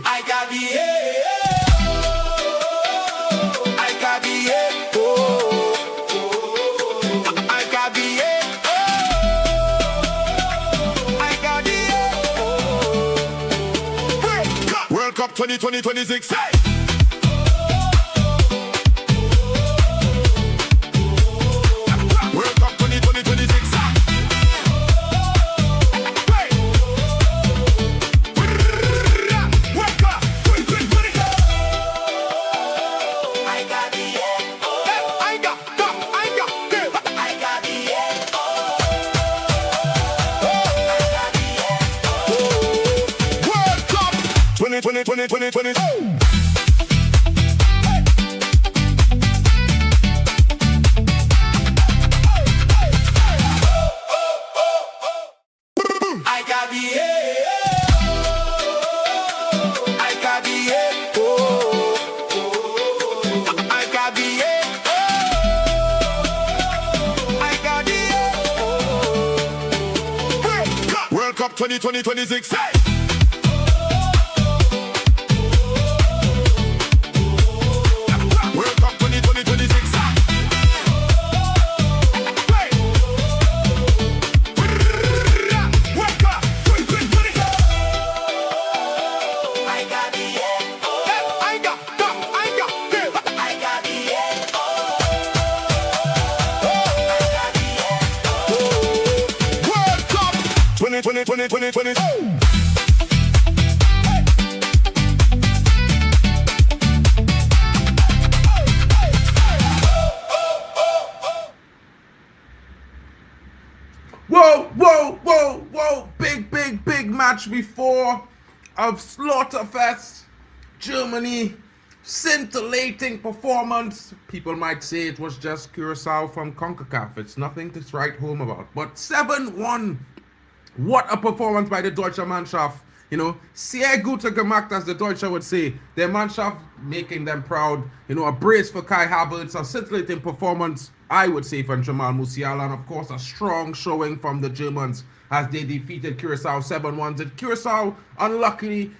I got the I got the I got the I got the World Cup 2026. World Cup 2026. World Cup 2026. World Cup 2026. I got 2020. Whoa. Big match before of Slaughterfest. Germany, scintillating performance. People might say it was just Curacao from CONCACAF. It's nothing to write home about. But 7-1. What a performance by the Deutsche Mannschaft. You know, sehr gute gemacht, as the Deutsche would say. Their Mannschaft making them proud. You know, a brace for Kai Havertz, a scintillating performance, I would say, from Jamal Musiala, and of course a strong showing from the Germans as they defeated Curacao 7-1. And Curacao, unluckily,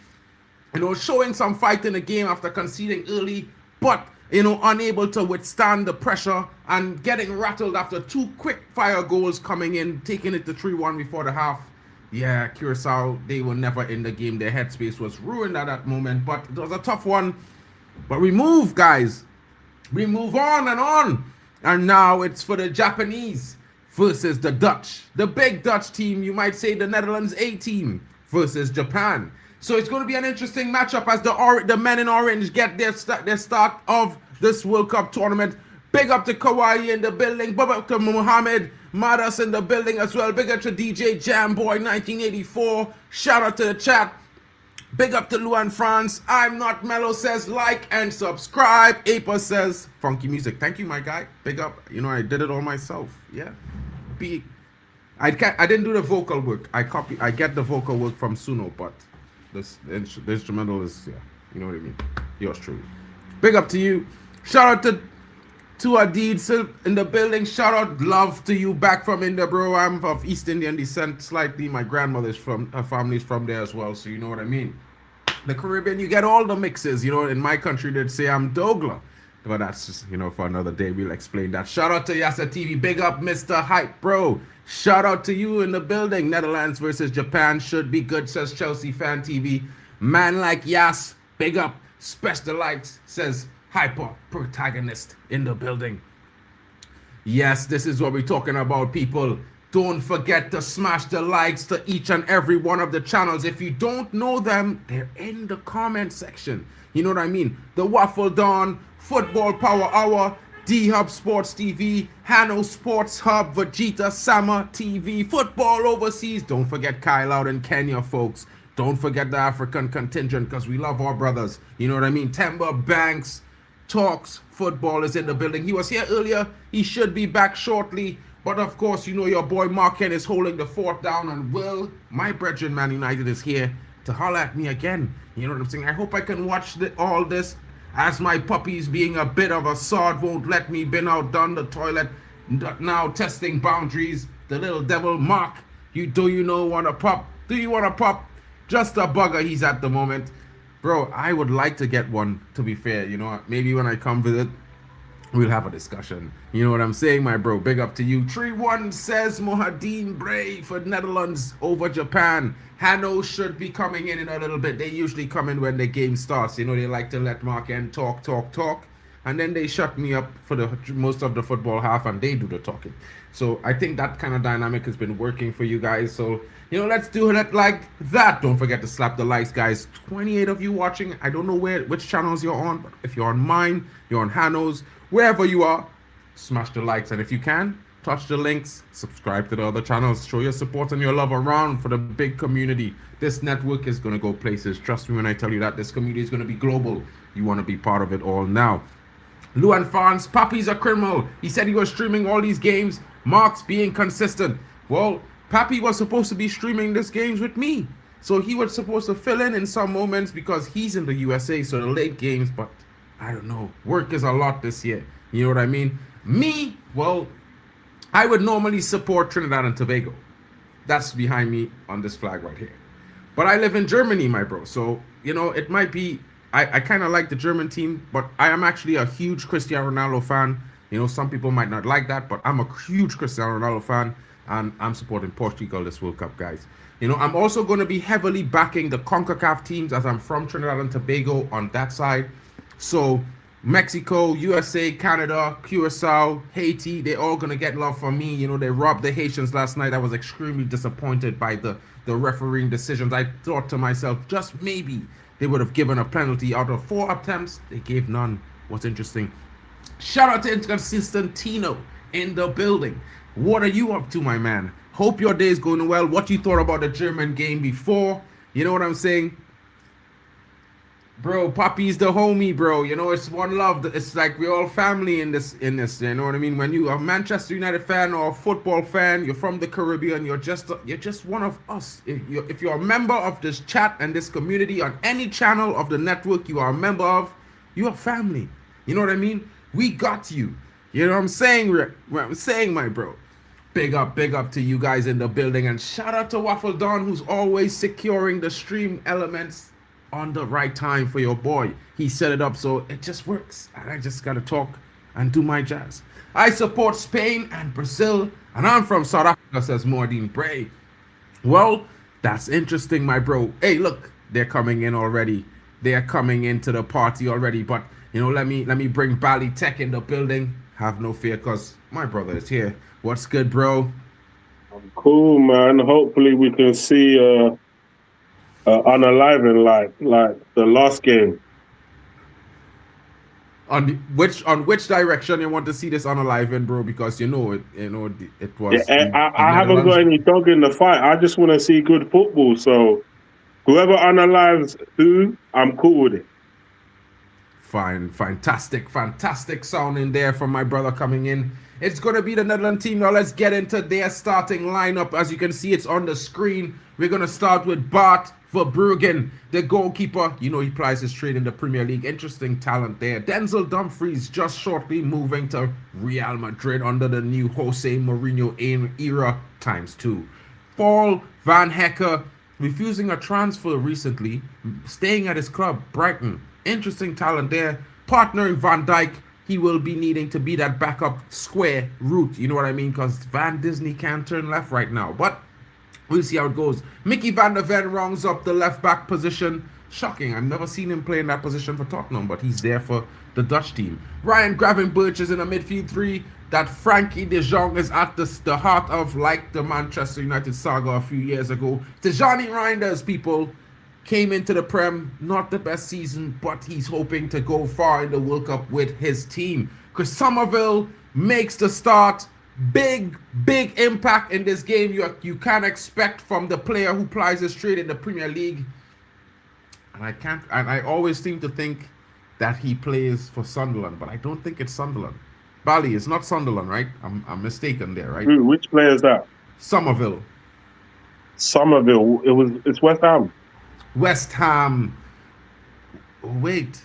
you know, showing some fight in the game after conceding early, but, you know, unable to withstand the pressure and getting rattled after two quick fire goals coming in, taking it to 3-1 before the half. Yeah, Curacao, they were never in the game. Their headspace was ruined at that moment, but it was a tough one. But we move, guys. We move on and on. And now it's for the Japanese versus the Dutch. The big Dutch team, you might say the Netherlands A team versus Japan. So it's going to be an interesting matchup as the men in orange get their start of this World Cup tournament. Big up to Kawhi in the building. Big up to Mohamed Madas in the building as well. Big up to DJ Jamboy 1984. Shout out to the chat. Big up to Luan France. I'm Not Mellow says like and subscribe. Apa says funky music. Thank you, my guy. Big up. You know, I did it all myself. Yeah. I didn't do the vocal work. I get the vocal work from Suno, but the instrumental is, yeah, you know what I mean. Yours truly. Big up to you. Shout out to Adid in the building. Shout out, love to you back from India, bro. I'm of East Indian descent slightly. My grandmother's from, her family's from there as well, so you know what I mean. The Caribbean, you get all the mixes. You know, in my country, they'd say I'm Dogla. But that's just, you know, for another day, we'll explain that. Shout out to Yasa TV. Big up, Mr. Hype, bro. Shout out to you in the building. Netherlands versus Japan should be good, says Chelsea Fan TV. Man like Yas, big up. Special Lights says Hyper protagonist in the building. Yes, this is what we're talking about, people. Don't forget to smash the likes to each and every one of the channels. If you don't know them, they're in the comment section. You know what I mean? The Waffle Dawn, Football Power Hour, D-Hub Sports TV, Hano Sports Hub, Vegeta Sama TV, Football Overseas. Don't forget Kyle out in Kenya, folks. Don't forget the African contingent, because we love our brothers. You know what I mean? Temba Banks Talks Football is in the building. He was here earlier. He should be back shortly. But of course, you know your boy Marken is holding the fort down, and Will, my brethren Man United, is here to holler at me again. You know what I'm saying? I hope I can watch all this, as my puppies, being a bit of a sod, won't let me bin out down the toilet. Now testing boundaries. The little devil Mark, do you want to pop? Do you want to pop? Just a bugger he's at the moment. bro, I would like to get one, to be fair. You know, maybe when I come visit, we'll have a discussion. You know what I'm saying, my bro? Big up to you. 3-1 says Mohadine Bray for Netherlands over Japan. Hanno should be coming in a little bit. They usually come in when the game starts. You know, they like to let Mark N talk. And then they shut me up for the most of the football half and they do the talking. So I think that kind of dynamic has been working for you guys. So, you know, let's do it like that. Don't forget to slap the likes, guys. 28 of you watching. I don't know which channels you're on, but if you're on mine, you're on Hanno's, wherever you are, smash the likes. And if you can, touch the links, subscribe to the other channels, show your support and your love around for the big community. This network is going to go places. Trust me when I tell you that this community is going to be global. You want to be part of it all now. Luan Fans, Papi's a criminal. He said he was streaming all these games. Mark's being consistent. Well, Papi was supposed to be streaming these games with me. So he was supposed to fill in some moments because he's in the USA, so the late games, but I don't know. Work is a lot this year. You know what I mean? Me, well, I would normally support Trinidad and Tobago. That's behind me on this flag right here. But I live in Germany, my bro. So, you know, it might be, I kind of like the German team, but I am actually a huge Cristiano Ronaldo fan. You know, some people might not like that, but I'm a huge Cristiano Ronaldo fan, and I'm supporting Portugal this World Cup, guys. You know, I'm also going to be heavily backing the CONCACAF teams as I'm from Trinidad and Tobago on that side. So Mexico, USA, Canada, Curacao, Haiti, they're all going to get love from me. You know, they robbed the Haitians last night. I was extremely disappointed by the refereeing decisions. I thought to myself, just maybe they would have given a penalty out of 4 attempts. They gave none. What's interesting. Shout out to Inconsistent Tino in the building. What are you up to, my man? Hope your day is going well. What you thought about the German game before? You know what I'm saying? Bro, Papi's the homie, bro. You know, it's one love. It's like we're all family in this. You know what I mean? When you are a Manchester United fan or a football fan, you're from the Caribbean, you're just one of us. If you're a member of this chat and this community on any channel of the network you are a member of, you are family. You know what I mean? We got you. You know what I'm saying? What I'm saying, my bro. Big up to you guys in the building, and shout out to Waffle Don, who's always securing the stream elements on the right time for your boy. He set it up so it just works, and I just gotta talk and do my jazz. I support Spain and Brazil, and I'm from South Africa, says Mohadine Bray. Well, that's interesting, my bro. Hey, look, they're coming in already. They are coming into the party already, but you know, let me bring Bally Tech in the building. Have no fear, cause my brother is here. What's good, bro? I'm cool, man. Hopefully we can see unaliving like the last game. On which direction you want to see this unaliving, bro? Because it was. Yeah, I haven't got any dog in the fight. I just want to see good football. So whoever unalives who, I'm cool with it. Fine, fantastic sound in there from my brother coming in. It's going to be the Netherlands team. Now let's get into their starting lineup. As you can see, it's on the screen. We're going to start with Bart Verbruggen, the goalkeeper. You know, he plies his trade in the Premier League. Interesting talent there. Denzel Dumfries just shortly moving to Real Madrid under the new Jose Mourinho era ×2. Paul Van Hecker refusing a transfer recently, staying at his club, Brighton. Interesting talent there. Partnering Van Dijk. He will be needing to be that backup square route. You know what I mean? Because Van Disney can't turn left right now. But we'll see how it goes. Mickey van der Ven rounds up the left back position. Shocking. I've never seen him play in that position for Tottenham, but he's there for the Dutch team. Ryan Gravenberch is in a midfield 3 that Frenkie de Jong is at the heart of, like the Manchester United saga a few years ago. Tijani Reinders, people, came into the Prem, not the best season, but he's hoping to go far in the World Cup with his team. Chris Somerville makes the start. Big impact in this game you can't expect from the player who plies his trade in the Premier League. And I always seem to think that he plays for Sunderland, but I don't think it's Sunderland. Bally, it's not Sunderland, right? I'm mistaken there, right? Which player is that? Somerville. It's West Ham. West Ham. Wait,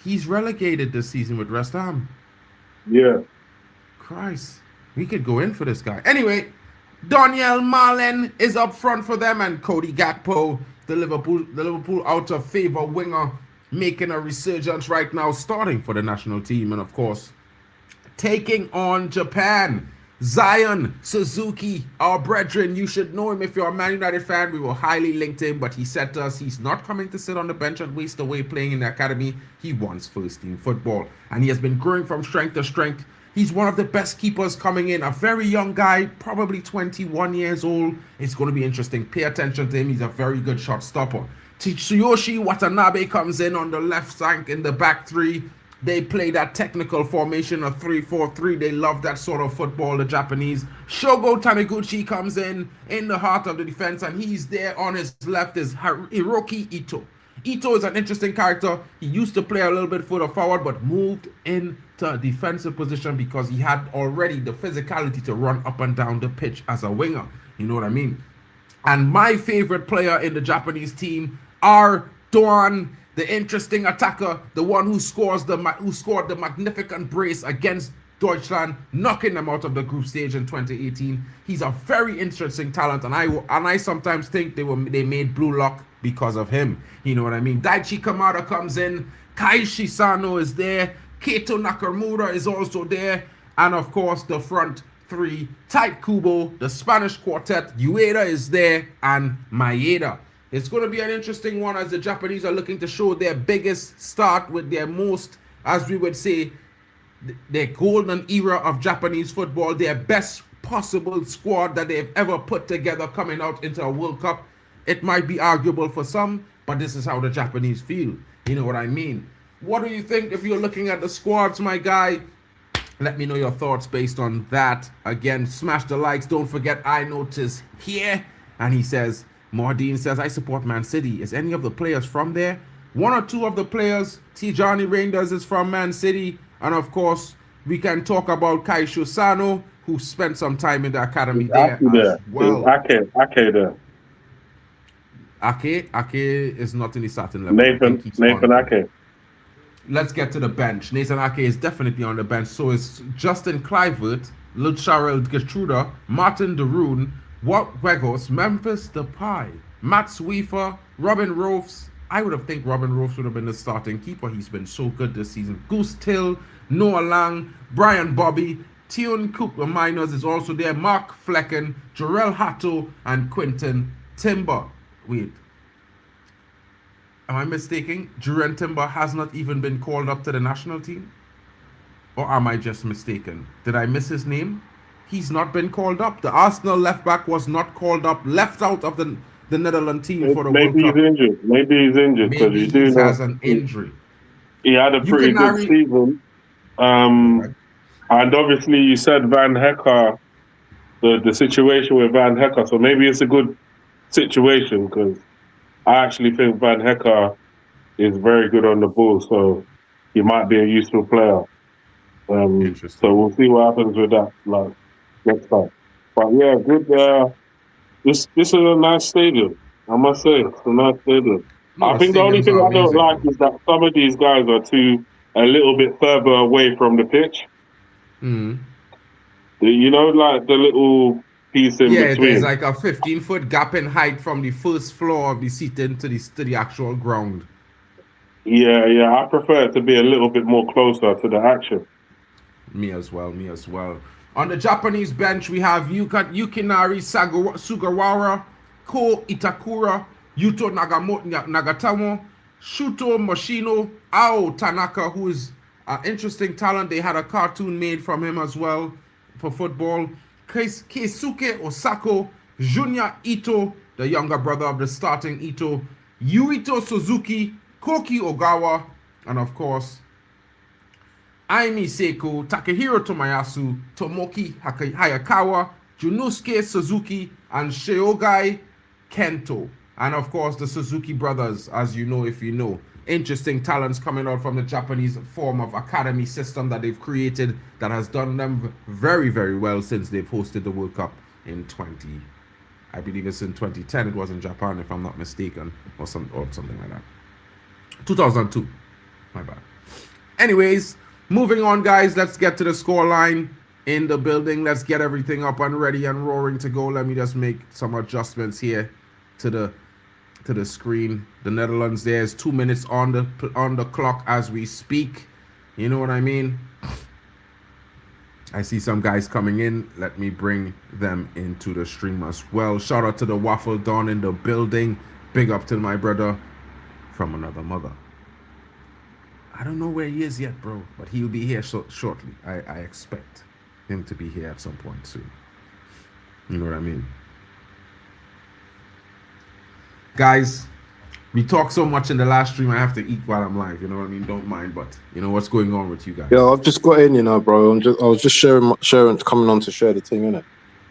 he's relegated this season with West Ham. Yeah. Christ, we could go in for this guy. Anyway, Daniel Malen is up front for them, and Cody Gakpo, the Liverpool out of favor winger, making a resurgence right now, starting for the national team, and of course, taking on Japan. Zion Suzuki, our brethren, you should know him if you're a Man United fan. We were highly linked to him, but he said to us he's not coming to sit on the bench and waste away playing in the academy. He wants first team football, and he has been growing from strength to strength. He's one of the best keepers coming in, a very young guy, probably 21 years old. It's going to be interesting. Pay attention to him. He's a very good shot stopper. Tsuyoshi Watanabe comes in on the left flank in the back three. They play that technical formation of 3-4-3. They love that sort of football, the Japanese. Shogo Taniguchi comes in the heart of the defense, and he's there on his left is Hiroki Ito. Ito is an interesting character. He used to play a little bit further forward, but moved into a defensive position because he had already the physicality to run up and down the pitch as a winger. You know what I mean? And my favorite player in the Japanese team are Doan, the interesting attacker, the one who scored the magnificent brace against Deutschland, knocking them out of the group stage in 2018. He's a very interesting talent, and I sometimes think they made Blue Lock because of him. You know what I mean? Daichi Kamada comes in, Kaishi Sano is there, Keito Nakamura is also there, and of course the front three, Takefusa Kubo, the Spanish quartet, Ueda is there, and Maeda. It's going to be an interesting one as the Japanese are looking to show their biggest start with their most, as we would say, their golden era of Japanese football, their best possible squad that they've ever put together coming out into a World Cup. It might be arguable for some, but this is how the Japanese feel. You know what I mean? What do you think if you're looking at the squads, my guy? Let me know your thoughts based on that. Again, smash the likes. Don't forget, I notice here. And he says, Mordine says, I support Man City. Is any of the players from there? One or two of the players. Tijani Reinders is from Man City. And of course, we can talk about Kaisho Sano, who spent some time in the academy there as well. Ake there. Ake is not in the starting level. Nathan Ake. Let's get to the bench. Nathan Ake is definitely on the bench. So it's Justin Kluivert, Lucharel Gertruda, Martin de Roon, Wat Weghorst, Memphis Depay, Matt Sweefer, Robin Rolfs. I would have think Robin Rolfs would have been the starting keeper. He's been so good this season. Goose Till, Noah Lang, Brian Bobby, Tion Cooper Miners is also there. Mark Flecken, Jarell Hatto, and Quinton Timber. Wait. Am I mistaken? Juren Timber has not even been called up to the national team? Or am I just mistaken? Did I miss his name? He's not been called up. The Arsenal left back was not called up, left out of the Netherlands team for the World Cup. Maybe he's injured because he has an injury. He had a pretty good season. And obviously you said Van Hecker, the situation with Van Hecker, so maybe it's a good situation because I actually think Van Hecker is very good on the ball, so he might be a useful player. So we'll see what happens with that next time. But yeah, good. This is a nice stadium, I must say. It's a nice stadium. No, I think the only thing I don't like is that some of these guys are a little bit further away from the pitch. Mm. You know, like the little piece in between. There's like a 15-foot gap in height from the first floor of the seating to the actual ground. Yeah, I prefer it to be a little bit more closer to the action. Me as well. On the Japanese bench, we have Yukinari Sugawara, Ko Itakura, Yuto Nagatamo, Shuto Moshino, Ao Tanaka, who is an interesting talent. They had a cartoon made from him as well for football. Keisuke Osako, Junya Ito, the younger brother of the starting Ito, Yuito Suzuki, Koki Ogawa, and of course, Aimi Seiko, Takehiro Tomayasu, Tomoki Hayakawa, Junosuke Suzuki, and Shiogai Kento. And of course, the Suzuki brothers, as you know, if you know. Interesting talents coming out from the Japanese form of academy system that they've created that has done them very, very well since they've hosted the World Cup in I believe it's in 2010. It was in Japan, if I'm not mistaken, or something like that. 2002. My bad. Anyways, moving on, guys. Let's get to the scoreline. in the building. Let's get everything up and ready and roaring to go. Let me just make some adjustments here to the screen. The Netherlands, there's 2 minutes on the clock as we speak. You know what I mean? I see some guys coming in. Let me bring them into the stream as well. Shout out to the Waffle Don in the building. Big up to my brother from another mother. I don't know where he is yet, bro, but he'll be here shortly. I expect him to be here at some point soon. You know what I mean? Guys, we talk so much in the last stream, I have to eat while I'm live. You know what I mean? Don't mind, but you know what's going on with you guys. Yeah, I've just got in, you know, bro. I was just sharing, coming on to share the thing, innit?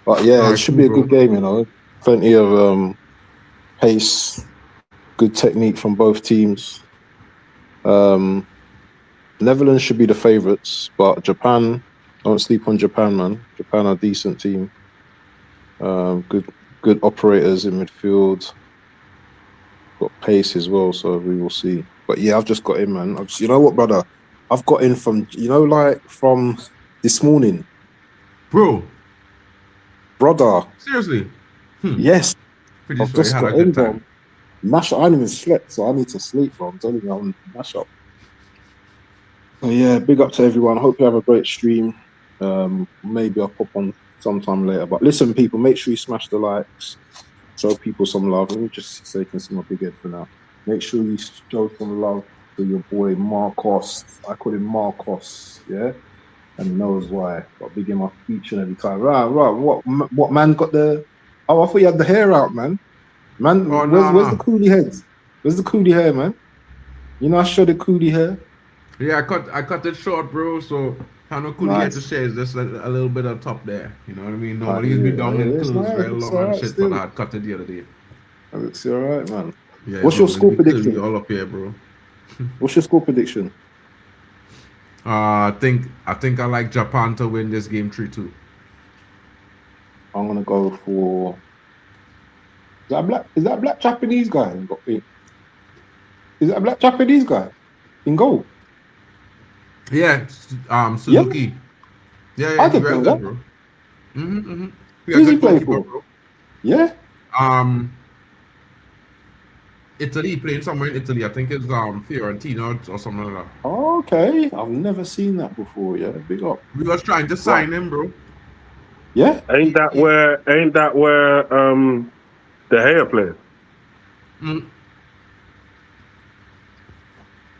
But yeah, it should be a good game, you know. Plenty of pace, good technique from both teams. Netherlands should be the favourites, but Japan, don't sleep on Japan, man. Japan are a decent team. Good operators in midfield. Got pace as well, so we will see. But yeah, I've just got in, man. You know what, brother? I've got in from, you know, like from this morning. Bro. Brother. Seriously? Yes. Pretty I've sure just you got had a in, good time. bro. Mash up. I haven't even slept, so I need to sleep, bro. I'm telling you, I'm mash up. So yeah, big up to everyone. Hope you have a great stream. Maybe I'll pop on sometime later. But listen, people, make sure you smash the likes. Show people some love. Let me just say, can see my big head for now. Make sure you show some love to your boy Marcos. I call him Marcos, yeah? And he knows why. Got big him up each and every time. Right. What man got the... Oh, I thought you had the hair out, man. Man, where's the coolie head? Where's the coolie hair, man? You know, I showed the coolie hair. Yeah, I cut it short, bro, so I know coolie hair to share is just a little bit on top there. You know what I mean? Normally he's been down in clothes very long and shit, but I had cut it the other day. That looks alright, man. Yeah, what's your score prediction? All up here, bro. What's your score prediction? I think I like Japan to win this game 3-2. I'm gonna go for... Is that a black Japanese guy? Is that a black Japanese guy in goal? Yeah, Suzuki. Yeah, I can play that, bro. Who's he playing for? Bro. Yeah. Italy, playing somewhere in Italy. I think it's Fiorentina or something like that. Oh, okay, I've never seen that before. Yeah, big up. We was trying to sign him, bro. Yeah. Ain't that where the hair plays?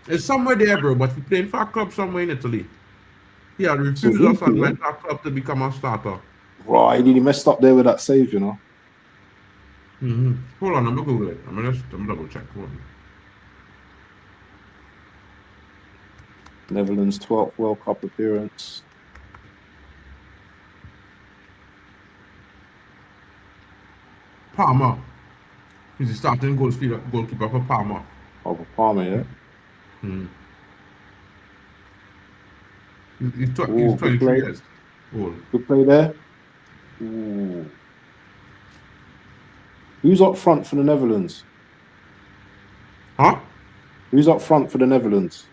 It's somewhere there, bro, but he playing for a club somewhere in Italy. He had refused us and went to a club to become a starter. Right, he messed up there with that save, you know. Hold on, I'm gonna Google it. I'm gonna double check. Hold on. Netherlands 12th World Cup appearance. Palmer. He's the starting goalkeeper for Palmer. Oh, for Palmer, yeah. He's 23 years old. Good play there. Ooh. Who's up front for the Netherlands? Huh? Who's up front for the Netherlands?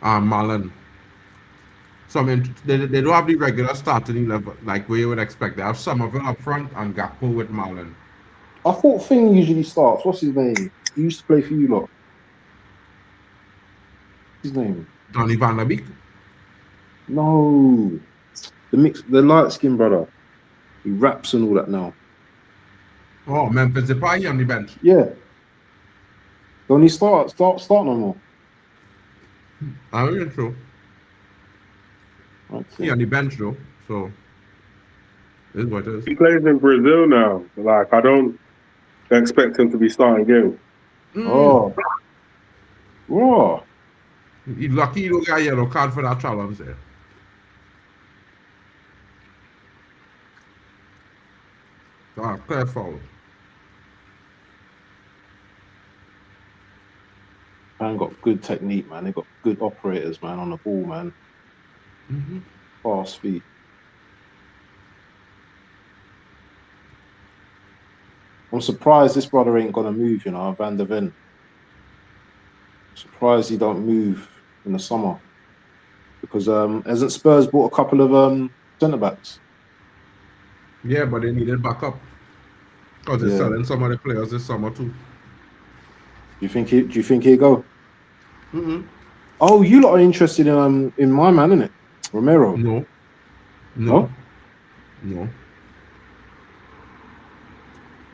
Marlon. So I mean, they don't have the regular starting 11 like where you would expect. They have some of them up front and Gakpo with Marlon. I thought Finn usually starts. What's his name? He used to play for you lot. His name? Donny van der Beek? No. The light skinned brother. He raps and all that now. Oh, Memphis Depay on the bench. Yeah. Don't he start no more? I'm not sure. Okay. He on the bench though, so this is what it is. He plays in Brazil now. Like, I don't expect him to be starting game. Oh. Whoa. He's lucky he don't get a yellow card for that challenge there. Clear foul. Man got good technique, man. They got good operators, man, on the ball, man. Fast feet. I'm surprised this brother ain't gonna move, you know, Van der Ven. Surprised he don't move in the summer. Because hasn't Spurs bought a couple of centre backs. Yeah, but they needed backup. Because they're Yeah. selling some of the players this summer too. Do you think he'll go? Mm-mm. Oh, you lot are interested in my man, innit? Romero. No. No? No.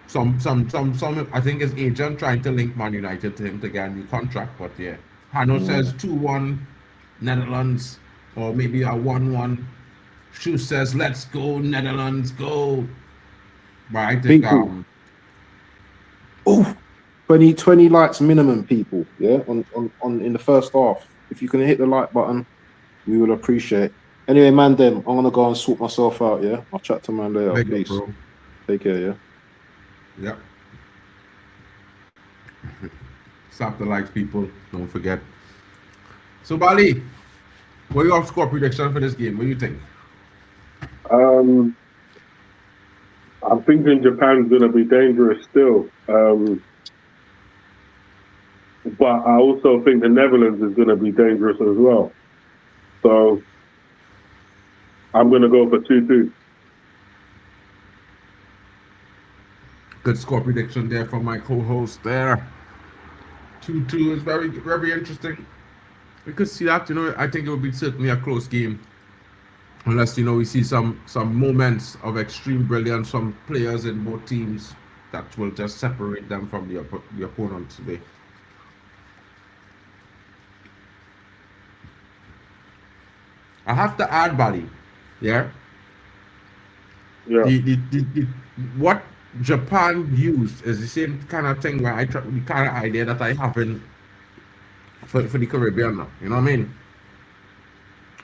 Some. I think his agent trying to link Man United to him to get a new contract, but yeah. Hano says 2-1 Netherlands, or maybe a 1-1. Shu says, "Let's go Netherlands, go!" But I think People. Oh, 20 likes minimum, people. Yeah, on in the first half. If you can hit the like button, we will appreciate. Anyway, man, I'm gonna go and sort myself out. Yeah, I'll chat to man later. big up, Peace. bro. Take care. Yeah. Yep. Slap the likes, people. Don't forget. So, Bali, what your score prediction for this game? What do you think? I'm thinking Japan's going to be dangerous still. But I also think the Netherlands is going to be dangerous as well. So I'm going to go for 2-2. Good score prediction there from my co-host there. 2-2 is very, very interesting. We could see that, I think it would be certainly a close game. Unless, we see some moments of extreme brilliance from players in both teams that will just separate them from the opponent today. I have to add, buddy. Yeah. Yeah. What Japan used is the same kind of thing where the kind of idea that I have for the Caribbean now. You know what I mean?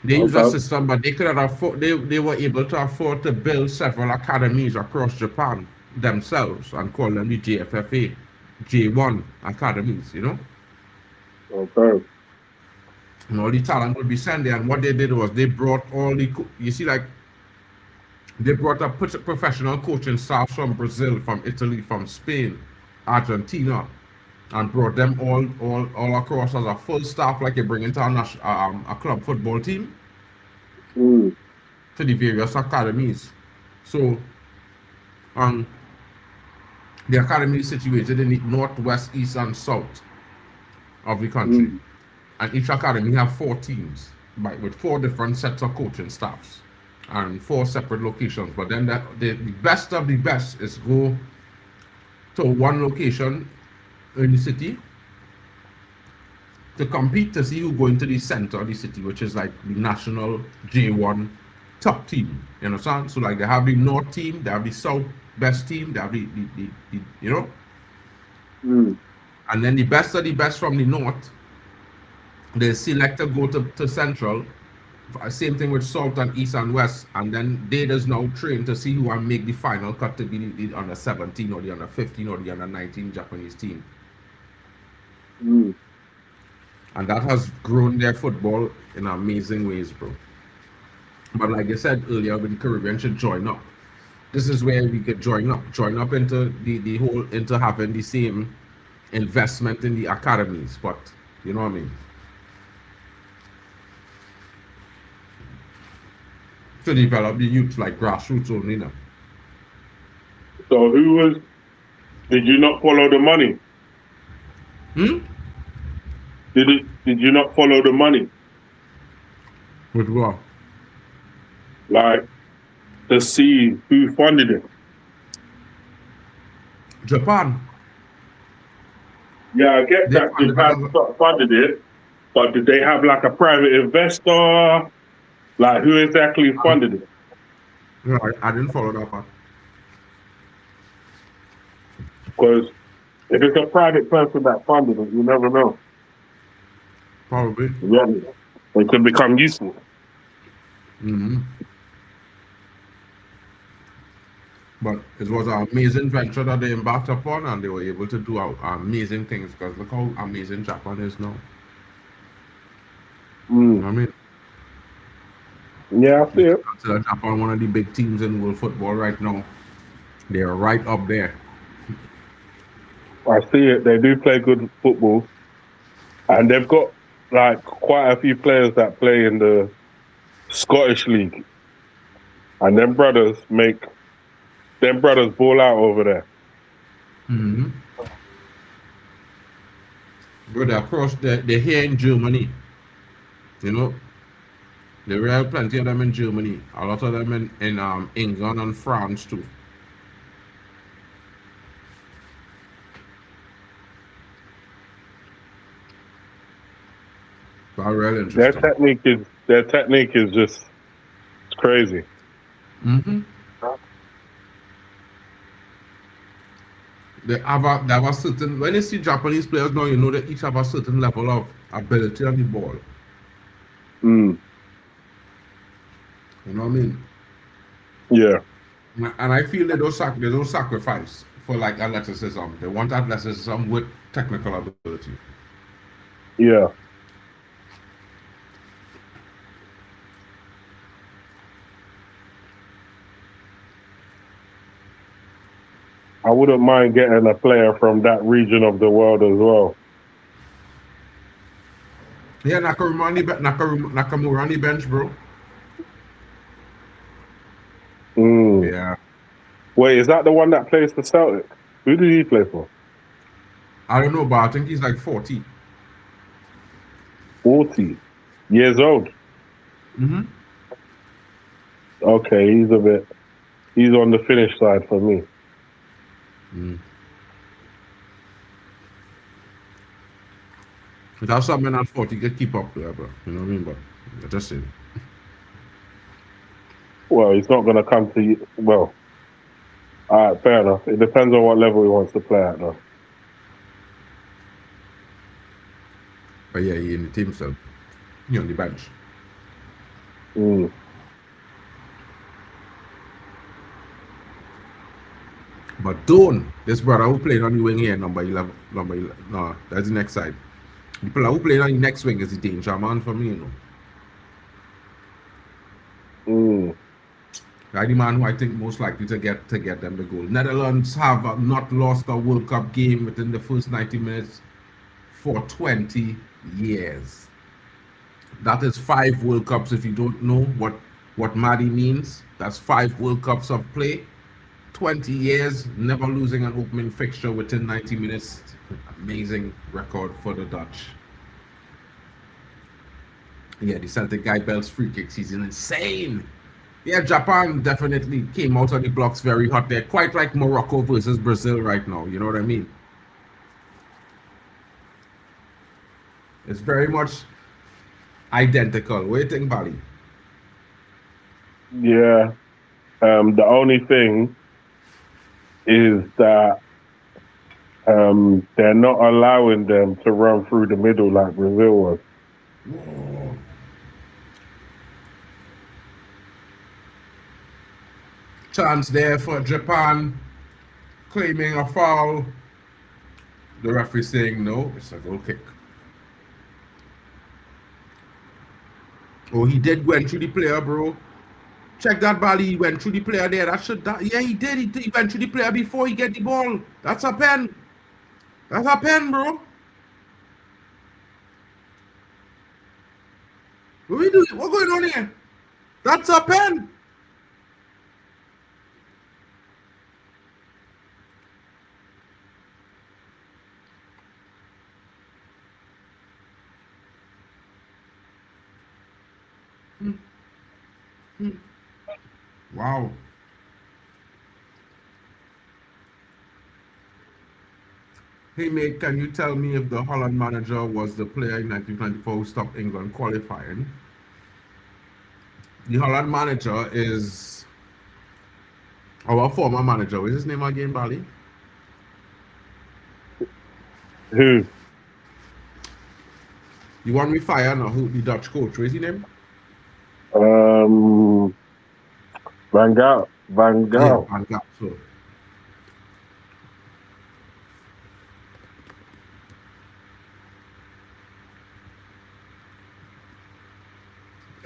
They use a system, but they could afford. They were able to afford to build several academies across Japan themselves and call them the JFFA, J1 academies. Okay. And all the talent would be sent there. And what they did was they brought all the. They brought up professional coaching staff from Brazil, from Italy, from Spain, Argentina, and brought them all across as a full staff, like you bring into a club football team to the various academies. So, the academy is situated in the northwest, east, and south of the country, and each academy have 4 teams, with 4 different sets of coaching staffs and 4 separate locations. But then the best of the best is go to one location in the city to compete to see who go into the center of the city, which is like the national J1 top team. You understand? So like they have the north team, they have the south best team, they have the and then the best of the best from the north, they select to go to central. Same thing with south and east and west, and then they just now train to see who will make the final cut to be the under 17 or the under 15 or the under 19 Japanese team. And that has grown their football in amazing ways, bro. But like I said earlier, when the Caribbean should join up. This is where we could join up into the whole, into having the same investment in the academies. But you know what I mean? To develop the youth like grassroots only now. So did you not follow the money? Did you not follow the money? With what? Like, to see who funded it? Japan. Yeah, I get that Japan funded it, but did they have like a private investor? Like, who exactly funded it? No, I didn't follow that part. Because if it's a private person that funded it, you never know. Probably. Yeah, it could become useful. But it was an amazing venture that they embarked upon, and they were able to do amazing things, because look how amazing Japan is now. You know what I mean? Yeah, I see it. Consider Japan one of the big teams in world football right now. They're right up there. I see it. They do play good football, and they've got like quite a few players that play in the Scottish League. And them brothers ball out over there. Mm-hmm. But they're across, they're here in Germany. You know, there are plenty of them in Germany. A lot of them in England and France too. But really interesting. Their technique is just crazy. Mm-hmm. They have a certain, when you see Japanese players now, you know that each have a certain level of ability on the ball. Mm. You know what I mean? Yeah. And I feel they don't sacrifice for like athleticism. They want athleticism with technical ability. Yeah. I wouldn't mind getting a player from that region of the world as well. Yeah, Nakamura on the bench, bro. Mm. Yeah. Wait, is that the one that plays for Celtic? Who did he play for? I don't know, but I think he's like 40. 40 years old. Mm-hmm. Okay, he's on the finish side for me. Mm. Without something at 40, you can keep up there, bro. You know what I mean? But I just saying. Well, he's not going to come to you. Well, all right, fair enough. It depends on what level he wants to play at, though. But yeah, he in the team, so he on the bench. Mm. But Don, this brother who played on the wing here, number 11, no, that's the next side. The player who played on the next wing is the danger man for me, you know. Mm. That's the man who I think most likely to get them the goal. Netherlands have not lost a World Cup game within the first 90 minutes for 20 years. That is 5 World Cups. If you don't know what Maddie means, that's 5 World Cups of play. 20 years, never losing an opening fixture within 90 minutes. Amazing record for the Dutch. Yeah, the Celtic guy belts free kicks. He's insane. Yeah, Japan definitely came out of the blocks very hot. They're quite like Morocco versus Brazil right now. You know what I mean? It's very much identical. What do you think, Bali? Yeah. The only thing is that they're not allowing them to run through the middle like Brazil was. Whoa. Chance there for Japan, claiming a foul. The referee saying no, it's a goal kick. Oh, he did went through the player, bro. Check that, Bali. He went through the player there. Yeah, he did. He went through the player before he get the ball. That's a pen. That's a pen, bro. What we doing? What's going on here? That's a pen. Wow. Hey, mate, can you tell me if the Holland manager was the player in 1994 who stopped England qualifying? The Holland manager is our former manager. What is his name again, Bali? Who? You want me fire now? Who the Dutch coach? What is his name? Van Gaal. Van Gaal. Yeah, Van Gaal. So.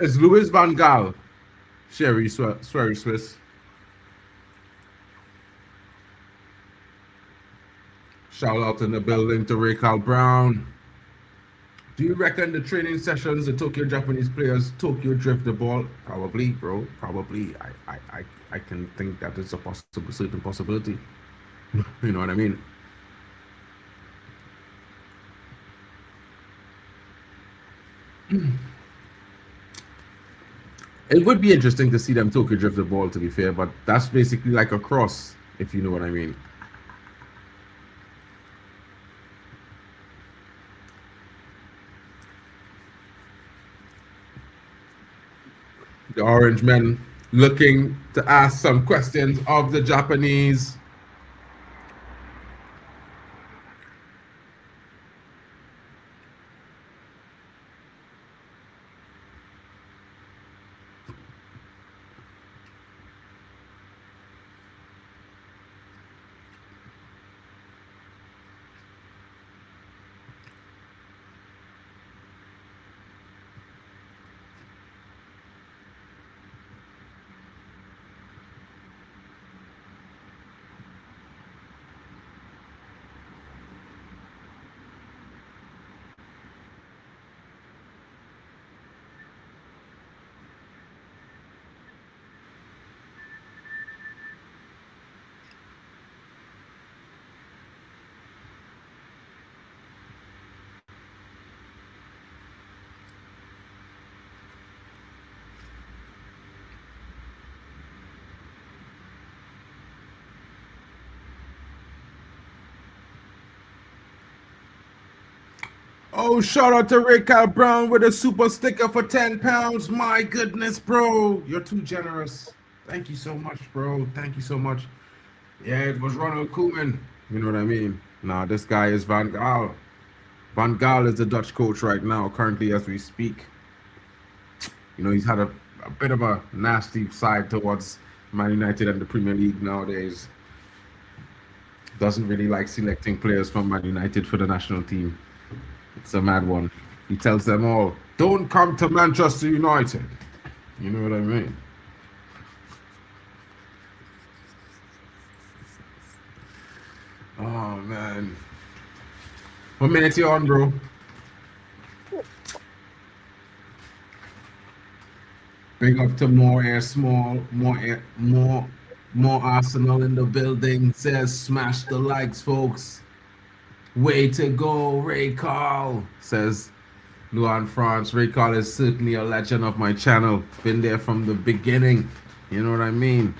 It's Louis Van Gaal. Sherry Swiss. Shout out in the building to Ray Carl Brown. Do you reckon the training sessions, the Tokyo Japanese players, Tokyo drift the ball? Probably, bro. Probably. I can think that it's a possible, certain possibility. You know what I mean? It would be interesting to see them Tokyo drift the ball, to be fair, but that's basically like a cross, if you know what I mean. The Orange men looking to ask some questions of the Japanese. Oh, shout out to Raquel Brown with a super sticker for £10. My goodness, bro. You're too generous. Thank you so much, bro. Thank you so much. Yeah, it was Ronald Koeman. You know what I mean? Nah, this guy is Van Gaal. Van Gaal is the Dutch coach right now, currently as we speak. You know, he's had a bit of a nasty side towards Man United and the Premier League nowadays. Doesn't really like selecting players from Man United for the national team. It's a mad one. He tells them all, don't come to Manchester United. You know what I mean? Oh, man. What minute you on, bro? Big up to more Arsenal in the building. Says smash the likes, folks. Way to go, Ray Carl, says Luan France. Ray Carl is certainly a legend of my channel. Been there from the beginning. You know what I mean?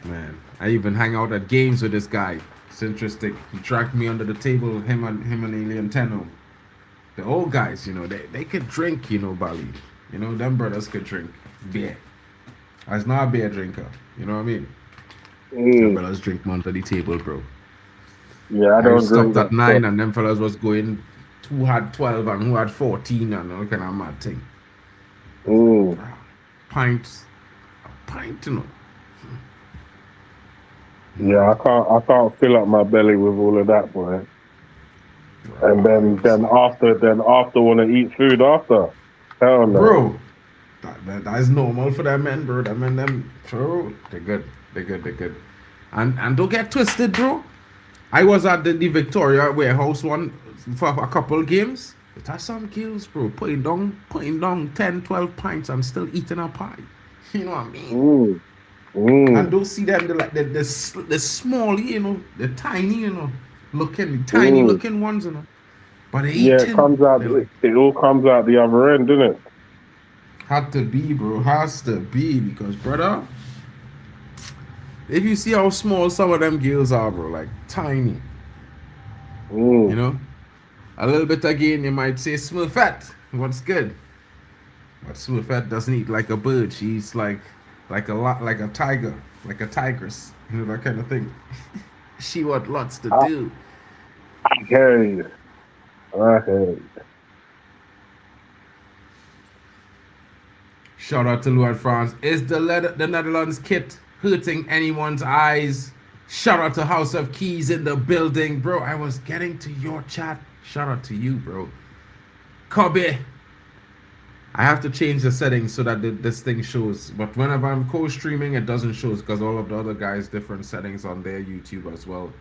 Man, I even hang out at games with this guy. It's interesting. He tracked me under the table, him and Alien Tenno. The old guys, you know, they could drink, you know, Bali. You know, them brothers could drink beer. I was not a beer drinker. You know what I mean? Them brothers drink under the table, bro. Yeah, I don't stopped at 9 and them fellas was going, who had 12 and who had 14 and all kind of mad thing. Pints, a pint, you know. Yeah, I can't fill up my belly with all of that, boy. And then after want to eat food after. Hell no. Bro, that is normal for them men, bro. Them, bro, they're good. And don't get twisted, bro. I was at the Victoria warehouse one for a couple games. It has some kills, bro. Putting down 10, 12 pints and still eating a pie. You know what I mean? And don't see them the small, you know, the tiny, you know, looking ones, you know. But they eating. Yeah, it all comes out the other end, doesn't it? Had to be, bro. Has to be, because brother, if you see how small some of them girls are, bro, like tiny. You know? A little bit again, you might say Smurfette. What's good? But Smurfette doesn't eat like a bird. She eats like a tiger, like a tigress. You know, that kind of thing. She got lots to do. I hear you. Shout out to Luan France. Is the Netherlands kit hurting anyone's eyes? Shout out to House of Keys in the building, bro. I was getting to your chat. Shout out to you, bro. Kobe. I have to change the settings so that this thing shows. But whenever I'm co-streaming, it doesn't show because all of the other guys different settings on their YouTube as well.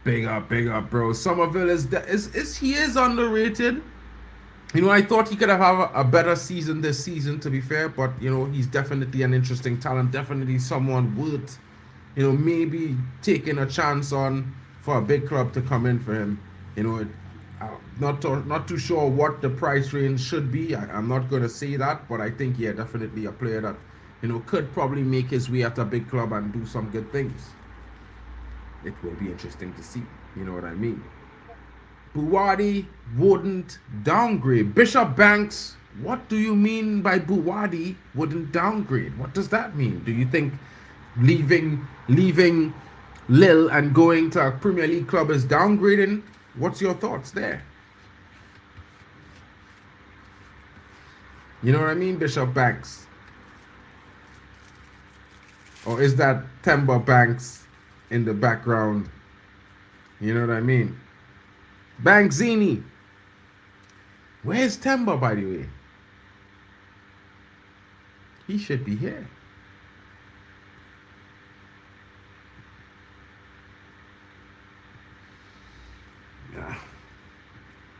Big up, bro. Somerville is underrated. I thought he could have a better season this season, to be fair, but, he's definitely an interesting talent, definitely someone worth, maybe taking a chance on for a big club to come in for him. Not too sure what the price range should be. I'm not going to say that, but I think, yeah, definitely a player that, could probably make his way at a big club and do some good things. It will be interesting to see. You know what I mean? Buwadi wouldn't downgrade. Bishop Banks, what do you mean by Buwadi wouldn't downgrade? What does that mean? Do you think leaving Lille and going to a Premier League club is downgrading? What's your thoughts there? You know what I mean, Bishop Banks? Or is that Temba Banks in the background? You know what I mean? Bankzini. Where's Temba, by the way? He should be here. Yeah.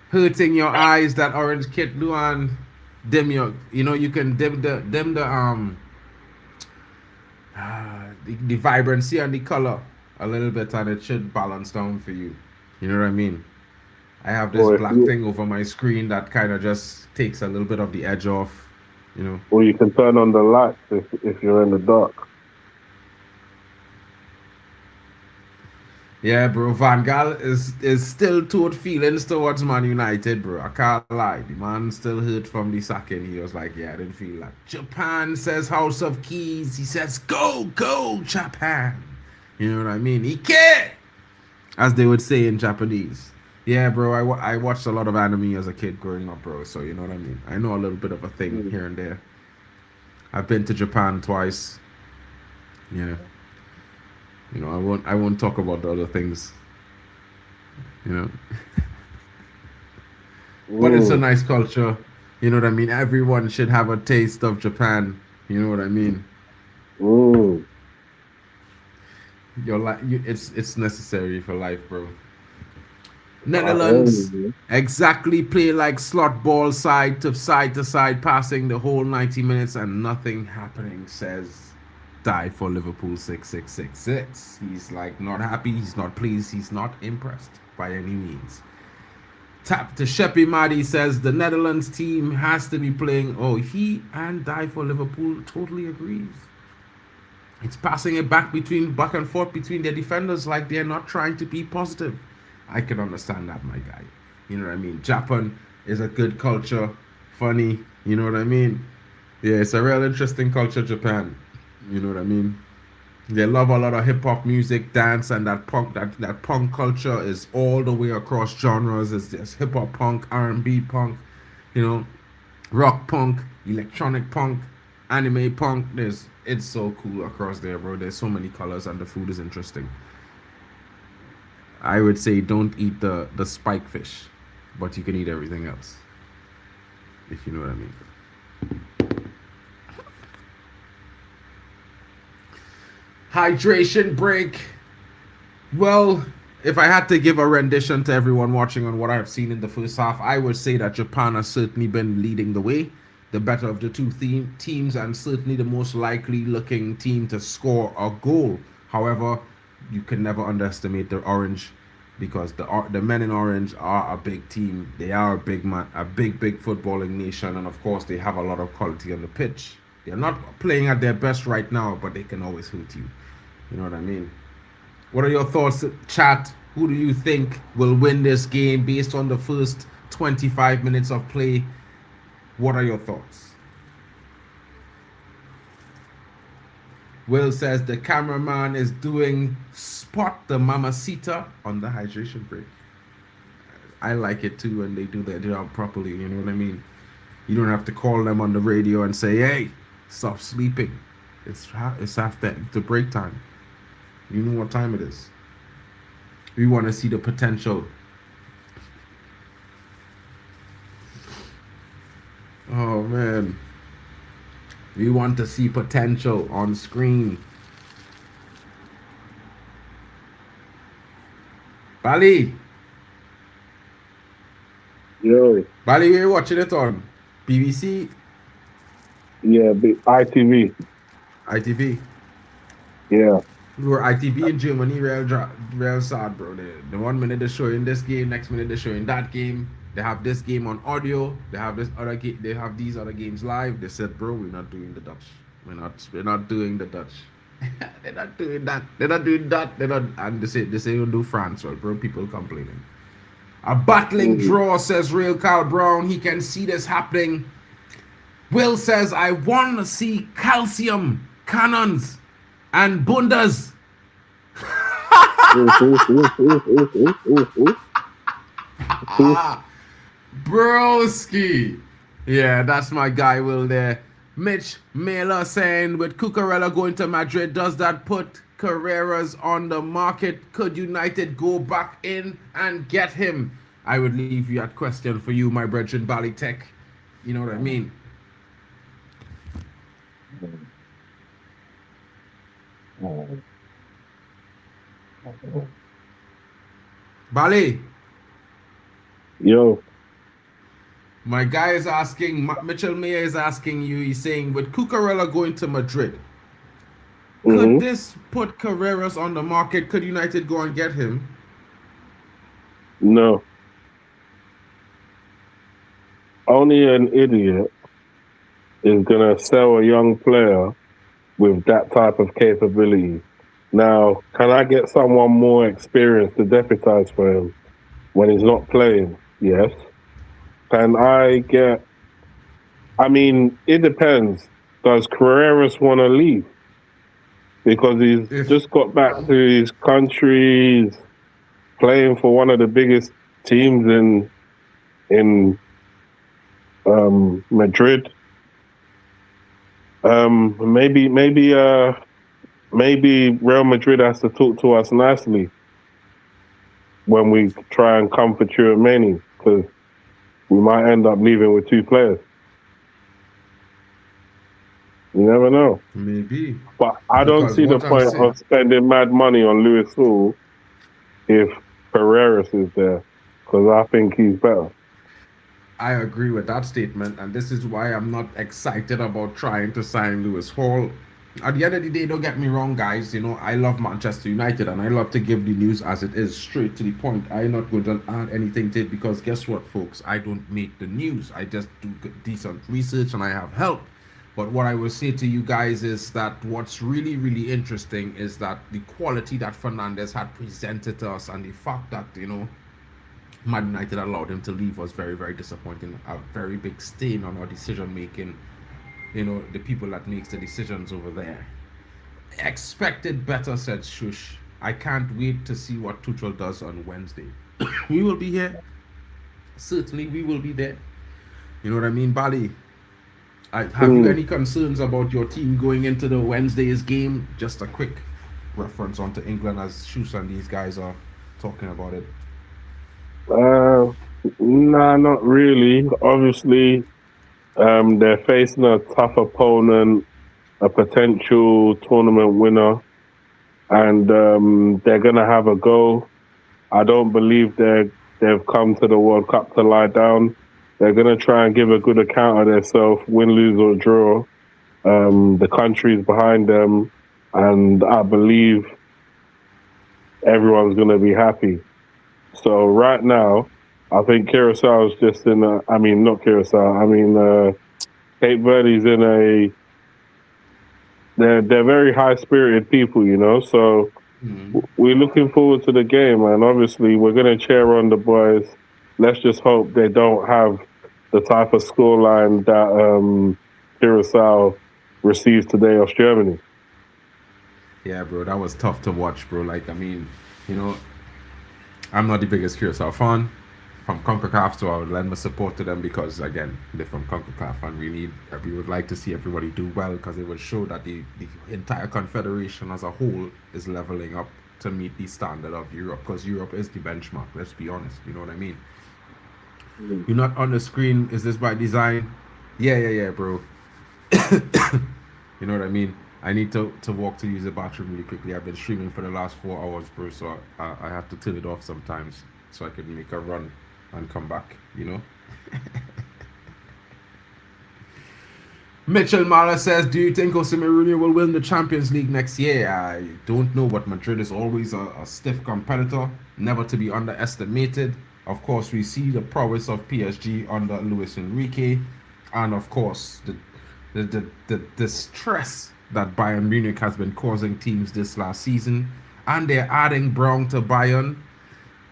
Hurting your eyes, that orange kit, Luan. Dim your, you can dim the vibrancy and the color a little bit, and it should balance down for you. You know what I mean? I have this black thing over my screen that kind of just takes a little bit of the edge off, Or you can turn on the lights if you're in the dark. Yeah, bro. Van Gaal is still toward feelings towards Man United, bro. I can't lie. The man still hurt from the sacking. He was like, yeah, I didn't feel that. Japan says House of Keys. He says, go, Japan. You know what I mean? Ike! As they would say in Japanese. Yeah, bro. I watched a lot of anime as a kid growing up, bro. So you know what I mean? I know a little bit of a thing here and there. I've been to Japan twice. Yeah. I won't talk about the other things. But it's a nice culture. You know what I mean? Everyone should have a taste of Japan. You know what I mean? Your life, it's necessary for life, bro. Netherlands exactly play like slot ball, side to side, passing the whole 90 minutes and nothing happening, says Die for Liverpool 6666. He's like not happy, he's not pleased, he's not impressed by any means. Tap to Sheppy Maddy says the Netherlands team has to be playing. Oh, he and Die for Liverpool totally agrees. It's passing it back and forth between their defenders like they're not trying to be positive. I can understand that, my guy. You know what I mean? Japan is a good culture, funny. You know what I mean? Yeah, it's a real interesting culture, Japan. You know what I mean? They love a lot of hip hop music, dance, and that punk. That punk culture is all the way across genres. It's hip hop punk, R&B punk, rock punk, electronic punk, anime punk. It's so cool across there, bro. There's so many colors, and the food is interesting. I would say don't eat the spike fish, but you can eat everything else, if you know what I mean. Hydration break. Well, if I had to give a rendition to everyone watching on what I've seen in the first half, I would say that Japan has certainly been leading the way, the better of the two teams, and certainly the most likely looking team to score a goal. However, you can never underestimate the orange, because the men in orange are a big team. They are a big footballing nation, and of course they have a lot of quality on the pitch. They're not playing at their best right now, but they can always hurt you. You know what I mean? What are your thoughts, chat? Who do you think will win this game based on the first 25 minutes of play? What are your thoughts? Will says the cameraman is doing spot the mamacita on the hydration break. I like it too when they do their job properly, you know what I mean? You don't have to call them on the radio and say, hey, stop sleeping. It's after the break time. You know what time it is. We want to see the potential. Oh, man. We want to see potential on screen. Bali. Yo, Bali, we're watching it on BBC, yeah, big ITV. ITV. Yeah. We were ITV in Germany, real sad, bro. The 1 minute they're showing this game, next minute they're showing that game. They have this game on audio. They have this other game. They have these other games live. They said, bro, we're not doing the Dutch. We're not doing the Dutch. They're not doing that. They're not doing that. They're not. And they say we'll do France. Well, bro, people complaining. A battling draw, says Real Carl Brown. He can see this happening. Will says, I want to see calcium cannons and bundas. Broski. Yeah, that's my guy, Will, there. Mitch Mailer saying, with Cucurella going to Madrid, does that put Carreras on the market? Could United go back in and get him? I would leave that question for you, my brethren, Bally Tech. You know what I mean? Bali. Yo. My guy is asking, Mitchell Mayer is asking you, he's saying, with Cucurella going to Madrid, could this put Carreras on the market? Could United go and get him? No. Only an idiot is going to sell a young player with that type of capability. Now, can I get someone more experienced to deputize for him when he's not playing? Yes. Can I get... I mean, it depends. Does Carreras want to leave? Because he's just got back to his country, he's playing for one of the biggest teams in Madrid. Maybe Real Madrid has to talk to us nicely when we try and come for Tchouaméni, because we might end up leaving with two players. You never know. Maybe. But I don't see the point of spending mad money on Lewis Hall if Carreras is there, because I think he's better. I agree with that statement, and this is why I'm not excited about trying to sign Lewis Hall. At the end of the day, don't get me wrong, guys. You know, I love Manchester United, and I love to give the news as it is, straight to the point. I'm not going to add anything to it, because guess what, folks? I don't make the news. I just do decent research, and I have help. But what I will say to you guys is that what's really, really interesting is that the quality that Fernandes had presented to us, and the fact that, you know, Man United allowed him to leave was very, very disappointing. A very big stain on our decision making. You know, the people that makes the decisions over there. Expected better, said Shush. I can't wait to see what Tuchel does on Wednesday. We will be here. Certainly, we will be there. You know what I mean, Bali? Have you any concerns about your team going into the Wednesday's game? Just a quick reference onto England as Shush and these guys are talking about it. Nah, not really. Obviously, they're facing a tough opponent, a potential tournament winner, and they're gonna have a go. I don't believe they've come to the World Cup to lie down. They're gonna try and give a good account of themselves, win, lose or draw. The country's behind them, and I believe everyone's gonna be happy. So right now, I think Curacao is just in a... I mean, not Curacao. Cape Verde's in a... They're very high-spirited people, you know? So we're looking forward to the game, and obviously we're going to cheer on the boys. Let's just hope they don't have the type of scoreline that Curacao received today off Germany. Yeah, bro, that was tough to watch, bro. Like, I mean, you know... I'm not the biggest Curacao fan from CONCACAF, so I would lend my support to them because, again, they're from CONCACAF, and we would like to see everybody do well, because it would show that the entire confederation as a whole is leveling up to meet the standard of Europe, because Europe is the benchmark, let's be honest, you know what I mean? You're not on the screen, is this by design? Yeah, bro. You know what I mean? I need to walk to use the bathroom really quickly. I've been streaming for the last 4 hours, bro, so I have to turn it off sometimes so I can make a run. and come back, you know. Mitchell Mala says, do you think Jose Mourinho will win the Champions League next year? I don't know, but Madrid is always a stiff competitor, never to be underestimated. Of course, we see the prowess of PSG under Luis Enrique, and of course, the stress that Bayern Munich has been causing teams this last season, and they're adding Brown to Bayern.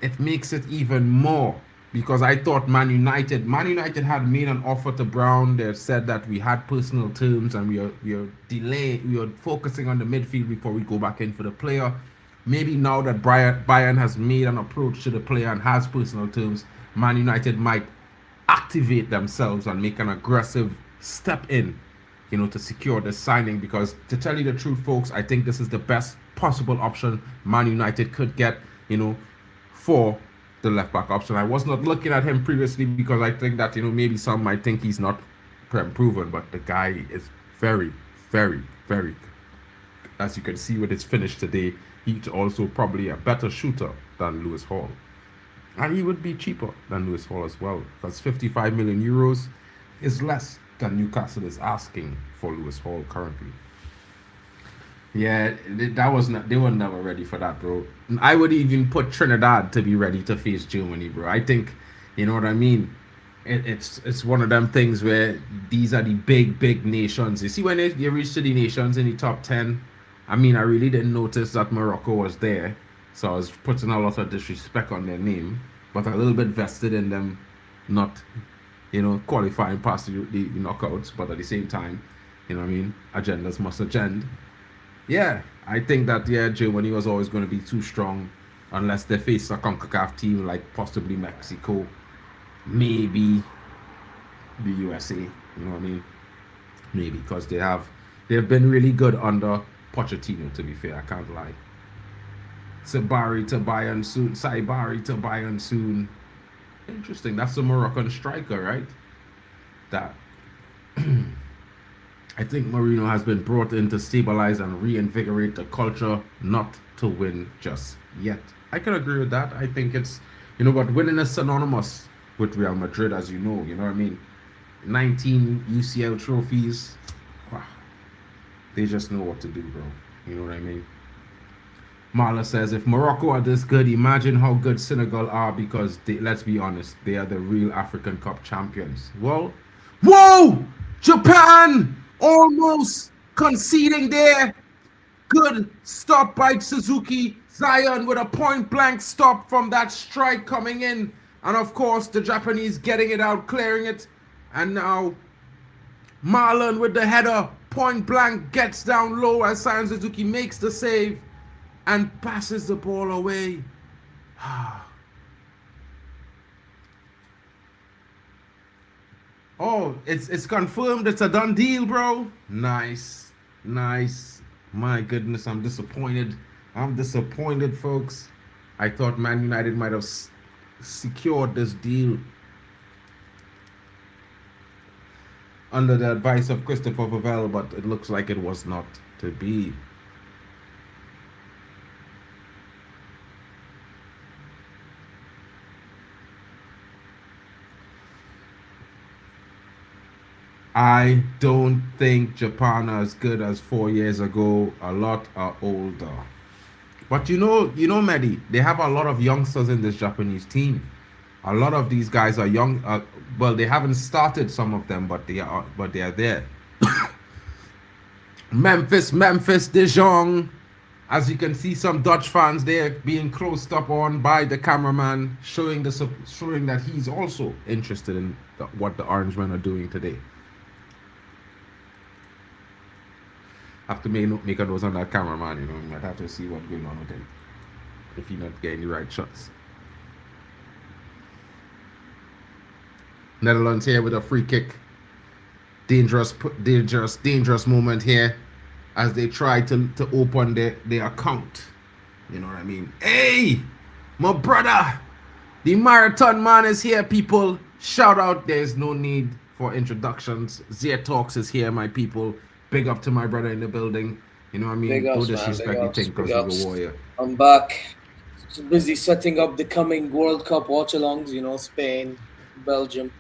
It makes it even more, because I thought Man United had made an offer to Brown. They said that we had personal terms and we are focusing on the midfield before we go back in for the player. Maybe now that Bayern has made an approach to the player and has personal terms, Man United might activate themselves and make an aggressive step in, you know, to secure the signing. Because to tell you the truth, folks, I think this is the best possible option Man United could get, you know, for the left back option. I was not looking at him previously because I think that, you know, maybe some might think he's not proven, but the guy is very, very, very, as you can see with his finish today, he's also probably a better shooter than Lewis Hall. And he would be cheaper than Lewis Hall as well, because 55 million euros is less than Newcastle is asking for Lewis Hall currently. Yeah, they were never ready for that, bro. I would even put Trinidad to be ready to face Germany, bro. I think, you know what I mean? It's one of them things where these are the big nations. You see, when you reach to the nations in the top 10, I mean, I really didn't notice that Morocco was there, so I was putting a lot of disrespect on their name, but a little bit vested in them not, you know, qualifying past the knockouts, but at the same time, you know what I mean, agendas must agenda. Yeah, I think that, yeah, Germany was always going to be too strong unless they face a CONCACAF team like possibly Mexico, maybe the USA, you know what I mean? Maybe, because they've been really good under Pochettino, to be fair, I can't lie. Saibari to Bayern soon. Interesting, that's a Moroccan striker, right? That I think Mourinho has been brought in to stabilize and reinvigorate the culture, not to win just yet. I can agree with that. I think it's, you know, but winning is synonymous with Real Madrid, as you know what I mean? 19 UCL trophies. Wow. They just know what to do, bro. You know what I mean? Marla says, if Morocco are this good, imagine how good Senegal are, because let's be honest, they are the real African Cup champions. Well, whoa! Japan almost conceding there. Good stop by Suzuki. Zion with a point-blank stop from that strike coming in. And of course, the Japanese getting it out, clearing it. And now Marlon with the header. Point-blank gets down low as Zion Suzuki makes the save and passes the ball away. Oh, it's confirmed. It's a done deal, bro. Nice. My goodness, I'm disappointed. Folks. I thought Man United might have secured this deal under the advice of Christopher Vavell, but it looks like it was not to be. I don't think Japan are as good as 4 years ago. A lot are older. But you know, Mehdi, they have a lot of youngsters in this Japanese team. A lot of these guys are young. Well, they haven't started, some of them, but they are there. Memphis de Jong. As you can see, some Dutch fans there being closed up on by the cameraman, showing that he's also interested in what the Orangemen are doing today. Have to make a nose on that cameraman, you know. You might have to see what's going on with him if he's not getting the right shots. Netherlands here with a free kick. Dangerous moment here as they try to open their account. You know what I mean? Hey, my brother, the marathon man is here, people. Shout out. There's no need for introductions. Zia Talks is here, my people. Big up to my brother in the building. You know what I mean? Big ups, no disrespect, man. you think, because he's a warrior. I'm back. So busy setting up the coming World Cup watch-alongs. Spain, Belgium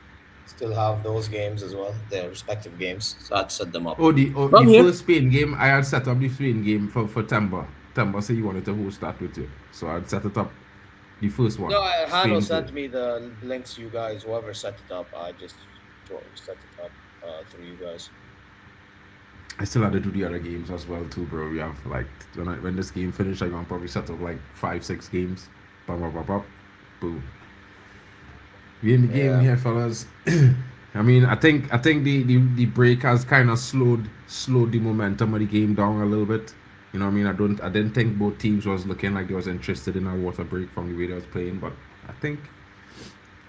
still have those games as well, their respective games. So I'd set them up. The first Spain game, I had set up the Spain game for Temba. Temba said he wanted to host that with you. So I'd set it up, the first one. No, Hano Spain sent goal. me the links. You guys, whoever set it up, I just set it up through you guys. I still had to do the other games as well too, bro. We have like when this game finished, I'm gonna probably set up like 5-6 games. Boom. We in the game here, fellas. I mean, I think the break has kind of slowed the momentum of the game down a little bit. You know what I mean? I didn't think both teams was looking like they was interested in a water break from the way they was playing, but I think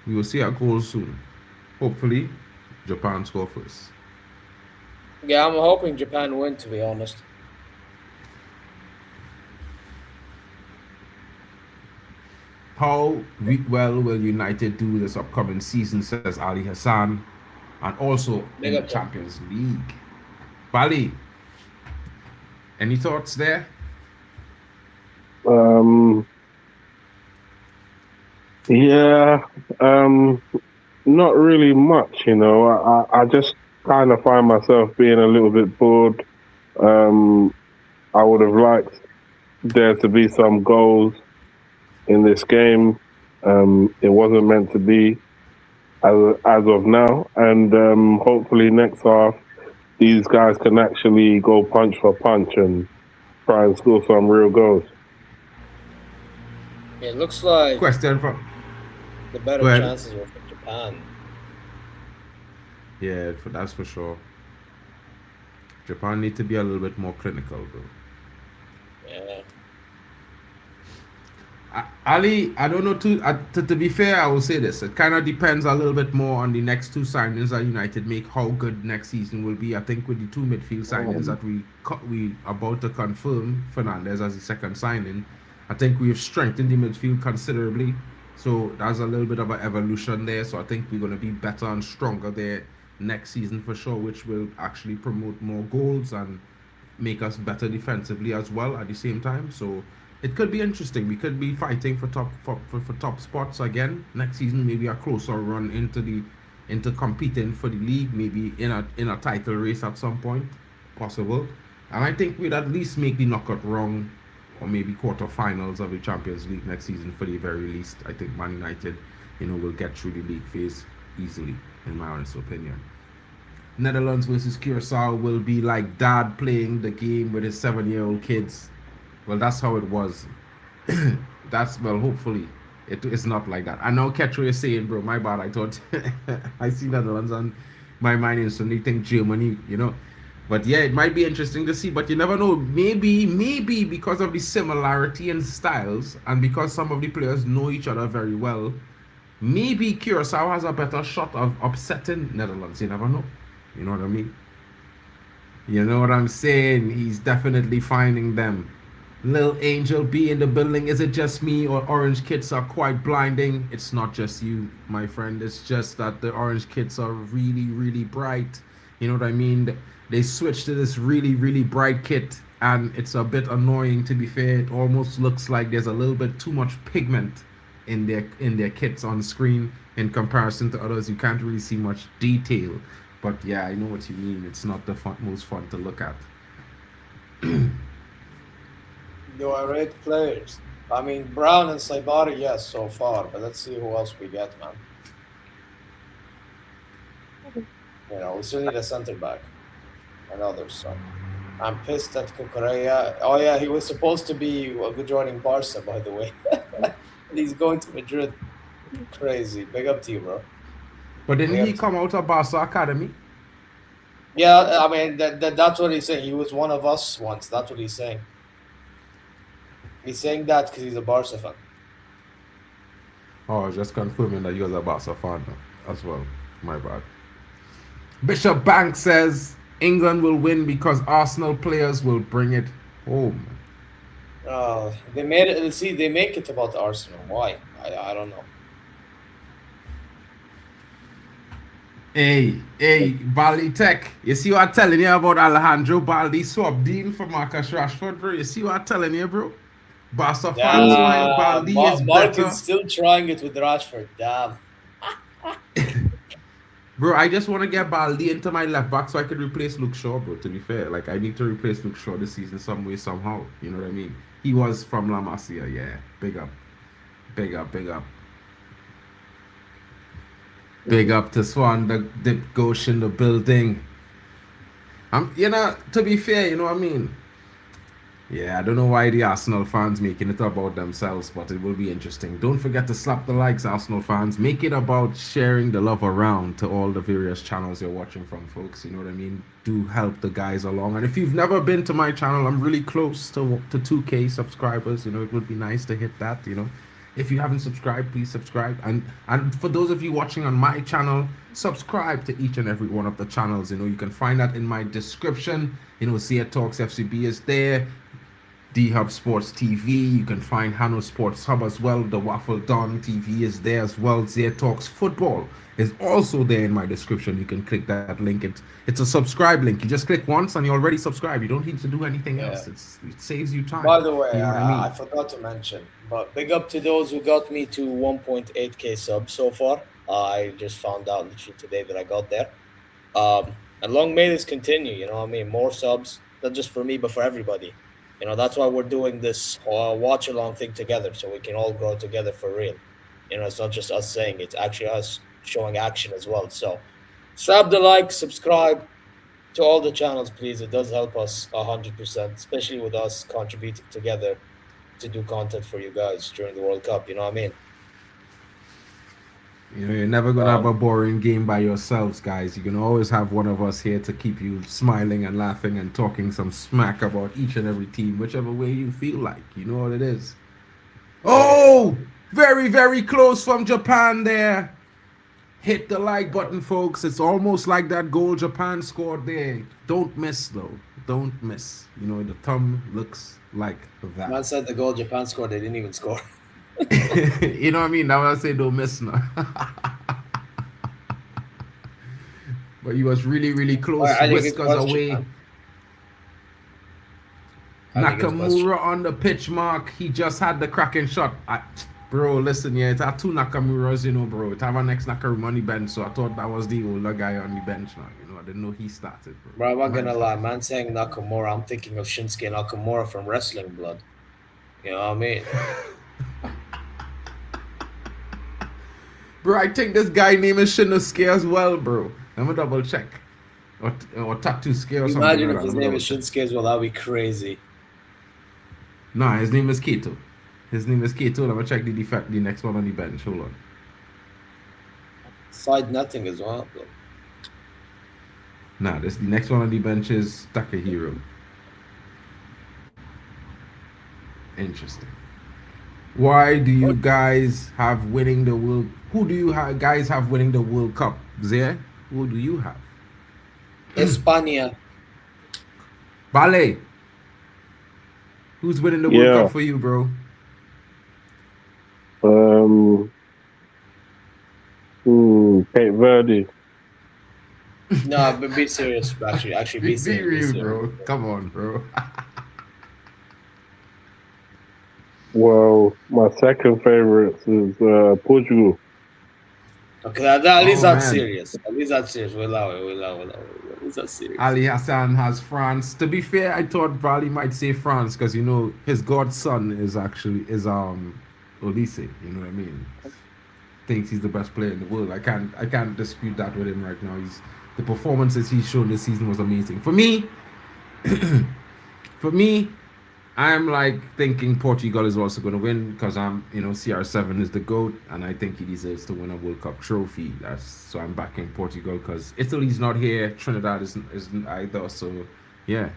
we will see our goals soon. Hopefully, Japan score first. Yeah, I'm hoping Japan win, to be honest. How well will United do this upcoming season, says Ali Hassan, and also in the Champions League. Bali, any thoughts there? Not really much, I just kind of find myself being a little bit bored. I would have liked there to be some goals in this game. It wasn't meant to be as of now, and hopefully next half these guys can actually go punch for punch and try and score some real goals. It looks like question from the better chances were for Japan. Yeah, that's for sure. Japan need to be a little bit more clinical, bro. Yeah. Ali, I don't know. To be fair, I will say this. It kind of depends a little bit more on the next two signings that United make, how good next season will be. I think with the two midfield signings that we about to confirm, Fernandez as the second signing, I think we have strengthened the midfield considerably. So there's a little bit of an evolution there. So I think we're going to be better and stronger there next season for sure, which will actually promote more goals and make us better defensively as well at the same time. So it could be interesting. We could be fighting for top spots again next season. Maybe a closer run into competing for the league. Maybe in a title race at some point, possible. And I think we'd at least make the knockout round or maybe quarterfinals of the Champions League next season for the very least. I think Man United, will get through the league phase easily, in my honest opinion. Netherlands versus Curacao will be like dad playing the game with his 7-year-old kids. Well, that's how it was. Hopefully it's not like that. I know Ketro is saying, bro, my bad. I thought I see Netherlands and my mind instantly think Germany, But yeah, it might be interesting to see, but you never know. Maybe because of the similarity in styles and because some of the players know each other very well, maybe Curacao has a better shot of upsetting Netherlands. You never know. You know what I mean? You know what I'm saying? He's definitely finding them. Lil Angel B in the building. Is it just me or orange kits are quite blinding? It's not just you, my friend. It's just that the orange kits are really, really bright. You know what I mean? They switched to this really, really bright kit, and it's a bit annoying, to be fair. It almost looks like there's a little bit too much pigment in their kits on screen in comparison to others. You can't really see much detail. But yeah, I know what you mean. It's not the most fun to look at. You are 8 players. I mean, Brown and Saibari, yes, so far. But let's see who else we get, man. We still need a center back. I know there's some. I'm pissed at Cucurella. Oh, yeah, he was supposed to be joining Barca, by the way. He's going to Madrid. Crazy. Big up to you, bro. But didn't he come out of Barca Academy? Yeah, I mean, that's what he's saying. He was one of us once. That's what he's saying. He's saying that because he's a Barca fan. Oh, just confirming that you're a Barca fan as well. My bad. Bishop Banks says England will win because Arsenal players will bring it home. They made it. See, they make it about Arsenal. Why? I don't know. Hey, Baldy Tech. You see what I'm telling you about Alejandro Baldi swap deal for Marcus Rashford, bro? You see what I'm telling you, bro? Barca fans find Baldi is Mark better. is still trying it with Rashford. Damn. Bro, I just want to get Baldi into my left back so I could replace Luke Shaw, bro, to be fair. Like, I need to replace Luke Shaw this season some way, somehow. You know what I mean? He was from La Masia, yeah. Big up. Big up, big up. Big up to Swan, the Dip Ghost in the building. To be fair, you know what I mean? Yeah, I don't know why the Arsenal fans making it about themselves, but it will be interesting. Don't forget to slap the likes, Arsenal fans. Make it about sharing the love around to all the various channels you're watching from, folks. You know what I mean? Do help the guys along. And if you've never been to my channel, I'm really close to 2K subscribers. You know, it would be nice to hit that, you know. If you haven't subscribed, please subscribe. And for those of you watching on my channel, subscribe to each and every one of the channels. You know, you can find that in my description. You know, Sia Talks FCB is there. D-Hub Sports TV. You can find Hano Sports Hub as well. The Waffle Don TV is there as well. Zia Talks Football is also there in my description. You can click that link. It's a subscribe link. You just click once and you're already subscribed. You don't need to do anything else. It saves you time. By the way, you know what I mean? I forgot to mention, but big up to those who got me to 1.8k subs so far. I just found out literally today that I got there. And long may this continue, you know what I mean? More subs, not just for me, but for everybody. You know, that's why we're doing this watch-along thing together, so we can all grow together for real. You know, it's not just us saying it, it's actually us showing action as well. So slap the like, subscribe to all the channels, please. It does help us 100%, especially with us contributing together to do content for you guys during the World Cup. You know what I mean? You know, you're never going to have a boring game by yourselves, guys. You can always have one of us here to keep you smiling and laughing and talking some smack about each and every team, whichever way you feel like. You know what it is. Oh, very, very close from Japan there. Hit the like button, folks. It's almost like that goal Japan scored there. Don't miss, though. Don't miss. You know, the thumb looks like that. Man said the goal Japan scored, they didn't even score. You know what I mean? Now I say don't miss now. But he was really, really close. Whiskers away. Nakamura on the pitch mark. He just had the cracking shot. Bro, listen, yeah, it's our two Nakamuras, you know, bro. It's our next Nakamura on the bench, so I thought that was the older guy on the bench now. You know, I didn't know he started, bro. Bro, I'm not gonna lie, man saying Nakamura, I'm thinking of Shinsuke Nakamura from Wrestling Blood. You know what I mean? Bro, I think this guy name is Shinsuke as well, bro. Let me double check. Or Tatsusuke or something. Imagine like if his name is Shinsuke as well, that'd be crazy. Nah, his name is Kato. His name is Kato. Let me check the next one on the bench. Hold on. Side nothing as well, bro. Nah, the next one on the bench is Takahiro. Interesting. Why do you guys have winning the World? Who do you guys have winning the World Cup? Zé, who do you have? España. Ballet. Who's winning the World Cup for you, bro? Cape Verde. No, but be serious, actually be serious. Be real, bro. Come on, bro. Well, my second favorite is Portugal. Okay, at least that's serious. At least that's serious. We'll allow it. At least that's serious. Ali Hassan has France. To be fair, I thought Vali might say France because, you know, his godson is Olise. You know what I mean? Thinks he's the best player in the world. I can't dispute that with him right now. The performances he's shown this season was amazing. For me, I'm like thinking Portugal is also going to win because CR7 is the GOAT and I think he deserves to win a World Cup trophy. So I'm backing Portugal because Italy's not here. Trinidad isn't either. So yeah,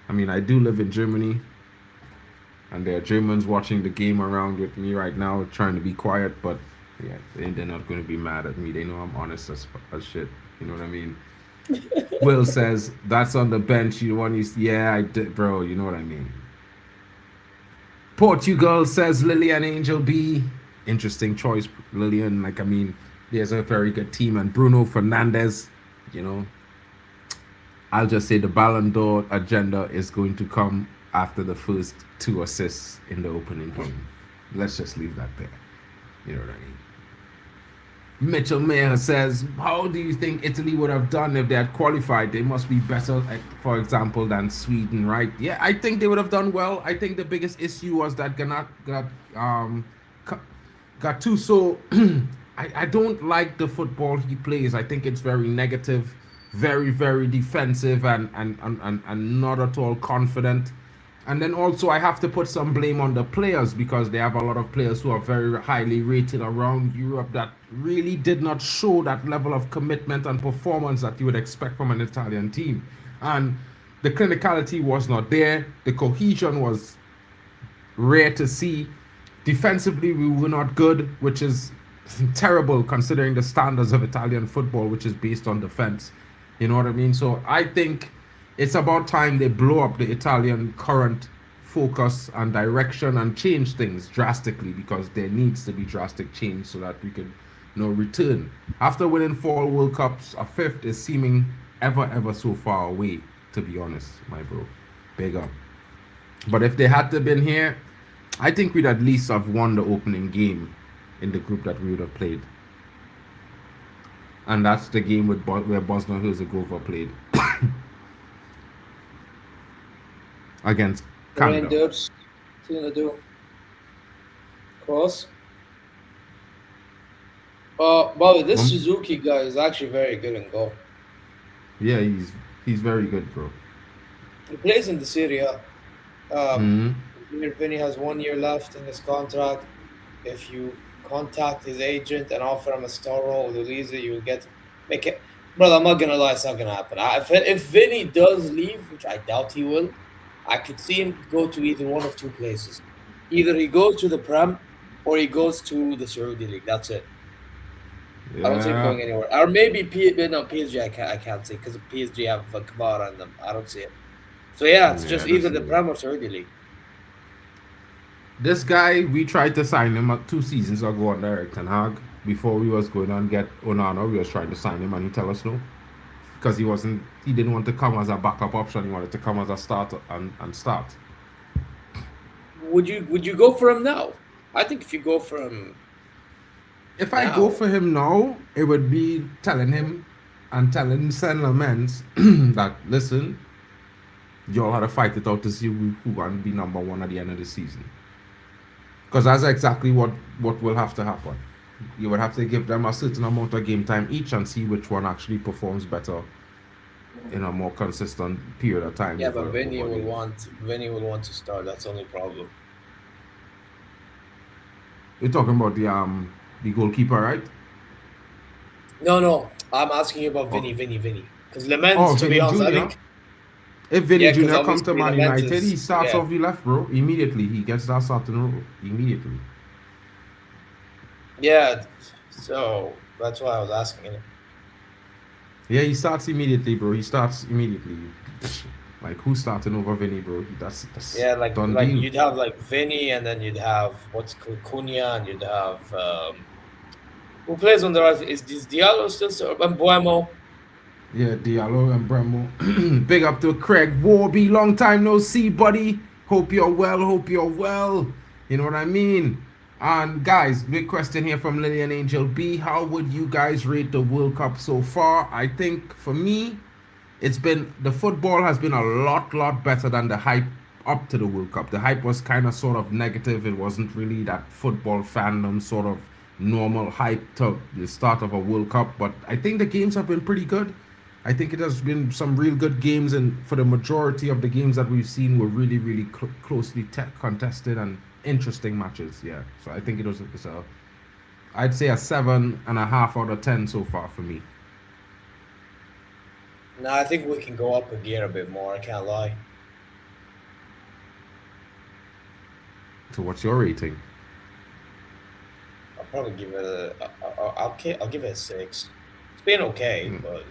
I mean, I do live in Germany and there are Germans watching the game around with me right now trying to be quiet, but yeah, they're not going to be mad at me. They know I'm honest as shit. You know what I mean? Will says, that's on the bench. Yeah, I did, bro. You know what I mean? Portugal says Lillian Angel B. Interesting choice, Lillian. Like, I mean, there's a very good team. And Bruno Fernandes, you know, I'll just say the Ballon d'Or agenda is going to come after the first 2 assists in the opening game. Let's just leave that there. You know what I mean? Mitchell Mayer says, how do you think Italy would have done if they had qualified? They must be better, for example, than Sweden, right? Yeah, I think they would have done well. I think the biggest issue was that Gattuso, I don't like the football he plays. I think it's very negative, very, very defensive, and not at all confident. And then also I have to put some blame on the players, because they have a lot of players who are very highly rated around Europe that really did not show that level of commitment and performance that you would expect from an Italian team. And the clinicality was not there. The cohesion was rare to see. Defensively, we were not good, which is terrible considering the standards of Italian football, which is based on defense. You know what I mean? So I think it's about time they blow up the Italian current focus and direction and change things drastically, because there needs to be drastic change so that we can, return. After winning 4 World Cups, a 5th is seeming ever so far away, to be honest, my bro. Big up. But if they had to been here, I think we'd at least have won the opening game in the group that we would have played. And that's the game where Bosnia-Herzegovina played. Against Canada. Dudes, what's he gonna do? Cross. By this Suzuki guy is actually very good in goal. Yeah, he's very good, bro. He plays in the Serie A. Vinny has 1 year left in his contract. If you contact his agent and offer him a star role with Elise, you'll make it. Brother, I'm not gonna lie, it's not gonna happen. If Vinny does leave, which I doubt he will, I could see him go to either one of 2 places. Either he goes to the Prem or he goes to the Saudi League. That's it. Yeah. I don't see him going anywhere. Or maybe PSG, I can't say, because PSG have Kamara in them. I don't see it. So yeah, it's just either the Prem or Saudi League. This guy, we tried to sign him 2 seasons ago under Erik Ten Hag. Before we was going on get Onana, we was trying to sign him and he tell us no. Because he didn't want to come as a backup option, he wanted to come as a starter and start. Would you go for him now? I think if you go for him, if I go for him now, it would be telling him and telling Saint Lamens that, listen, y'all had to fight it out to see who going to be number 1 at the end of the season. Because that's exactly what will have to happen. You would have to give them a certain amount of game time each and see which one actually performs better in a more consistent period of time. Yeah, but Vinny will want to start. That's the only problem. You're talking about the goalkeeper, right? No. I'm asking you about Vinny. Because Lamens, to be honest, I think if Vinny Jr. comes to Man Lamens United, he starts off the left, bro. Immediately, he gets that starting role. Immediately. Yeah, so that's why I was asking it. Yeah, he starts immediately, bro. He starts immediately. Like, who's starting over Vinny, bro? That's like you'd have like Vinny, and then you'd have Cunha, and you'd have who plays on the right? Is Diallo still and Buemo? Yeah, Diallo and Bremo. Big up to Craig Warby. Long time no see, buddy. Hope you're well. You know what I mean? And guys, big question here from Lillian Angel B. How would you guys rate the World Cup so far? I think for me, the football has been a lot better than the hype up to the World Cup. The hype was kind of sort of negative. It wasn't really that football fandom sort of normal hype to the start of a World Cup. But I think the games have been pretty good. I think it has been some real good games, and for the majority of the games that we've seen were really closely contested and interesting matches. Yeah, so I think I'd say a 7.5 out of 10 so far for me. No, I think we can go up a gear a bit more. I can't lie. So what's your rating? I'll probably give it I'll give it a 6. It's been okay, but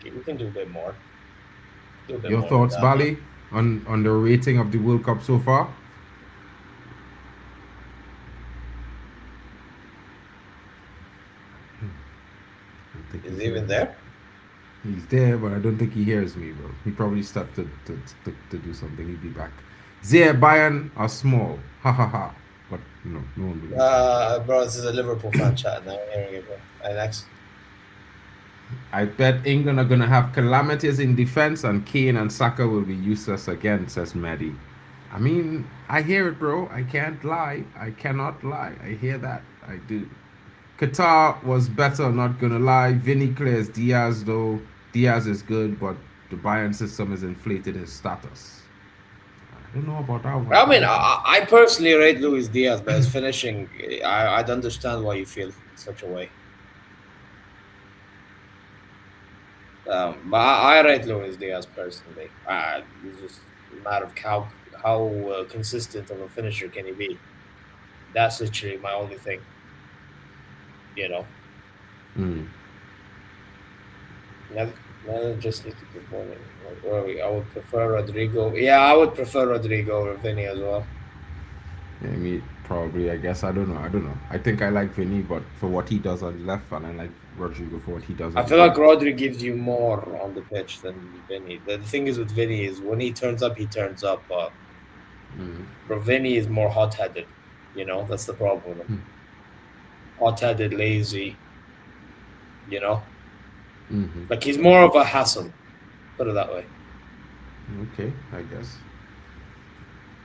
we can do a bit more. Your thoughts, Bali, on the rating of the World Cup so far? Is he even there? He's there, but I don't think he hears me, bro. He probably stepped to do something. He'll be back. Their Bayern are small. Ha ha ha. But no one believes. Bro, this is a Liverpool fan chat now. I'm hearing it, bro. And next. I bet England are going to have calamities in defense and Kane and Saka will be useless again, says Maddie. I mean, I hear it, bro. I can't lie. I cannot lie. I hear that. I do. Qatar was better, not going to lie. Vinny clears Diaz, though. Diaz is good, but the Bayern system has inflated his status. I don't know about that one. I mean, I personally rate Luis Diaz, but his finishing, I'd understand why you feel such a way. But I rate Luis Diaz personally. It's just a matter of how consistent of a finisher can he be. That's literally my only thing. You know. Just need to keep morning. Where are we? I would prefer Rodrigo. Yeah, I would prefer Rodrigo or Vinny as well. Yeah, me probably. I guess I don't know. I think I like Vinny, but for what he does on the left, and I like Rodrigo for what he does. I feel like Rodri gives you more on the pitch than Vinny. The thing is with Vinny is when he turns up, he turns up. But Vinny is more hot-headed. You know, that's the problem with him. Hot-headed, lazy. You know, like he's more of a hassle. Put it that way. Okay, I guess.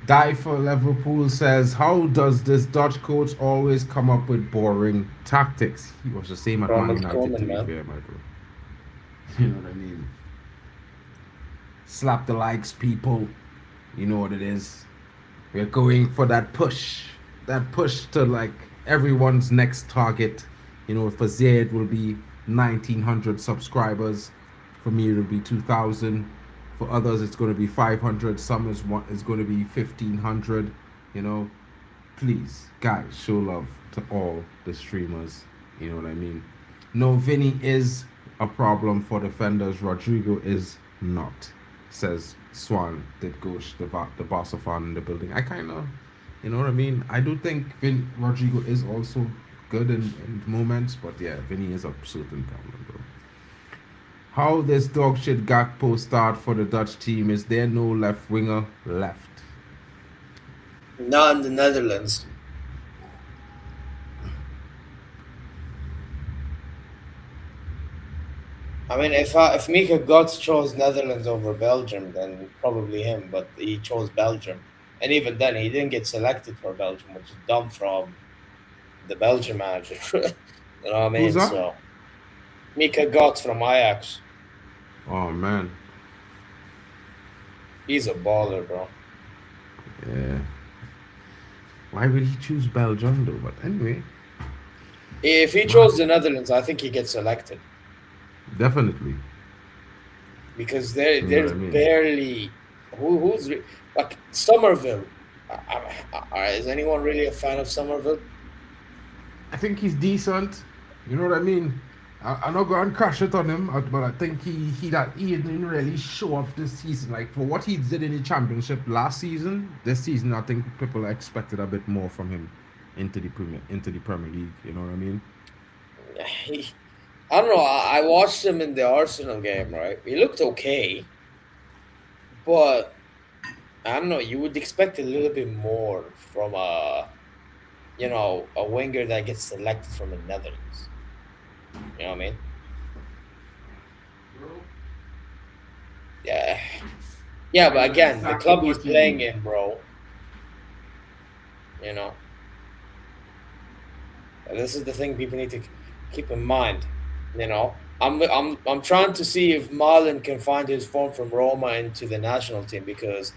Die for Liverpool says, how does this Dutch coach always come up with boring tactics? He was the same at Man United, to be fair, my bro. You know what I mean? Slap the likes, people. You know what it is. We're going for that push. That push to like everyone's next target. You know, for Zaid will be 1,900 subscribers. For me, it'll be 2,000. For others, it's going to be 500. Some is going to be 1,500. You know, please, guys, show love to all the streamers. You know what I mean? No, Vinny is a problem for defenders. Rodrigo is not, says Swan. Did Gosh, the Barca fan in the building. I kind of, you know what I mean? I do think Rodrigo is also good in moments, but yeah, Vinny is a certain problem, bro. How this dog shit Gakpo start for the Dutch team? Is there no left winger left? Not in the Netherlands. I mean, if Mika Götze chose Netherlands over Belgium, then probably him. But he chose Belgium, and even then, he didn't get selected for Belgium, which is dumb from the Belgian manager. You know what I mean? Who's that? So, Mika Götze from Ajax. Oh man, he's a baller, bro. Yeah. Why would he choose Belgium though? But anyway, if he chose the Netherlands, I think he gets selected. Definitely. Because there's barely who's like Somerville. Is anyone really a fan of Somerville? I think he's decent. You know what I mean? I'm not going to crash it on him, but I think he didn't really show up this season. Like for what he did in the championship last season, this season I think people expected a bit more from him into the Premier League. You know what I mean? I don't know. I watched him in the Arsenal game, right? He looked okay, but I don't know. You would expect a little bit more from a winger that gets selected from the Netherlands. You know what I mean? Yeah. Yeah, but again, the club he's playing in, bro. You know. This is the thing people need to keep in mind. You know, I'm trying to see if Marlon can find his form from Roma into the national team, because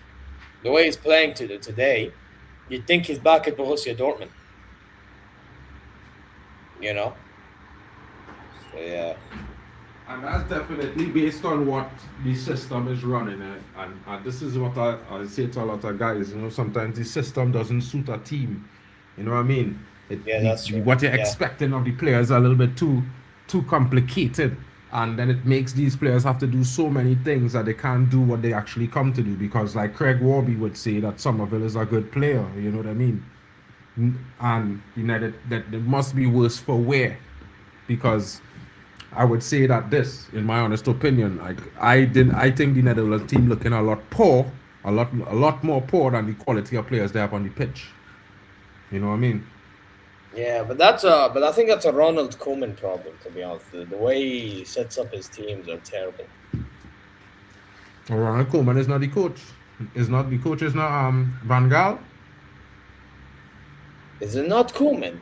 the way he's playing today, you'd think he's back at Borussia Dortmund. You know? So, yeah. And that's definitely based on what the system is running. And this is what I say to a lot of guys. You know, sometimes the system doesn't suit a team. You know what I mean? That's true. What you're expecting of the players are a little bit too complicated. And then it makes these players have to do so many things that they can't do what they actually come to do. Because like Craig Warby would say that Somerville is a good player. You know what I mean? And you know that it must be worse for wear. Because I would say that this, in my honest opinion, I think the Netherlands team looking a lot a lot more poor than the quality of players they have on the pitch. You know what I mean? Yeah, but I think that's a Ronald Koeman problem, to be honest. The way he sets up his teams are terrible. Ronald Koeman is not the coach. Is not the coach. Is not Van Gaal. Is it not Koeman?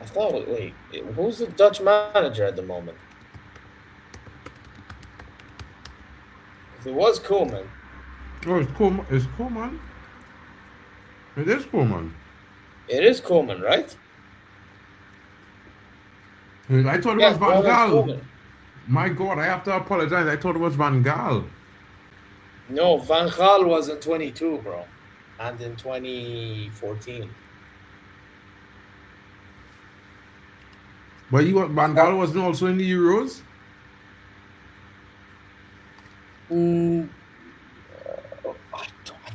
I thought. Wait, who's the Dutch manager at the moment? If it was Koeman. Oh, it's Koeman. It's Koeman. It is Koeman. It is Koeman, right? I thought it was Van Gaal. Koeman. My God, I have to apologize. I thought it was Van Gaal. No, Van Gaal was in 22, bro, and in 2014. But Van Gaal wasn't also in the Euros. I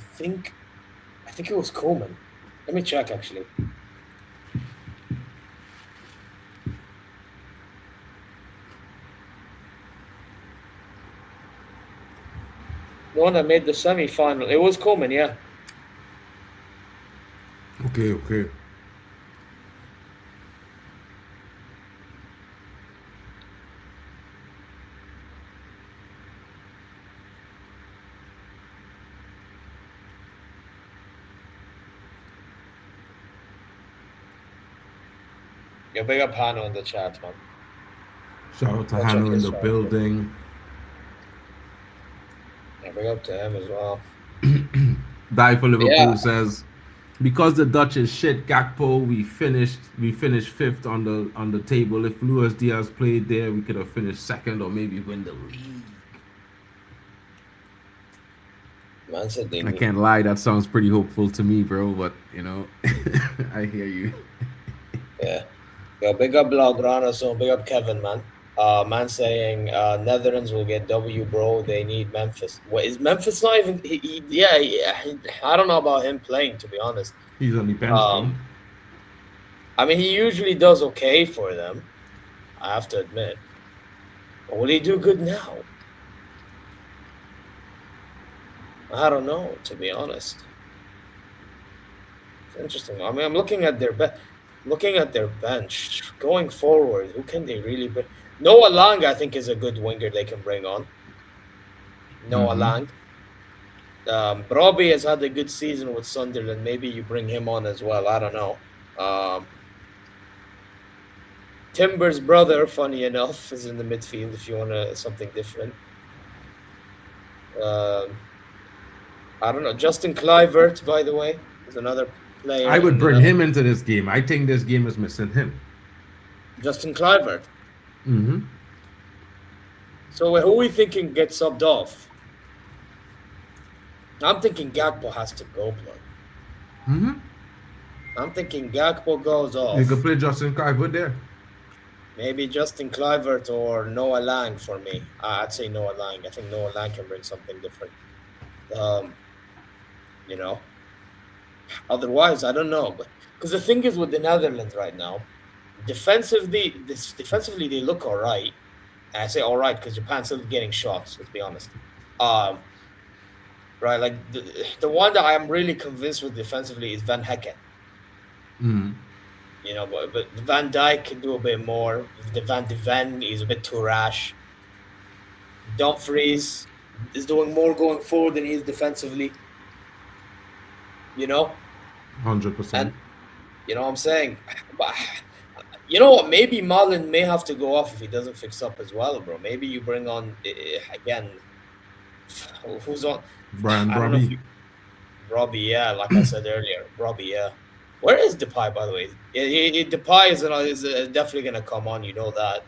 think it was Koeman. Let me check actually. The one that made the semi-final. It was Koeman, yeah. Okay. Yeah, big up Hano in the chat, man. Shout out to I'll check Hano in his the chart. building. Yeah, big up to him as well. Die for Liverpool Yeah. says, because the Dutch is shit, Gakpo, we finished fifth on the table. If Luis Diaz played there, we could have finished second or maybe win the league. Man said they I can't lie, that sounds pretty hopeful to me, bro. But you know, I hear you. Yeah. Yo, big up Blaugrana, so big up Kevin, man. Man saying Netherlands will get W, bro. They need Memphis. What is Memphis not even? I don't know about him playing, to be honest. He's on the bench, bro. I mean, he usually does okay for them. I have to admit. But will he do good now? I don't know, to be honest. It's interesting. I mean, I'm looking at their bench going forward. Who can they really bring? Noah Lang, I think, is a good winger they can bring on. Noah Lang. Brobbey has had a good season with Sunderland. Maybe you bring him on as well. I don't know. Timber's brother, funny enough, is in the midfield if you want something different. I don't know. Justin Kluivert, by the way, is another player. I would bring him into this game. I think this game is missing him. Justin Kluivert. Mm-hmm. So who are we thinking gets subbed off? I'm thinking Gakpo has to go, blood. Mm-hmm. I'm thinking Gakpo goes off. You could play Justin Kluivert there. Maybe Justin Kluivert or Noah Lang for me. I'd say Noah Lang. I think Noah Lang can bring something different. You know. Otherwise, I don't know. Because the thing is with the Netherlands right now, defensively they look all right. And I say all right because Japan's still getting shots, let's be honest. Right, like the one that I am really convinced with defensively is Van Hekken. Mm-hmm. You know, but Van Dijk can do a bit more. The Van de Ven is a bit too rash. Dumfries is doing more going forward than he is defensively. You know? 100%. And you know what I'm saying? But you know what? Maybe Marlon may have to go off if he doesn't fix up as well, bro. Maybe you bring on, again, who's on? Brian Robbie. Robbie, yeah, like I said earlier. Robbie, yeah. Where is Depay, by the way? Depay is definitely going to come on, you know that.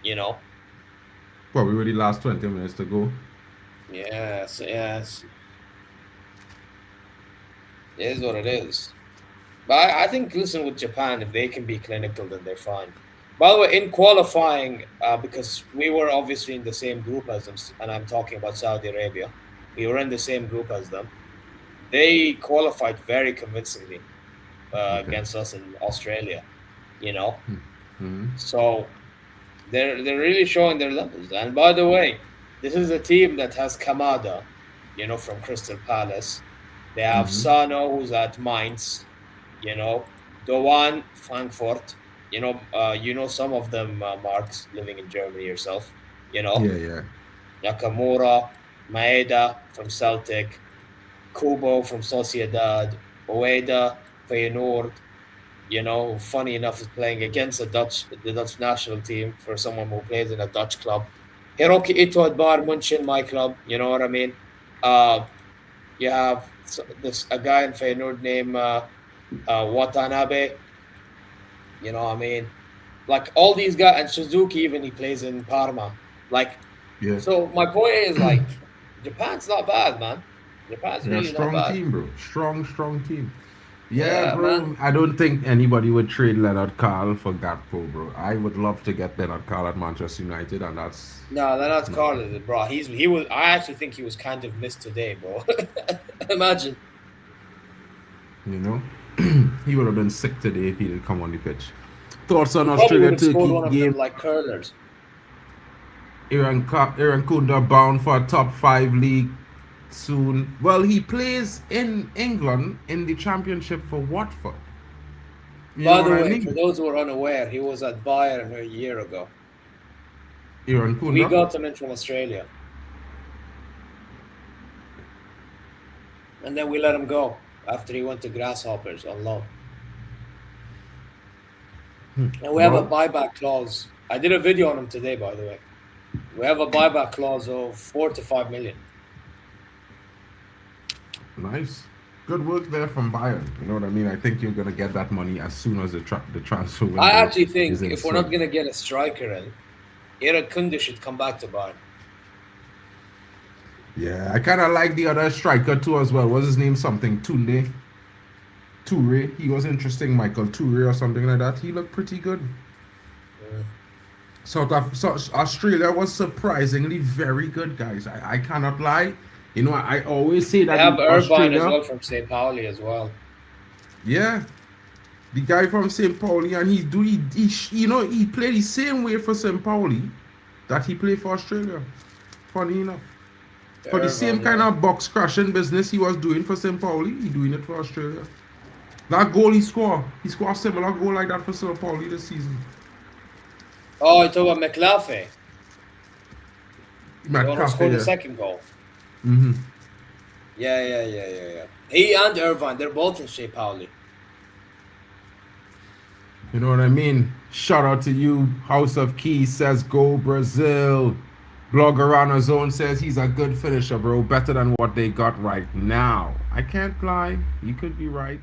You know? Probably really last 20 minutes to go. Yes. It is what it is. But I think, listen, with Japan, if they can be clinical, then they're fine. By the way, in qualifying, because we were obviously in the same group as them, and I'm talking about Saudi Arabia, we were in the same group as them. They qualified very convincingly against us in Australia, you know. Mm-hmm. So they're really showing their levels. And by the way, This is a team that has Kamada, you know, from Crystal Palace. They have Mhm. Sano, who's at Mainz, you know, Doan, Frankfurt. You know some of them, Marks, living in Germany yourself. You know, Yeah. Nakamura, Maeda from Celtic, Kubo from Sociedad, Oeda, Feyenoord. You know, funny enough, is playing against the Dutch national team for someone who plays in a Dutch club. Hiroki Ito at Bayern Munchen, my club. You know what I mean? Uh, you have this a guy in Feyenoord named Watanabe. You know what I mean? Like all these guys, and Suzuki, even he plays in Parma. Like, Yeah. so my point is like, Japan's not bad, man. Japan's They're a really not strong bad. team, bro. Strong team. Yeah, Yeah, man. bro. I don't think anybody would trade Leonard Carl for Gakpo, bro. I would love to get Leonard Carl at Manchester United, and that's No, they're not no. Carlos, bro. He was. I actually think he was kind of missed today, bro. Imagine. You know, he would have been sick today if he didn't come on the pitch. Thoughts on He probably would Australia have scored Turkey one of them game? like curlers. Aaron Kunda bound for a top 5 league soon. Well, he plays in England in the championship for Watford. You By know the what I way, for mean? those who are unaware, he was at Bayern a year ago. Aaron We Kunda. got him in from Australia, and then we let him go after he went to Grasshoppers on loan. And we have a Well, buyback clause. I did a video on him today, by the way. We have a buyback clause of 4 to 5 million. nice. Good work there from Bayern. You know what I mean? I think you're gonna get that money as soon as the transfer window I actually is think in if we're not swing. going to get a striker in, Eric Kunde should come back to Bayern. Yeah, I kind of like the other striker too as well. What's his name? Something Tunde. Toure. He was interesting, Michael Toure or something like that. He looked pretty good. Australia was surprisingly very good, guys. I cannot lie. You know, I always say They that have Irvine as Australia. well from St. Pauli as well. Yeah, the guy from St. Pauli, and you know, he played the same way for St. Pauli that he played for Australia. Funny enough, for the same Irvine, kind yeah. of box crashing business he was doing for St. Pauli, he doing it for Australia. That goal he scored a similar goal like that for St. Pauli this season. Oh, you talk about McLaughlin. The Matt one who Cafe, scored the yeah. second goal. Mm-hmm. Yeah. He and Irvine, they're both in St. Pauli. You know what I mean? Shout out to you. House of Keys says go Brazil. Blogger on his own says he's a good finisher, bro. Better than what they got right now. I can't lie. You could be right.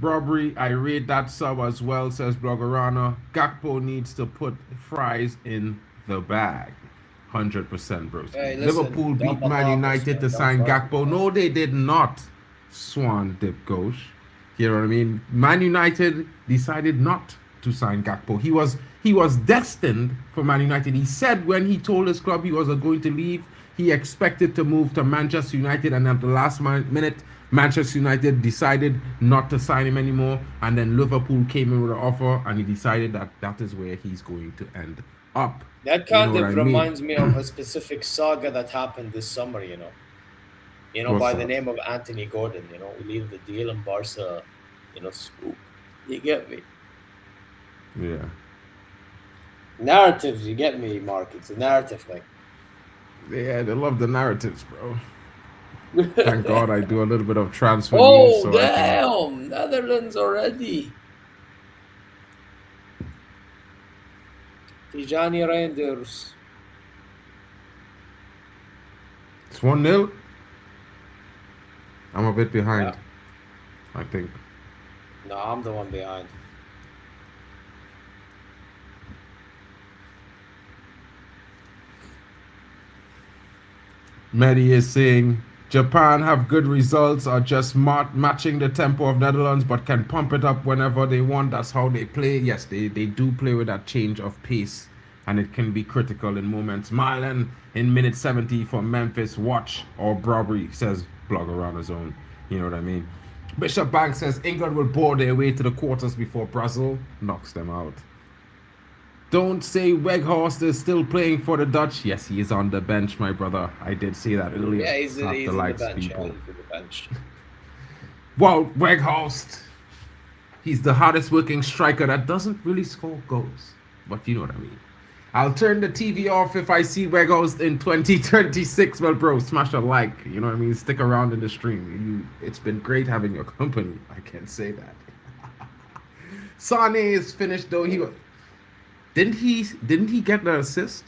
Robbery, I rate that sub as well, says Bloggerana. Gakpo needs to put fries in the bag. 100%, bro. Hey, listen, Liverpool beat don't Man mock us, United man. to Don't sign fuck Gakpo. us. No, they did not. Swan Dip Gauche. You know what I mean? Man United decided not to sign Gakpo. He was destined for Man United. He said when he told his club he was going to leave, he expected to move to Manchester United, and at the last minute, Manchester United decided not to sign him anymore, and then Liverpool came in with an offer, and he decided that that is where he's going to end up. That You kind know of what I mean? reminds me of a specific saga that happened this summer, you know. What's By the that? name of Anthony Gordon, we leave the deal and Barca, swoop. You get me? Yeah. Narratives, you get me, Mark. It's a narrative thing. Yeah, they love the narratives, bro. Thank God I do a little bit of transfer news. Oh, So I can... damn! Netherlands already. Tijani Reinders. It's 1-0. I'm a bit behind, Yeah. I think. No, I'm the one behind. Mehdi is saying Japan have good results, are just matching the tempo of Netherlands, but can pump it up whenever they want. That's how they play. Yes, they do play with that change of pace, and it can be critical in moments. Marlon in minute 70 for Memphis. Watch or Brobbery, says Blogger on his own. You know what I mean? Bishop Banks says England will bore their way to the quarters before Brazil knocks them out. Don't say Weghorst is still playing for the Dutch. Yes, he is on the bench, my brother. I did say that earlier. Yeah, he's Slap in the the likes, bench. people. Yeah, he's in the bench. Wout Weghorst. He's the hardest working striker that doesn't really score goals. But you know what I mean. I'll turn the TV off if I see Weghorst in 2026. Well, bro, smash a like. You know what I mean? Stick around in the stream. It's been great having your company. I can say that. Sane is finished though. Didn't he get the assist?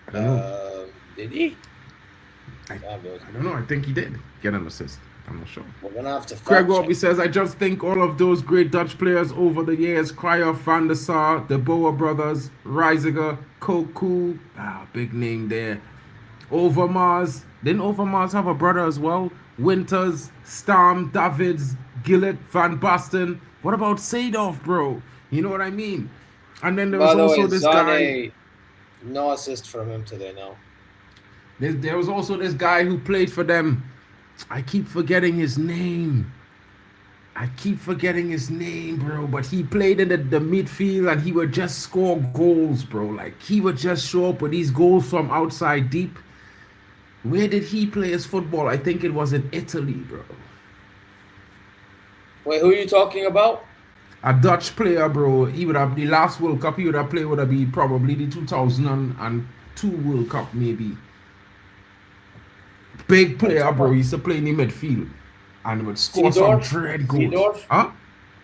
I don't know. Did he? I don't know. I think he did get an assist. I'm not sure. We're gonna have to. Craig Robbie says, I just think all of those great Dutch players over the years, Cruyff, Van der Sar, the Boer brothers, Reisiger, Koku, big name there. Overmars. Didn't Overmars have a brother as well? Winters, Stam, Davids, Gillett, Van Basten. What about Seedorf, bro? You know what I mean? And then there was also this guy. No assist from him today, no. There was also this guy who played for them. I keep forgetting his name. Bro. But he played in the midfield and he would just score goals, bro. Like, he would just show up with these goals from outside deep. Where did he play his football? I think it was in Italy, bro. Wait, who are you talking about? A Dutch player, bro. He would have the last World Cup he would have played would have been probably the 2002 World Cup, maybe. Big player, bro. He used to play in the midfield and would score some dread goals. Seedorf? Huh?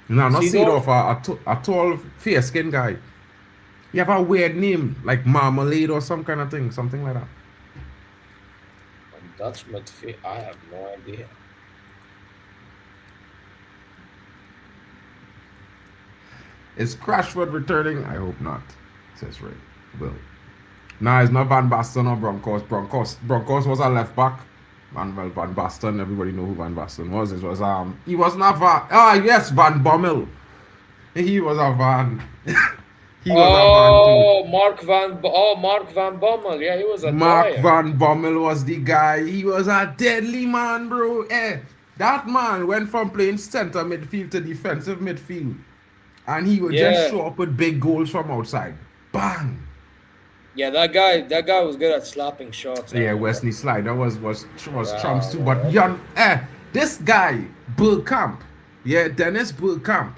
No, not Seedorf? Seedorf. A tall, fair-skinned guy. He have a weird name, like Marmalade or some kind of thing, something like that. Dutch midfield? I have no idea. Is Crashford returning? I hope not, says Ray. Will. Nah, it's not Van Basten or Broncos was a left back. Van Basten, everybody know who Van Basten was. It was he was not Van Bommel. He was a Van. Mark Van Bommel. Yeah, he was a Mark Van Bommel was the guy. He was a deadly man, bro. That man went from playing center midfield to defensive midfield. And he would just show up with big goals from outside. Bang. Yeah, that guy was good at slapping shots. Yeah, Wesley Slider was trumps too. But this guy, Bergkamp, Dennis Bergkamp,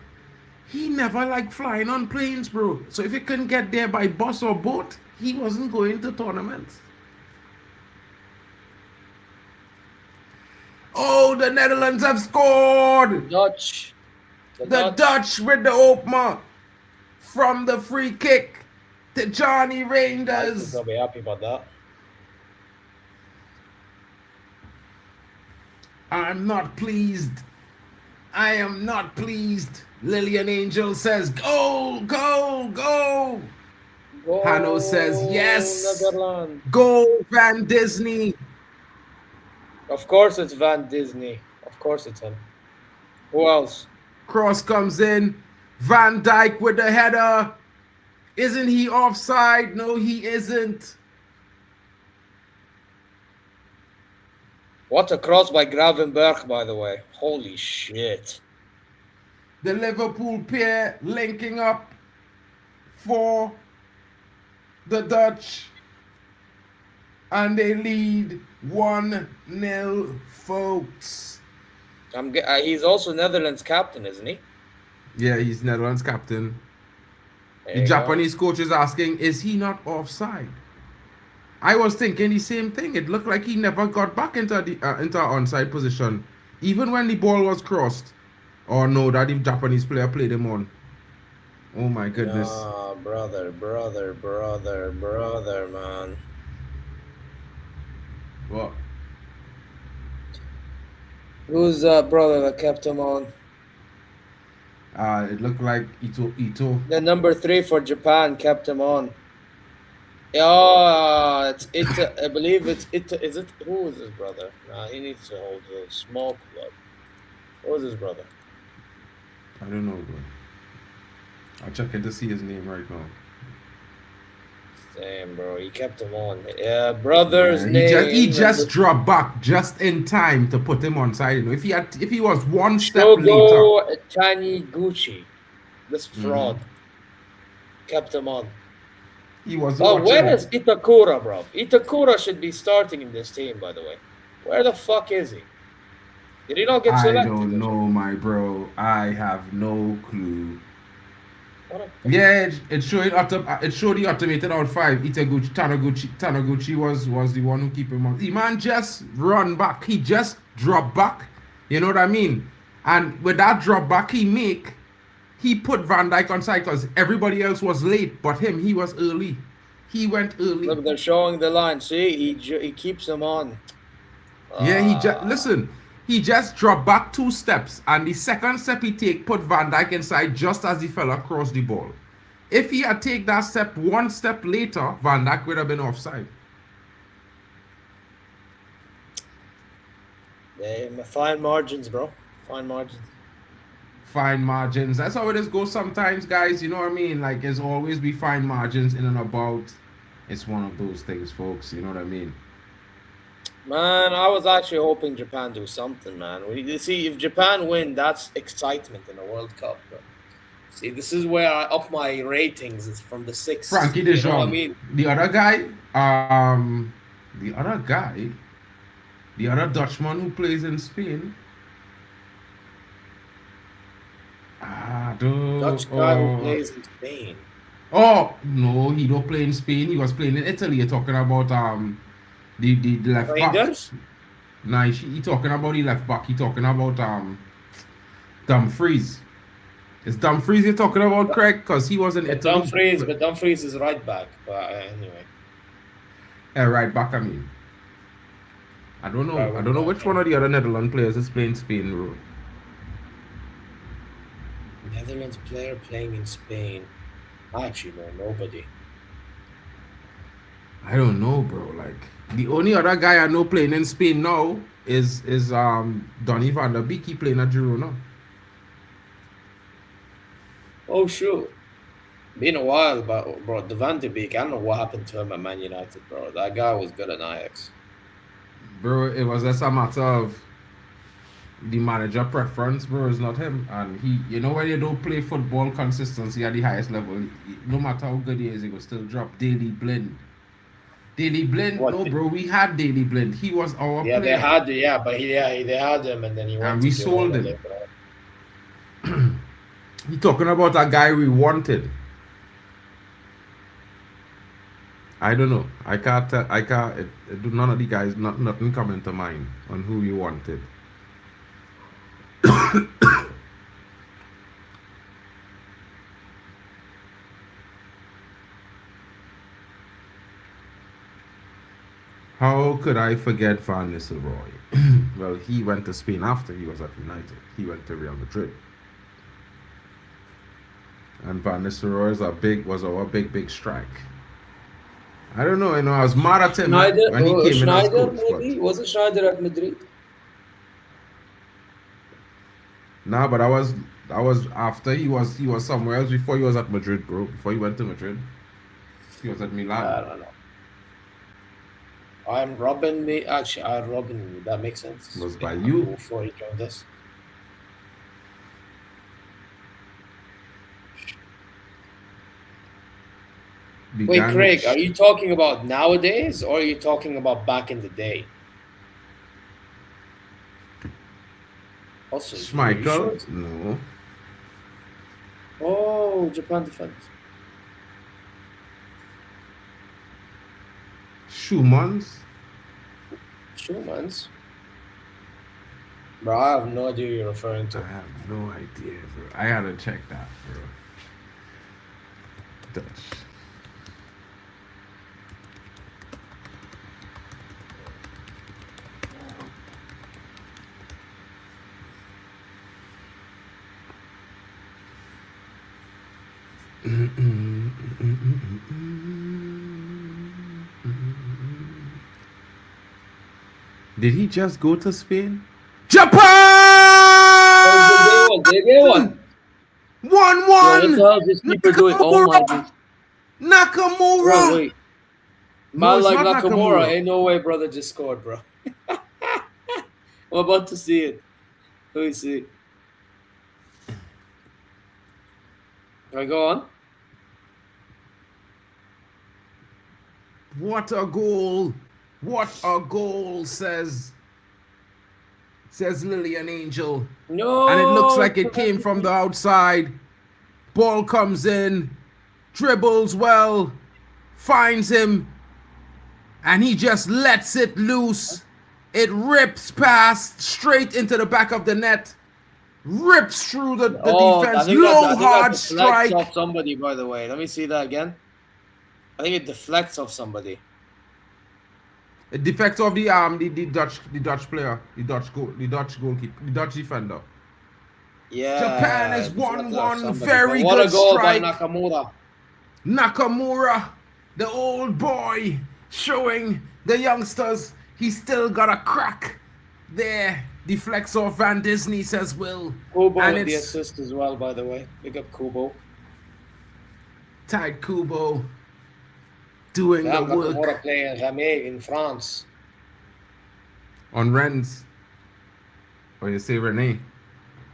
he never liked flying on planes, bro. So if he couldn't get there by bus or boat, he wasn't going to tournaments. Oh, the Netherlands have scored! The Dutch with the opener from the free kick. The Johnny Reinders. I'll be happy about that. I'm not pleased. I am not pleased. Lillian Angel says, go, go, go. Hanno says, yes. Netherlands. Go, Van Disney. Of course it's Van Disney. Of course it's him. Who else? Cross comes in. Van Dijk with the header. Isn't he offside? No, he isn't. What a cross by Gravenberg, by the way. Holy shit. The Liverpool pair linking up for the Dutch. And they lead 1-0, folks. He's also Netherlands captain, isn't he? Yeah, he's Netherlands captain. The Japanese coach is asking, is he not offside? I was thinking the same thing. It looked like he never got back into the onside position, even when the ball was crossed. Or no, that the Japanese player played him on. Oh my goodness. Oh, brother, man. What? Who's that brother that kept him on? It looked like Ito. The number 3 for Japan kept him on. Yeah, it's Ita. I believe it's Ita. Is it? Who is his brother? Nah, he needs to hold a small club. Who is his brother? I don't know, bro. I'm checking to see his name right now. Damn, bro, he kept him on. Yeah, brother's name. He just dropped back just in time to put him on side. You know, if he was one step Shogo later. Taniguchi. This fraud. kept him on. He was Oh, where watching. is Itakura, bro? Itakura should be starting in this team, by the way. Where the fuck is he? Did he not get I selected? don't know, my bro. I have no clue. What a Yeah, it showed it showed the automated out 5. Tanaguchi was the one who keep him on. The man just run back. He just drop back. You know what I mean? And with that drop back he put Van Dijk on side because everybody else was late, but he was early. He went early. Look, they're showing the line. See, he keeps them on. Yeah, he just dropped back 2 steps, and the second step he take put Van Dijk inside just as the fella crossed the ball. If he had take that step 1 step later, Van Dijk would have been offside. Fine margins, bro. Fine margins. Fine margins. That's how it is goes sometimes, guys. You know what I mean? Like, there's always be fine margins in and about. It's one of those things, folks. You know what I mean? Man, I was actually hoping Japan do something, man. You see, if Japan win, that's excitement in the World Cup, bro. See, this is where I up my ratings. It's from the 6. Frenkie de Jong. You know what I mean? The other guy, the other Dutchman who plays in Spain. Dutch guy who plays in Spain. Oh no, he don't play in Spain. He was playing in Italy. You're talking about the left back. Rangers? Nah, he talking about the left back. He talking about Dumfries. It's Dumfries you're talking about, Craig? Because he was in Italy. But Dumfries is right back. But anyway. Yeah, right back. I mean, I don't know. I don't know which one of the other Netherlands players is playing Spain, bro. Netherlands player playing in Spain. I actually know nobody. I don't know, bro. Like, the only other guy I know playing in Spain now is Donny van der Beek. He playing at Girona. Oh, sure. Been a while, but bro, the Van de Beek, I don't know what happened to him at Man United, bro. That guy was good at Ajax. Bro, it was just a matter of the manager preference, bro. It's not him. And he, you know, when you don't play football consistency at the highest level, no matter how good he is, he will still drop. Daily Blind. No, bro, we had Daily Blind. He was our player. They had, they had him, and then he went. And we sold him. He talking about a guy we wanted. I don't know. I can't. None of the guys. Nothing coming to mind on who we wanted. How could I forget Van Nistelrooy? Well, he went to Spain after he was at United. He went to Real Madrid. And Van Nistelrooy was our big strike. I don't know. I was mad at him when he came in as coach. Maybe? Wasn't Schneider at Madrid? Nah, but I was after he was somewhere else before he was at Madrid, bro. Before he went to Madrid, he was at Milan. I don't know. I'm Robin. Robin. That makes sense. Was by you before he joined us. Wait, Craig, are you talking about nowadays or are you talking about back in the day? Also, Schmeichel? Sure? No. Oh, Japan defense. Schumann's? Bro, I have no idea who you're referring to. I have no idea, bro. I had to check that, bro. Dutch. Did he just go to Spain? Japan! Oh, they won. 1-1! What the hell is this keeper doing? Oh my god. Nakamura! Bro, wait. Man, No, like not Nakamura. Ain't no way brother just scored, bro. I'm about to see it. Let me see. Can I go on? What a goal! What a goal, says Lillian Angel. No. And it looks like it came from the outside. Ball comes in, dribbles well, finds him, and he just lets it loose. It rips past straight into the back of the net. Rips through the defense. Low, hard strike. Off somebody, by the way. Let me see that again. I think it deflects off somebody. It defects off the Dutch player, the Dutch goalkeeper, the Dutch defender. Yeah. Japan is 1-1. Very what good a goal strike. by Nakamura. Nakamura, the old boy, showing the youngsters he's still got a crack there. Deflects off Van Disney, says Will. Kubo and with the it's assist as well, by the way. Big up Kubo. Takefusa Kubo doing the work. Nakamura playing Ramé in France. On Rennes. Or you say Rene?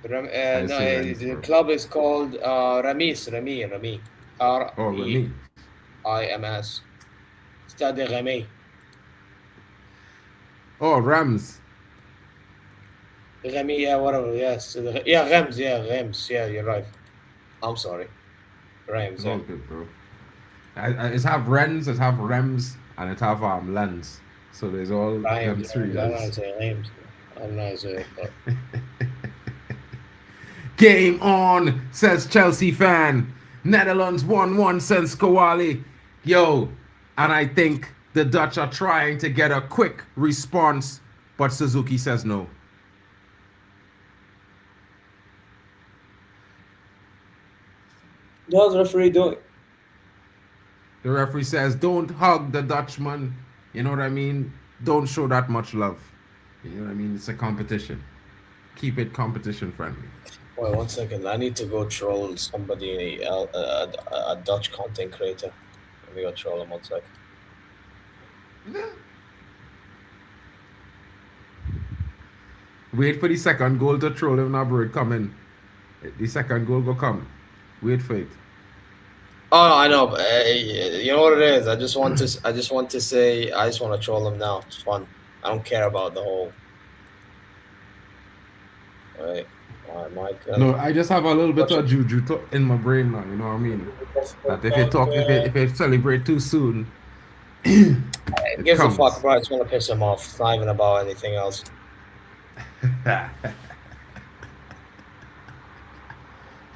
The club is called Remy. R-E-I-M-S. Stade de Remy. Oh, Rams. Remy, yeah, whatever, yes. Yeah, Reims, yeah, you're right. I'm sorry. Reims, yeah. Good, bro. It's have Rennes, it have Rems, and it have Lens. So there's all them three. I'm not saying Reims. I'm not saying that. Game on, says Chelsea fan. Netherlands 1-1, says Kowali. Yo, and I think the Dutch are trying to get a quick response, but Suzuki says no. What's the referee doing? The referee says, don't hug the Dutchman. You know what I mean? Don't show that much love. You know what I mean? It's a competition. Keep it competition friendly. Wait, 1 second. I need to go troll somebody, a Dutch content creator. Let me go troll him 1 sec. Wait for the second goal to troll him now, bro. Come in. The second goal go come. Wait for it. Oh, I know. But, you know what it is. I just want to say. I just want to troll him now. It's fun. I don't care about the whole. Right. All right, Mike. No, I just have a little bit of juju in my brain now. You know what I mean? That if you celebrate too soon, it gives a fuck, bro. I just want to piss him off. It's not even about anything else.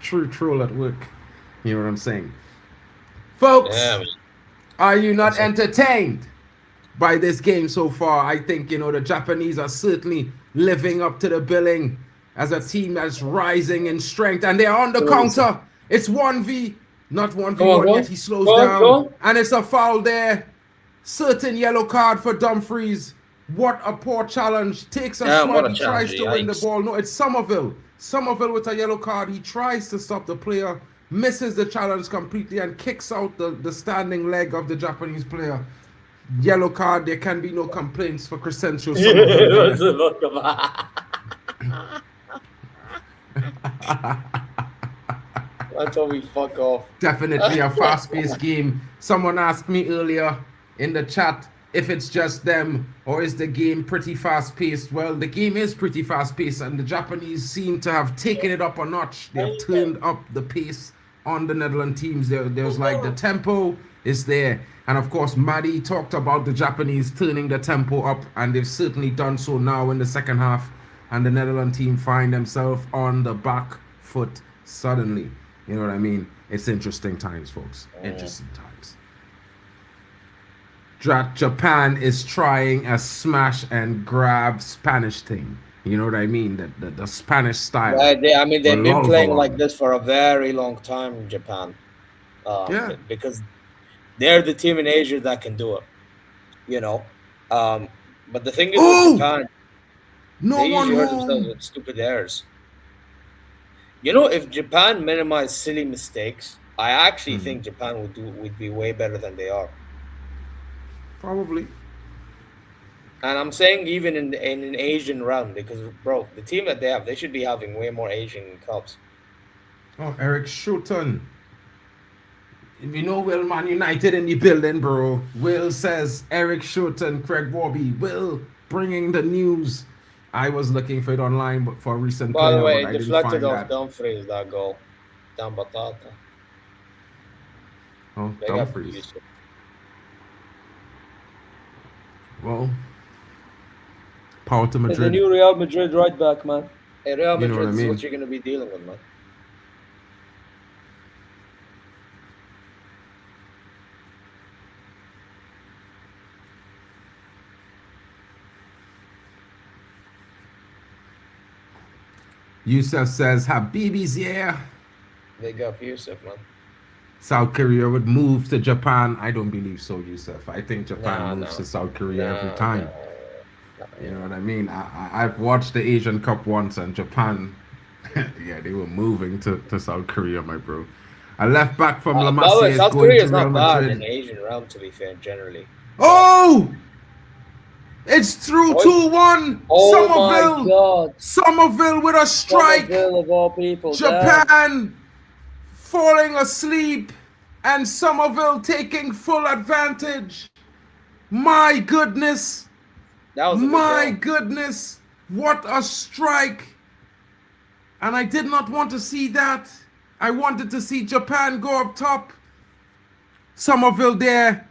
True troll at work. You know what I'm saying? Folks, Yeah, are you not entertained by this game so far? I think, the Japanese are certainly living up to the billing as a team that's rising in strength. And they're on the counter. It's 1v, not 1v1 yet. He slows down. And it's a foul there. Certain yellow card for Dumfries. What a poor challenge. Takes a shot. He tries to win the ball. No, it's Somerville. Somerville with a yellow card. He tries to stop the player. Misses the challenge completely and kicks out the standing leg of the Japanese player. Yellow card. There can be no complaints for Crescencio Somerville. I told me fuck off. Definitely a fast-paced game. Someone asked me earlier in the chat if it's just them or is the game pretty fast-paced. Well, the game is pretty fast-paced and the Japanese seem to have taken it up a notch. They have turned up the pace on the Netherlands teams. There's like the tempo is there. And of course, Maddie talked about the Japanese turning the tempo up, and they've certainly done so now in the second half. And the Netherlands team find themselves on the back foot suddenly. You know what I mean? It's interesting times, folks. Interesting times. Japan is trying a smash and grab Spanish thing. You know what I mean? The Spanish style. They've been playing like this for a very long time in Japan. Because they're the team in Asia that can do it. But the thing is with Japan, they usually hurt themselves with stupid errors. If Japan minimized silly mistakes, I actually think Japan would be way better than they are. Probably. And I'm saying even in an Asian round, because, bro, the team that they have, they should be having way more Asian Cups. Oh, Eric Shouton. You know, Will, Man United in the building, bro. Will says Eric Schut and Craig Warby. Will bringing the news. I was looking for it online, but for a recent By the player, way, but I it didn't deflected find off that. Dumfries, that goal. Damn batata. Oh, Big up Dumfries. Yusuf. Well, power to Hey, the Madrid. new Real Madrid right back, man. Hey, Real You know Madrid what I is mean? what you're going to be dealing with, man. Yusuf says Habibi's here. Big up Yusuf, man. South Korea would move to Japan. I don't believe so, Yusuf. I think Japan moves No. to South Korea every time. No. You know what I mean? I've watched the Asian Cup once, and Japan, yeah, they were moving to South Korea, my bro. A left back from La By the way, Masia is South going Korea to is Real not bad in Madrid. the Asian realm, to be fair, generally. Oh! It's through Oi. 2-1. Oh my Somerville. God. Somerville with a strike. Somerville of all people. Japan falling asleep, and Somerville taking full advantage. My goodness. That was a good My goal. goodness. What a strike. And I did not want to see that. I wanted to see Japan go up top. Somerville there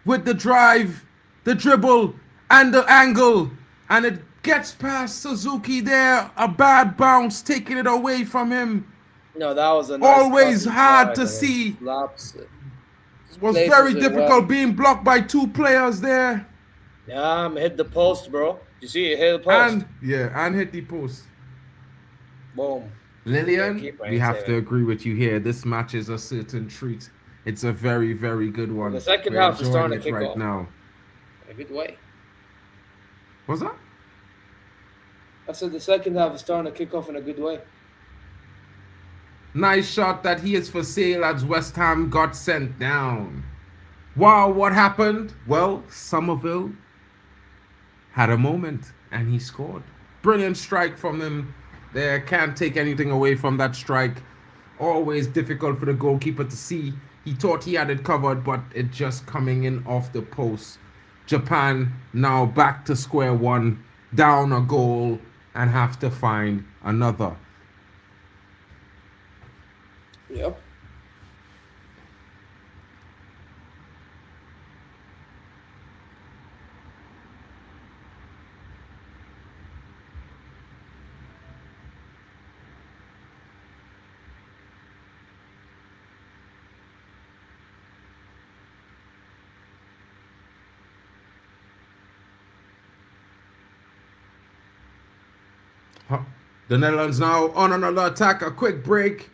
with the drive, the dribble, and the angle. And it gets past Suzuki there. A bad bounce, taking it away from him. No, that was a nice Always cut hard inside, to and it see. slaps it. Was Places very it difficult well. being blocked by two players there. Yeah, hit the post, bro. You see it hit the post. And hit the post. Boom. Lillian, Yeah, keep we have right to there. agree with you here. This match is a certain treat. It's a very, very good one. The second We're half is enjoying starting it to kick right off. now. In a good way. What's that? I said the second half is starting to kick off in a good way. Nice shot that he is for sale as West Ham got sent down. Wow, what happened? Well, Somerville had a moment and he scored. Brilliant strike from him there. Can't take anything away from that strike. Always difficult for the goalkeeper to see. He thought he had it covered, but it just coming in off the post. Japan now back to square one, down a goal, and have to find another. Yep. The Netherlands now on another attack. A quick break.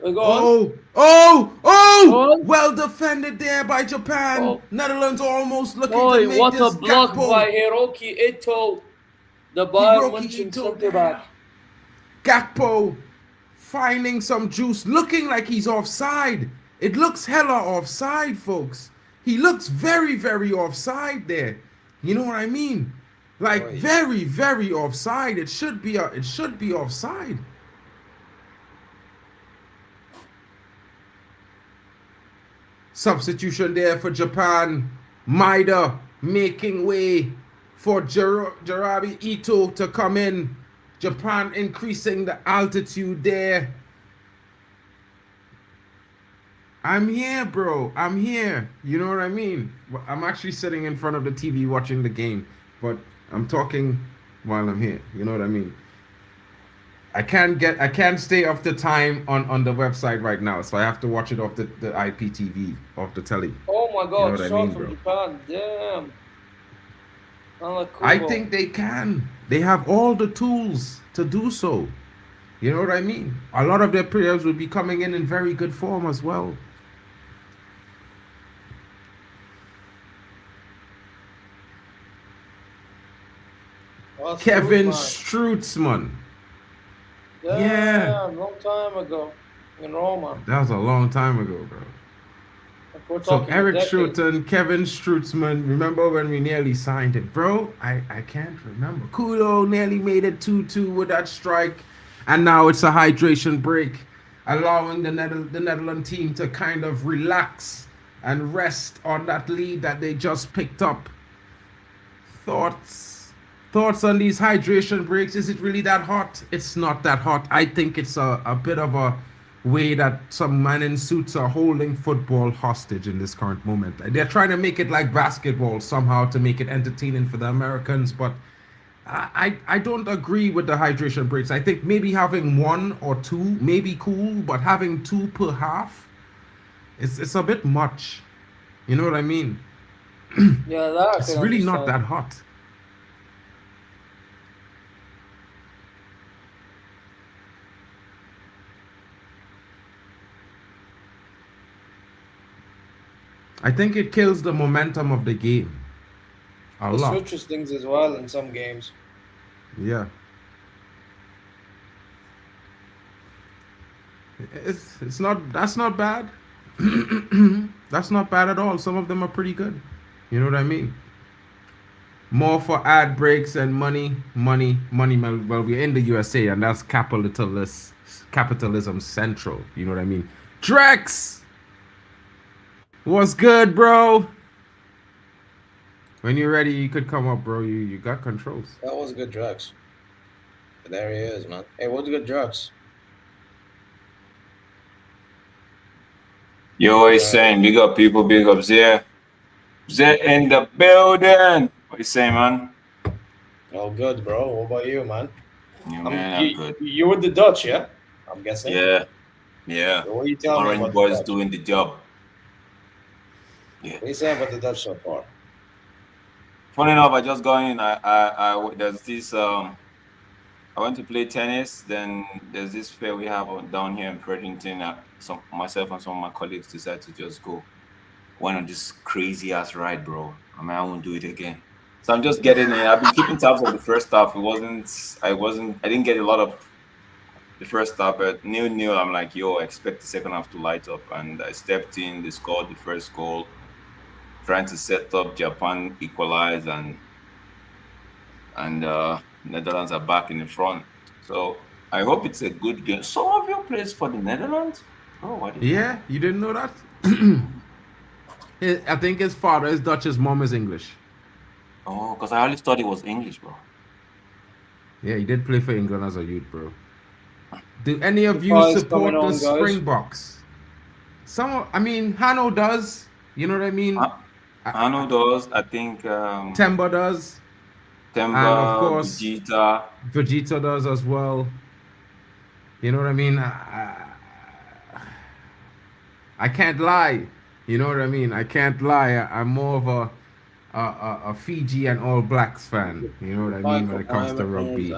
Go on. Oh! Well defended there by Japan. Oh. Netherlands almost looking Oi, to make what this a block Gakpo. by Hiroki Ito, the Bayern Hiroki München Ito centre there. back. Gakpo finding some juice, looking like he's offside. It looks hella offside, folks. He looks very, very offside there. You know what I mean? Like Oi. very, very offside. It should be offside. Substitution there for Japan. Maida making way for Jarabi Ito to come in. Japan increasing the altitude there. I'm here, bro. I'm here. You know what I mean? I'm actually sitting in front of the TV watching the game, but I'm talking while I'm here. You know what I mean? I can't stay off the time on the website right now, so I have to watch it off the IPTV, off the telly. Oh my God, what I shot mean, from bro? Japan. Damn. I think they can. They have all the tools to do so. You know what I mean? A lot of their players will be coming in very good form as well. That's Kevin good, man. Strutzman. Damn, Yeah. long time ago in Roma. That was a long time ago, bro. Like, we're So talking Eric a decade. Strutzen, Kevin Strutzman. Remember when we nearly signed it, bro? I can't remember. Kudo nearly made it 2-2 with that strike, and now it's a hydration break. allowing the Netherlands team to kind of relax and rest on that lead that they just picked up. Thoughts on these hydration breaks? Is it really that hot? It's not that hot. I think it's a bit of a way that some men in suits are holding football hostage in this current moment. They're trying to make it like basketball somehow to make it entertaining for the Americans, but I don't agree with the hydration breaks. I think maybe having one or two may be cool, but having two per half, it's a bit much. You know what I mean? Yeah, that I It's can really not understand. that hot. I think it kills the momentum of the game a It lot. switches things as well in some games. Yeah. It's not that's not bad. That's not bad at all. Some of them are pretty good. You know what I mean? More for ad breaks and money. Well, we're in the USA and that's capitalism central. You know what I mean? Drex! What's good, bro? When you're ready, you could come up, bro. You got controls. That was good drugs. There he is, man. Hey, what's good drugs? Yo, he's saying, big up people, big up Zay. Zay in the building. What you saying, man? Oh, good, bro. What about you, man? Yeah, man, I'm good. You with the Dutch, yeah? I'm guessing. Yeah. So what are you telling me Orange about boys the Dutch? doing the job. Yeah. What are you saying about the Dutch so far? Funny enough, I just got in. There's this I went to play tennis. Then there's this fair we have down here in Fredericton. Myself and some of my colleagues decided to just go. Went on this crazy ass ride, bro. I mean, I won't do it again. So I'm just getting in. I've been keeping tabs of the first half. I didn't get a lot of the first half, but 0-0. I'm like, yo, I expect the second half to light up. And I stepped in. They scored the first goal, trying to set up. Japan equalize, and Netherlands are back in the front. So I hope it's a good game. Some of you plays for the Netherlands? Oh, what? Yeah, you didn't know that? I think his father is Dutch, his mom is English. Oh, because I always thought it was English, bro. Yeah, he did play for England as a youth, bro. Do any of The you prize support coming on, the guys. Springboks? Hano does. You know what I mean? Hano does. I think Temba does. Temba, And of course, Vegeta does as well. You know what I mean? I can't lie. You know what I mean? I can't lie. I'm more of a Fiji and All Blacks fan. You know what I mean when it comes to rugby.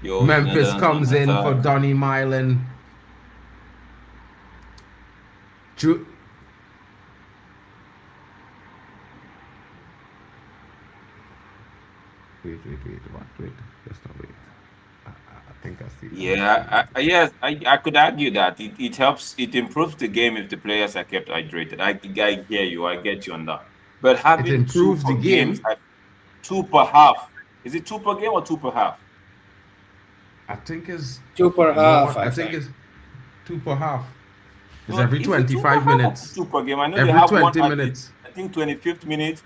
Yo, Memphis comes in for Donny. Donny Mylan. Wait. Just not wait. I think I see. Yeah, yes, I could argue that it helps. It improves the game if the players are kept hydrated. I hear you. I get you on that. But having It improves two the per game. games, 2 per half. Is it 2 per game or 2 per half? I think it's 2 per half. I think it's 2 per half. It's No, every is it 2 per 25 half or minutes. 2 per game. I know Every they have 20 one at minutes. I think 25th minute,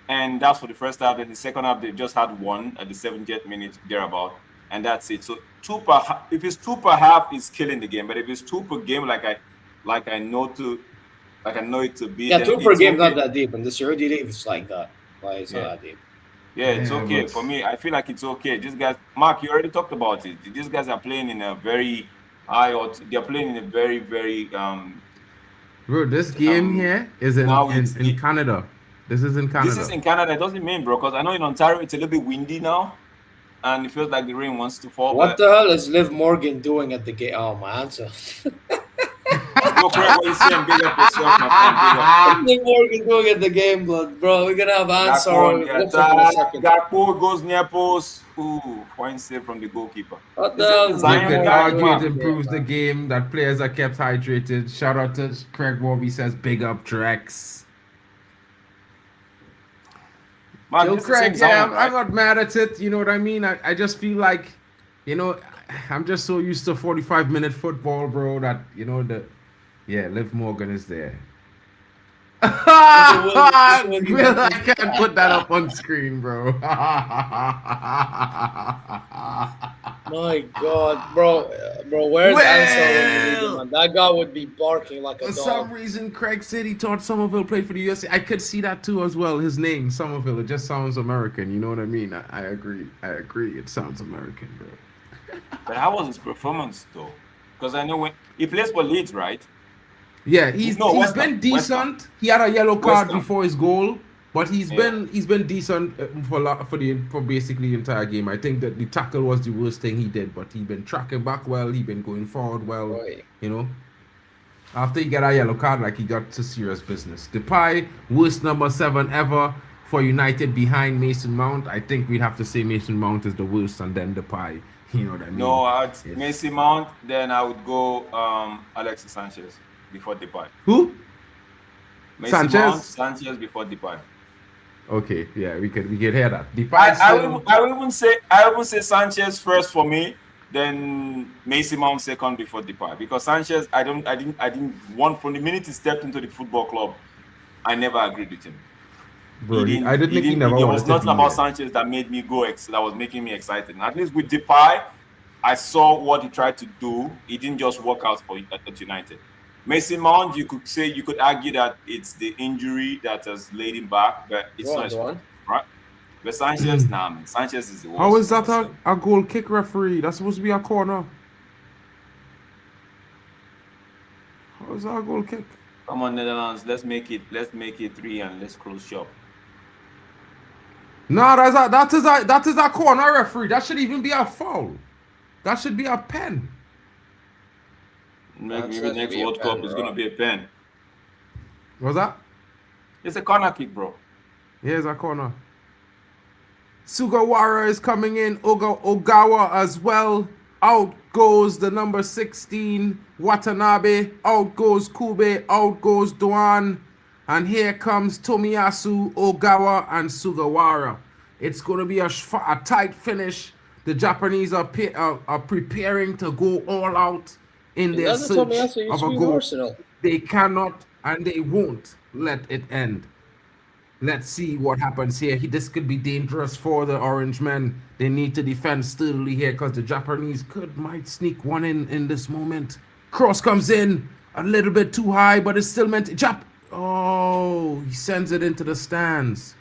and that's for the first half. Then the second half, they just had one at the 70th minute, thereabout, and that's it. So 2 per half. If it's 2 per half, it's killing the game. But if it's 2 per game, like I know it to be, Yeah, then 2 per it's game, okay. not that deep. And the Saudi League is like that. Like, it's not that deep. Yeah, it's Yeah, okay but- for me. I feel like it's okay. These guys, Mark, you already talked about it. These guys are playing in a very they're playing in a very, very Bro, this game here is in Canada. This is in Canada. This is in Canada. It doesn't mean, bro, because I know in Ontario it's a little bit windy now, and it feels like the rain wants to fall. What the hell is Liv Morgan doing at the game? Oh, my answer. Yo, Craig, what you saying? Big up yourself, my friend. Big up. What's Liv Morgan doing at the game, blood, bro? We're gonna have answer. Gakpo goes near post. Ooh, point save from the goalkeeper. What the Is it hell? You Zion can guy? argue Wow. it improves the game, that players are kept hydrated. Shout out to Craig Warby says big up Drex. Man, Yo, this is the same Craig, yeah, Zion, right? I'm not mad at it. You know what I mean? I just feel like, you know, I'm just so used to 45-minute football, bro, that Liv Morgan is there. Will, I can't put that up on screen, bro. My God, bro, where's Ansel when you need him, man? That guy would be barking like a For dog. some reason, Craig said he thought Somerville played for the USA. I could see that too as well. His name, Somerville, it just sounds American. You know what I mean? I agree. It sounds American, bro. But how was his performance though? Because I know when he plays for Leeds, right? Yeah, he's been decent. He had a yellow card before his goal, but he's been decent for basically the entire game. I think that the tackle was the worst thing he did, but he's been tracking back well. He's been going forward well. You know, after he got a yellow card, like he got to serious business. Depay, worst number 7 ever for United behind Mason Mount. I think we'd have to say Mason Mount is the worst, and then Depay. You know what I mean? No, Mason Mount. Then I would go Alexis Sanchez before Depay. Who? Sanchez before Depay. Okay, yeah, we could hear that. Depay. I would even say Sanchez first for me, then Mason Mount second before Depay, because Sanchez I didn't want from the minute he stepped into the football club, I never agreed with him. Bro, I didn't think he never There was nothing about Sanchez that made me that was making me excited. And at least with Depay, I saw what he tried to do. He didn't just work out at United. Mason Mount, you could argue that it's the injury that has laid him back, but it's not his fault, right? But Sanchez, man. Sanchez is the worst. How is that a goal kick, referee? That's supposed to be a corner. How is that a goal kick? Come on, Netherlands, let's make it 3 and let's close shop. No, that is a corner, referee. That should even be a foul. That should be a pen. Maybe next World Cup is going to be a pen. What's that? It's a corner kick, bro. Yeah, it's a corner. Sugawara is coming in. Ogawa as well. Out goes the number 16, Watanabe. Out goes Kube. Out goes Doan. And here comes Tomiyasu, Ogawa, and Sugawara. It's going to be a tight finish. The Japanese are preparing to go all out in their search of a goal. They cannot and they won't let it end. Let's see what happens here. This could be dangerous for the Orange men. They need to defend sturdily here because the Japanese might sneak one in this moment. Cross comes in a little bit too high, but it's still meant to Oh, he sends it into the stands.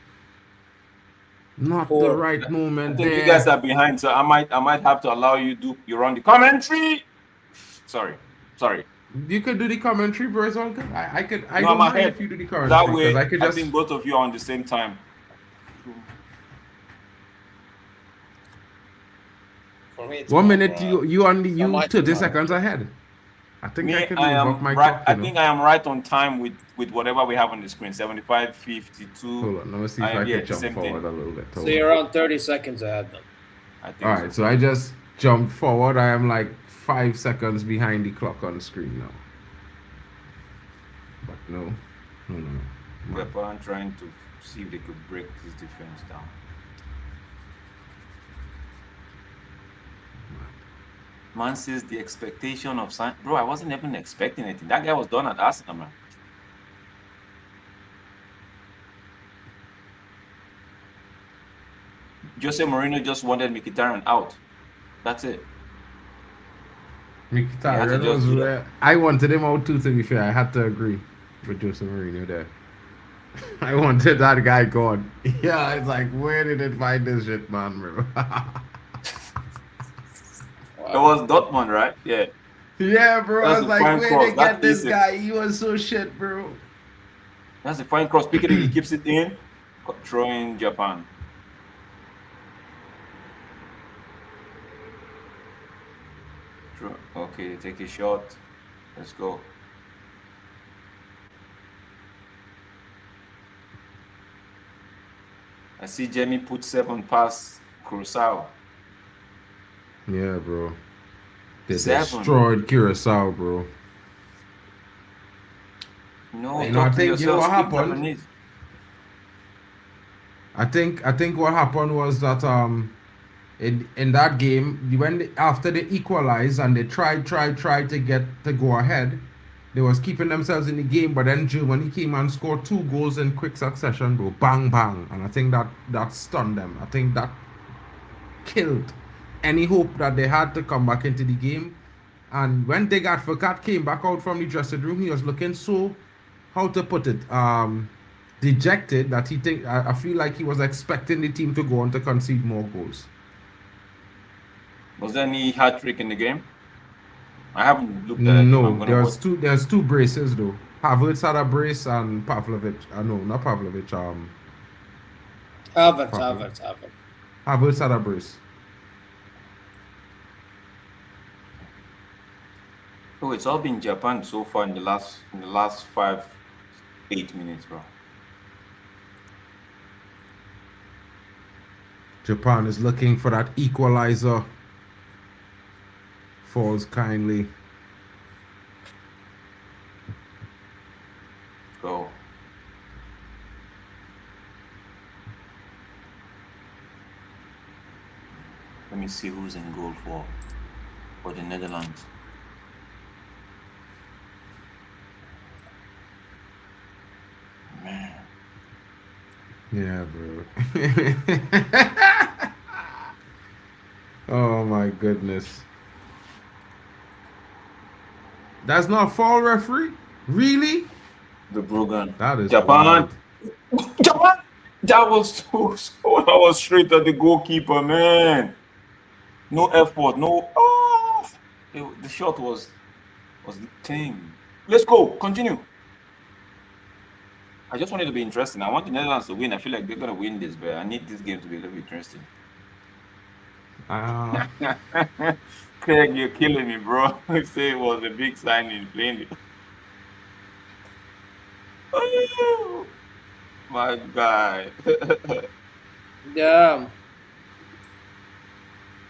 Not the right moment. I think you guys are behind, so I might have to allow you run the commentary. Sorry. You could do the commentary, bro. It's all good. I don't mind if you do the commentary. That way, I think both of you are on the same time. For me, it's 1 minute, you 30 seconds ahead. I think I can move up my clock. I think I am right on time with whatever we have on the screen. 75, 52. Hold on, let me see if I can jump forward a little bit. So you're around 30 seconds ahead then. All right, so I just jumped forward. I am like 5 seconds behind the clock on the screen now. But no. Japan trying to see if they could break this defense down. Man says the expectation of bro, I wasn't even expecting anything. That guy was done at Arsenal, man. Jose Mourinho just wanted Mkhitaryan out. That's it. Mkhitaryan was rare. I wanted him out too, to be fair. I had to agree with Jose Mourinho there. I wanted that guy gone. Yeah, it's like, where did it find this shit, man, bro? It was Dortmund, right? Yeah. Yeah, bro. I was like, where they get this guy? He was so shit, bro. That's a fine cross. Pick it, he keeps it in. Throwing Japan. Okay, take a shot. Let's go. I see Jamie put 7 past Curacao. Yeah, bro. They destroyed Curacao, bro. No, I think what happened. I think what happened was that in that game, after they equalized and they tried to get to go ahead, they was keeping themselves in the game, but then Germany came and scored 2 goals in quick succession, bro. Bang bang. And I think that stunned them. I think that killed any hope that they had to come back into the game. And when Takefusa came back out from the dressing room, he was looking so, how to put it, dejected that I feel like he was expecting the team to go on to concede more goals. Was there any hat trick in the game? I haven't looked at it. No, there's 2 braces though. Havertz had a brace and Pavlovic. No, not Pavlovic. Havertz. Havertz had a brace. Oh, it's all been Japan so far in the last 5-8 minutes, bro. Japan is looking for that equalizer. Falls kindly. Go. Let me see who's in goal for the Netherlands. Man. Yeah, bro. Oh my goodness. That's not a foul, referee? Really? The Brogan. That is Japan. wild. Japan. That was that was straight at the goalkeeper, man. No effort, no. Oh, the shot was the thing. Let's go. Continue. I just want it to be interesting. I want the Netherlands to win. I feel like they're gonna win this, but I need this game to be a little bit interesting. Craig, you're killing me, bro. I say it was a big signing playing it. Oh, my guy. Yeah.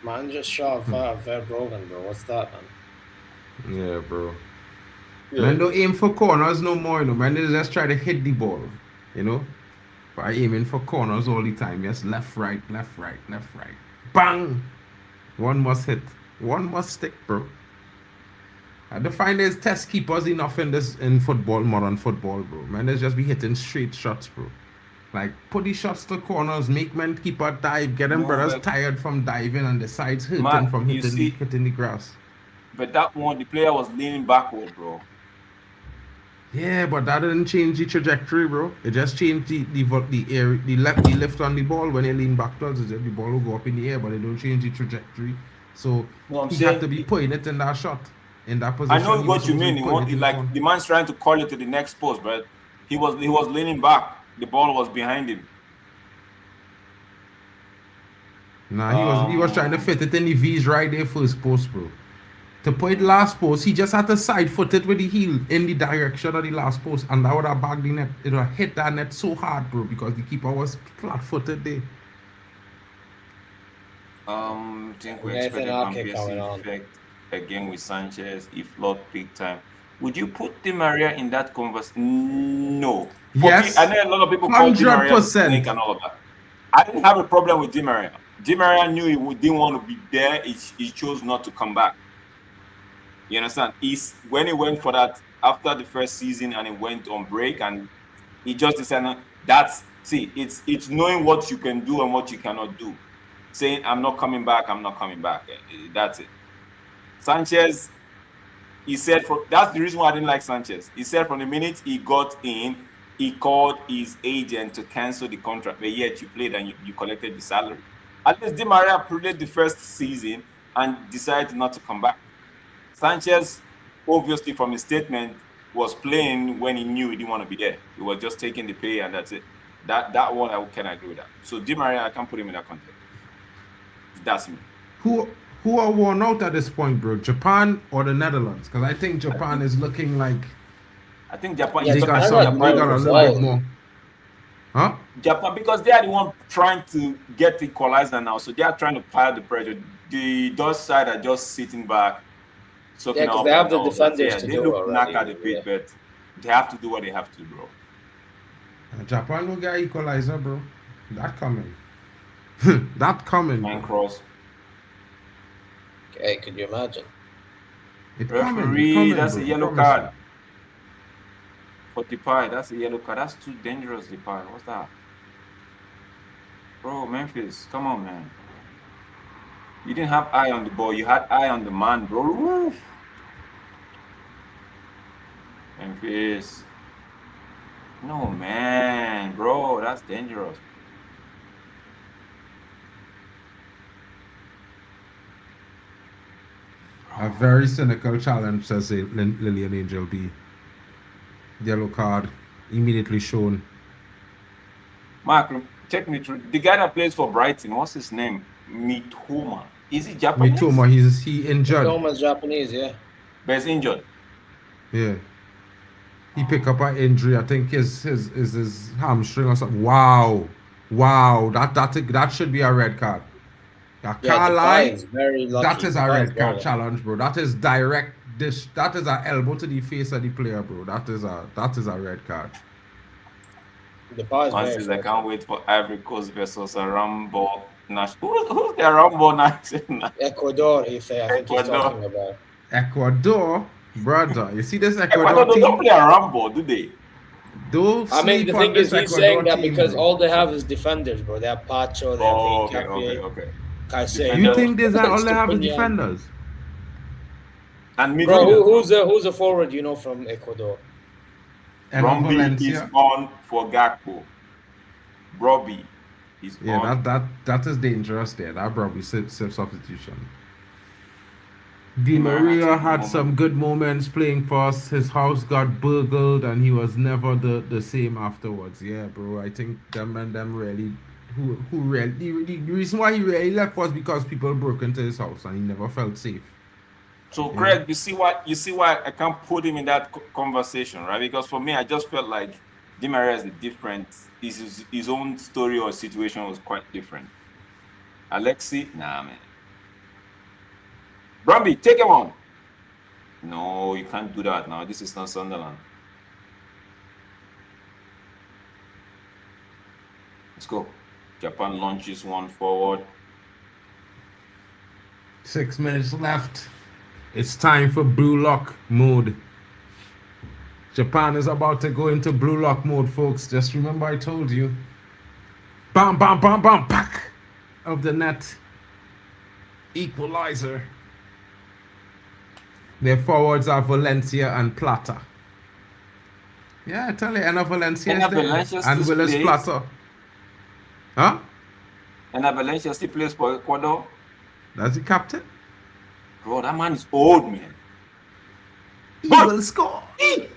Man just shot Verbruggen, bro. What's that, man? Yeah, bro. Yeah. Man, don't aim for corners no more, you know. Man, they just try to hit the ball, you know. By aiming for corners all the time. Yes, left, right. Bang! One must hit. One must stick, bro. I find there's test keepers enough in football, modern football, bro. Man, there's just be hitting straight shots, bro. Like, put the shots to corners, make man keeper dive, get them brothers tired from diving and the sides hurting Man, from you hitting the grass. But that one, the player was leaning backward, bro. Yeah, but that didn't change the trajectory, bro. It just changed the lift on the ball when they lean backwards. The ball will go up in the air, but it don't change the trajectory. So he had to be putting it in that shot, in that position. I know what you mean. The man's trying to call it to the next post, but he was leaning back. The ball was behind him. Nah, he was trying to fit it in the V's right there first post, bro. To put it last post, he just had to side foot it with the heel in the direction of the last post, and that would have bagged the net. It would have hit that net so hard, bro, because the keeper was flat-footed there. I think we expect a Van effect again with Sanchez if Lord big time. Would you put Di Maria in that conversation? No. Yes. I know a lot of people call Di Maria 100%. snake and all of that. I didn't have a problem with Di Maria. Di Maria knew he didn't want to be there. He chose not to come back. You understand? When he went for that after the first season and he went on break and he just decided it's knowing what you can do and what you cannot do. Saying I'm not coming back. That's it. Sanchez, he said that's the reason why I didn't like Sanchez. He said from the minute he got in, he called his agent to cancel the contract, but yet you played and you collected the salary. At least Di Maria played the first season and decided not to come back. Sanchez, obviously from his statement, was playing when he knew he didn't want to be there. He was just taking the pay and that's it. That one I can agree with that. So Di Maria, I can't put him in that context. That's me. Who are worn out at this point, bro? Japan or the Netherlands? Because I think Japan is looking like I think Japan. they got a little bit more. Huh? Japan, because they are the one trying to get the equalizer now, so they are trying to pile the pressure. The Dutch side are just sitting back. Yeah, because they have the defenders to do it. They look knackered a bit, but they have to do what they have to, bro. Japan will get equalizer, bro. That coming. That coming. Man cross. Hey, could you imagine? Referee, that's bro. a yellow Promise card. you. For Depay, that's a yellow card. That's too dangerous, Depay. What's that? Bro, Memphis, come on, man. You didn't have eye on the ball. You had eye on the man, bro. Woo. Memphis. No, man, bro. That's dangerous. A very cynical challenge, says Lillian Angel B. Yellow card immediately shown. Mark, take me through. The guy that plays for Brighton, what's his name? Mitoma. Is he Japanese? Mitoma, he injured. Mitoma's Japanese, yeah. But he's injured. Yeah. He picked up an injury. I think his hamstring or something. Wow. That should be a red card. I can't lie. Is very lucky. That is a red card challenge, bro. That is direct dish. That is an elbow to the face of the player, bro. That is a red card. Man says I can't wait for Ivory Coast versus a Rambo Nash. Who's the Rambo Nash? Ecuador, I think he's talking about. Ecuador, brother. You see this Ecuador Ecuador team? don't play a Rambo, do they? I mean, the thing is, he's saying that because all they have is defenders, bro. They have Pacho, they have okay. You think all they have is defenders? And bro, who's a forward you know from Ecuador? Robbie is on for Gakpo. Robbie is on. Yeah, that is dangerous there. That Robbie substitution. Di Maria had some good moments playing for us. His house got burgled and he was never the same afterwards. Yeah, bro. I think them really the reason why he really left was because people broke into his house and he never felt safe. So Craig, you see why I can't put him in that conversation, right? Because for me, I just felt like Di Maria is different. His own story or situation was quite different. Alexi, nah, man. Brumby, take him on. No, you can't do that now. This is not Sunderland. Let's go. Japan launches one forward. 6 minutes left. It's time for blue lock mode. Japan is about to go into blue lock mode, folks. Just remember I told you. Bam, bam, bam, bam, back of the net. Equalizer. Their forwards are Valencia and Plata. Yeah, I tell you, Enna Valencia is there. And Willis Plata. Huh? Enna Valencia still plays for Ecuador. That's the captain. Bro, that man is old, man. He will score. That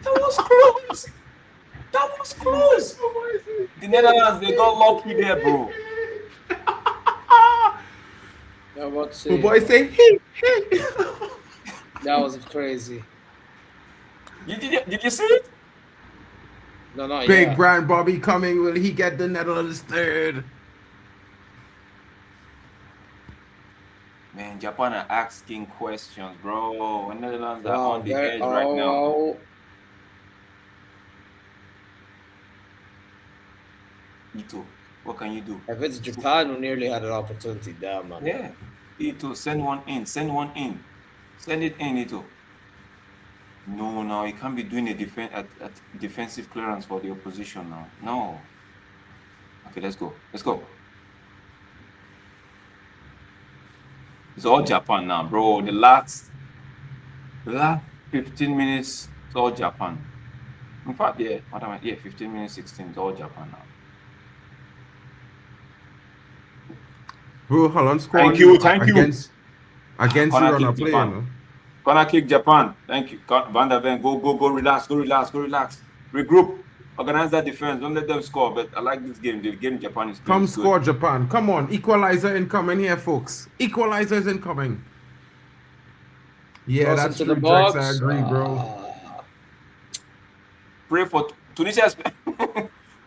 was close. That was close. The Netherlands, they got lucky there, bro. Yeah, what's the boy say, hey. That was crazy. Did you see it? No, Big Brian Bobby coming. Will he get the Netherlands third? Man, Japan are asking questions, bro. Netherlands are on the edge right now. Oh. Ito, what can you do? If it's Japan, we nearly had an opportunity there, man. Yeah. Ito, send one in. Send it in, Ito. No, you can't be doing a defensive clearance for the opposition now. No. Okay, let's go. It's all Japan now, bro. The last 15 minutes, it's all Japan. In fact, 15 minutes, 16, it's all Japan now. Bro, Holland scored. Thank you. Against you on a play, you know. Corner kick Japan. Thank you. Banter, go, relax. Regroup. Organize that defense. Don't let them score. But I like this game. The game Japan is playing. Come score, good. Japan. Come on. Equalizer incoming here, folks. Equalizer is incoming. Yeah, that's true, Drex. I agree, bro. Pray for Tunisia.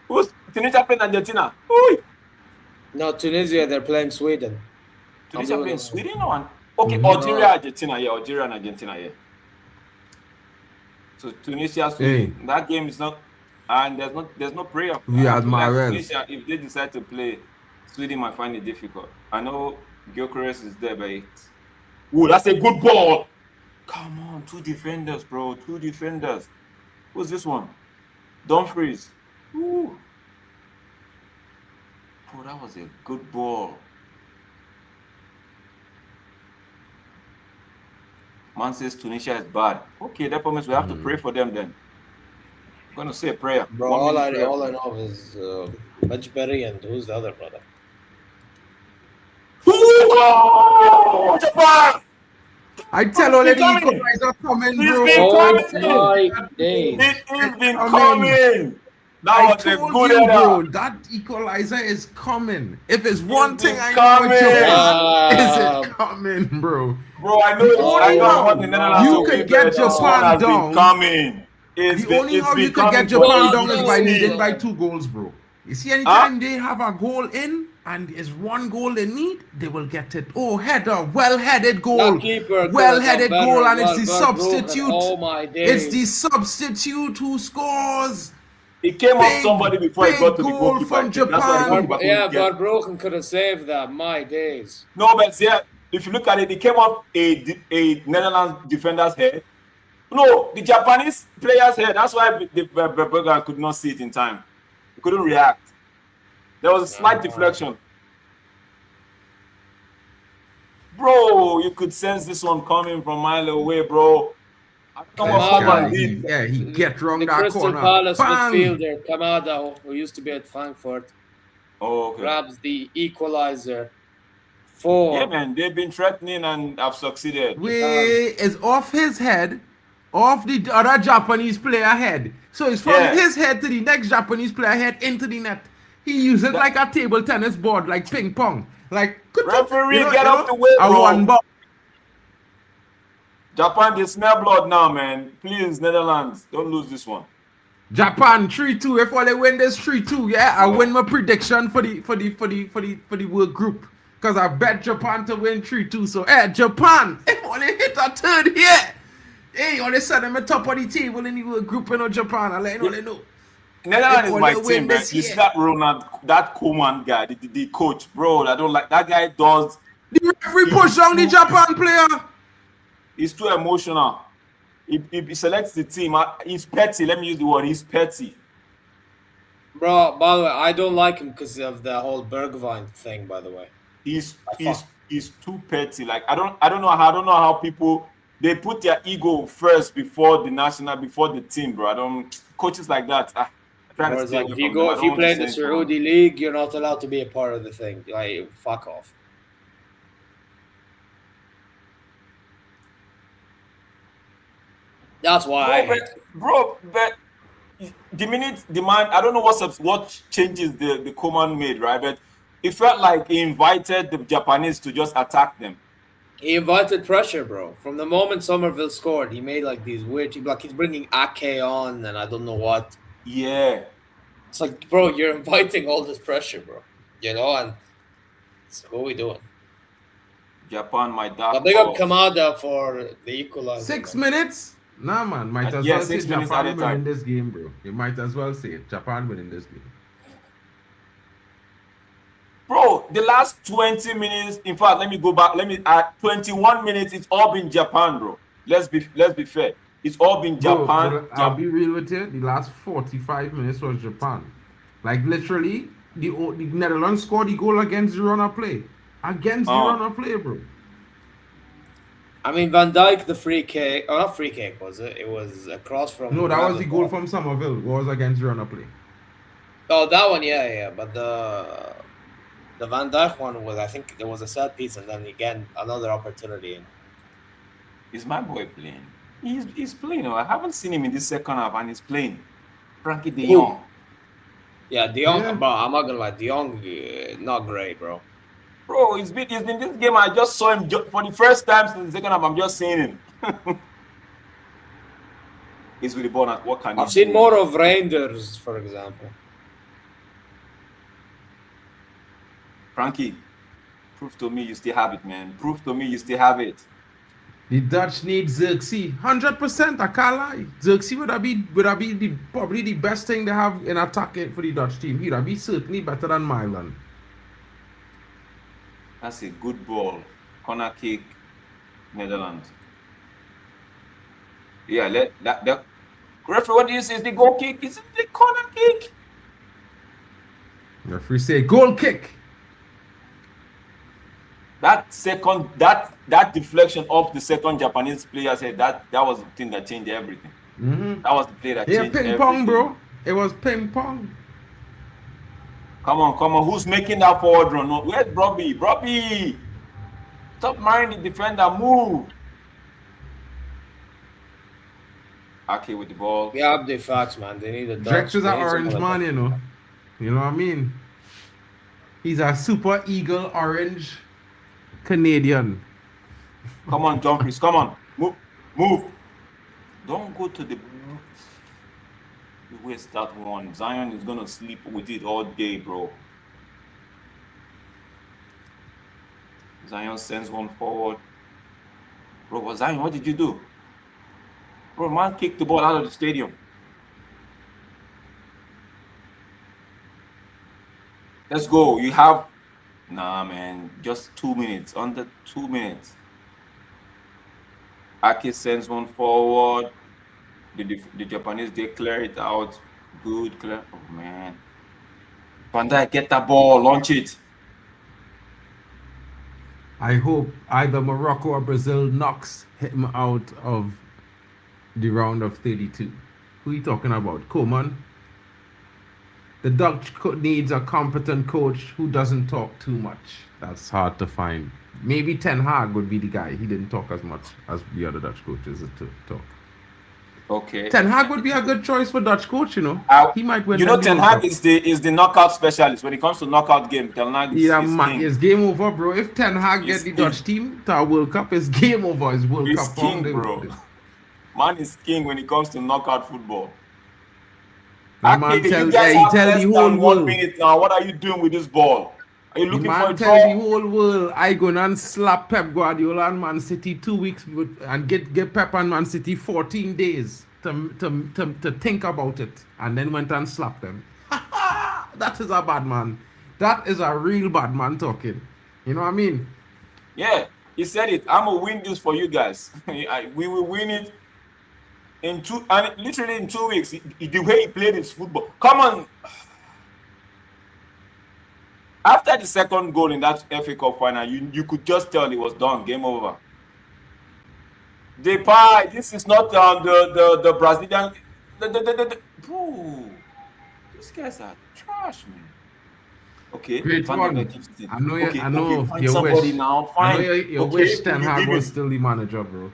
Who's Tunisia playing Argentina? Ooh. No, Tunisia, they're playing Sweden. Tunisia playing Sweden or okay, Algeria, Argentina, yeah, Algeria and Argentina, yeah. So Tunisia, Sweden, that game is not, and there's no prayer. We had Marel. Tunisia, if they decide to play Sweden might find it difficult. I know Gyökeres is there, but ooh, that's a good ball. Come on, 2 defenders, bro. 2 defenders. Who's this one? Dumfries. Ooh. Bro, that was a good ball. Man says Tunisia is bad. Okay, that means we have to pray for them then. I'm gonna say a prayer. Bro, all I know is Majberi and who's the other brother? Oh, Japan! I tell all the equalizer coming, bro. My days. It's been coming. That was a good you, bro. error. That equalizer is coming. If it's one thing I coming. know, is it coming, bro? Bro, I know it's want the Netherlands you could get Japan down. Coming. The only how you could get Japan down is by leading by 2 goals, bro. You see, anytime they have a goal in and is 1 goal they need, they will get it. Oh, header, well-headed goal. Well-headed goal, and it's the substitute. Oh my days. It's the substitute who scores. It came off somebody before it got to the goalkeeper. From Japan. Broken could have saved that. My days. No, but yeah, if you look at it, it came off a Netherlands defender's head. No, the Japanese player's head. That's why the Berger could not see it in time. He couldn't react. There was a slight deflection. Bro, you could sense this one coming from a mile away, bro. He get wrong that Crystal corner. Palace Bang! midfielder Kamada, who used to be at Frankfurt, grabs the equalizer. 4. Yeah, man, they've been threatening and have succeeded. It's off his head, off the other Japanese player head. So it's from his head to the next Japanese player head into the net. He uses it like a table tennis board, like ping pong. Like, referee, get up the way, bro. One ball. Japan, they smell blood now, man. Please, Netherlands, don't lose this one. Japan 3-2. If they win this 3-2, I win my prediction for the World Group. Because I bet Japan to win 3-2. So, Japan, if only hit a third here, hey, only set them at top of the table in the World Group in Japan. I let you know. Netherlands is my team, man. You see that Ronald, that Koeman guy, the coach, bro. I don't like that guy. Does the referee push on the Japan player? He's too emotional. He selects the team. He's petty. Let me use the word. He's petty. Bro, by the way, I don't like him because of the whole Bergwijn thing. By the way, he's too petty. Like I don't know how people they put their ego first before the team, bro. Coaches like that. Like if you play in the Saudi league, you're not allowed to be a part of the thing. Like fuck off. That's why. But the minute the man, I don't know what changes the Koeman made, right? But it felt like he invited the Japanese to just attack them. He invited pressure, bro. From the moment Somerville scored, he made like these weird, he's bringing Ake on, and I don't know what. Yeah, it's like, bro, you're inviting all this pressure, bro. You know, and so what are we doing? Japan, my dark. But big up Kamada for the equalizer. 6 minutes. Nah, man, might as well say Japan winning this game, bro. You might as well say it. Japan winning this game. Bro, the last 20 minutes, in fact, let me go back. Let me add 21 minutes. It's all been Japan, bro. Let's be fair. It's all been Japan. Bro, I'll be real with you. The last 45 minutes was Japan. Like literally, the Netherlands scored the goal against the runner play. Against the runner play, bro. I mean, Van Dijk, the free kick. Oh, not free kick, was it? It was a cross from. No, that was the goal from Somerville. It was against the runner play. Oh, that one, yeah. But the Van Dijk one was, I think there was a set piece, and then again another opportunity. Is my boy playing? He's playing. I haven't seen him in this second half, and he's playing. Frenkie de Jong. Yeah, de Jong. Yeah. Bro, I'm not gonna lie, de Jong, not great, bro. Bro, he's been this game. I just saw him for the first time since the second half. I'm just seeing him. He's with the ball. What can I've seen more of Reinders, for example. Frankie, prove to me you still have it, man. Prove to me you still have it. The Dutch need Xerxes. 100%, I can't lie. Xerxes would have been probably the best thing they have in attacking for the Dutch team. He'd be certainly better than Milan. That's a good ball. Corner kick, Netherlands. Yeah, let that referee, what do you say? Is the goal kick? Is it the corner kick? Referee say goal kick. That second, that deflection of the second Japanese player said that was the thing that changed everything. That was the play that Yeah, changed ping everything. pong, bro. It was ping pong. Come on. Who's making that forward run? No, where's Bobby? Bobby! Stop minding the defender. Move. Okay, with the ball. Yeah, up the facts, man. They need a Drex is They an need orange someone man, you know. You know what I mean? He's a super eagle orange Canadian. Come on, Dumfries. Come on. Move. Don't go to the... You waste that one. Zion is going to sleep with it all day, bro. Zion sends one forward. Bro, Zion, what did you do? Bro, man kicked the ball out of the stadium. Let's go. You have... Nah, man. Just 2 minutes. Under 2 minutes. Aki sends one forward. The Japanese, they clear it out. Good clear. Oh, man. Van Dijk, get that ball. Launch it. I hope either Morocco or Brazil knocks him out of the round of 32. Who are you talking about? Coman? The Dutch needs a competent coach who doesn't talk too much. That's hard to find. Maybe Ten Hag would be the guy. He didn't talk as much as the other Dutch coaches to talk. Okay. Ten Hag would be a good choice for Dutch coach, you know. He might win. You know, Ten Hag is the knockout specialist when it comes to knockout game. Ten Hag is king. It's game over, bro. If Ten Hag get the Dutch team to a World Cup, it's game over. It's World Cup king, bro. Man is king when it comes to knockout football. That man he tell the whole world. 1 minute now. What are you doing with this ball? Are you looking for a tell the whole world I gonna and slap Pep Guardiola and Man City 2 weeks and get Pep and Man City 14 days to think about it, and then went and slapped them. That is a bad man. That is a real bad man talking. You know what I mean? Yeah, he said it. I'm gonna win this for you guys. We will win it literally in 2 weeks. The way he played his football. Come on. After the second goal in that FA Cup final, you could just tell it was done. Game over. Depay, this is not the Brazilian. Bro, these guys are trash, man. Okay, great one. I know find you somebody wish. now. Fine. I know you wish Ten Hag was still the manager, bro.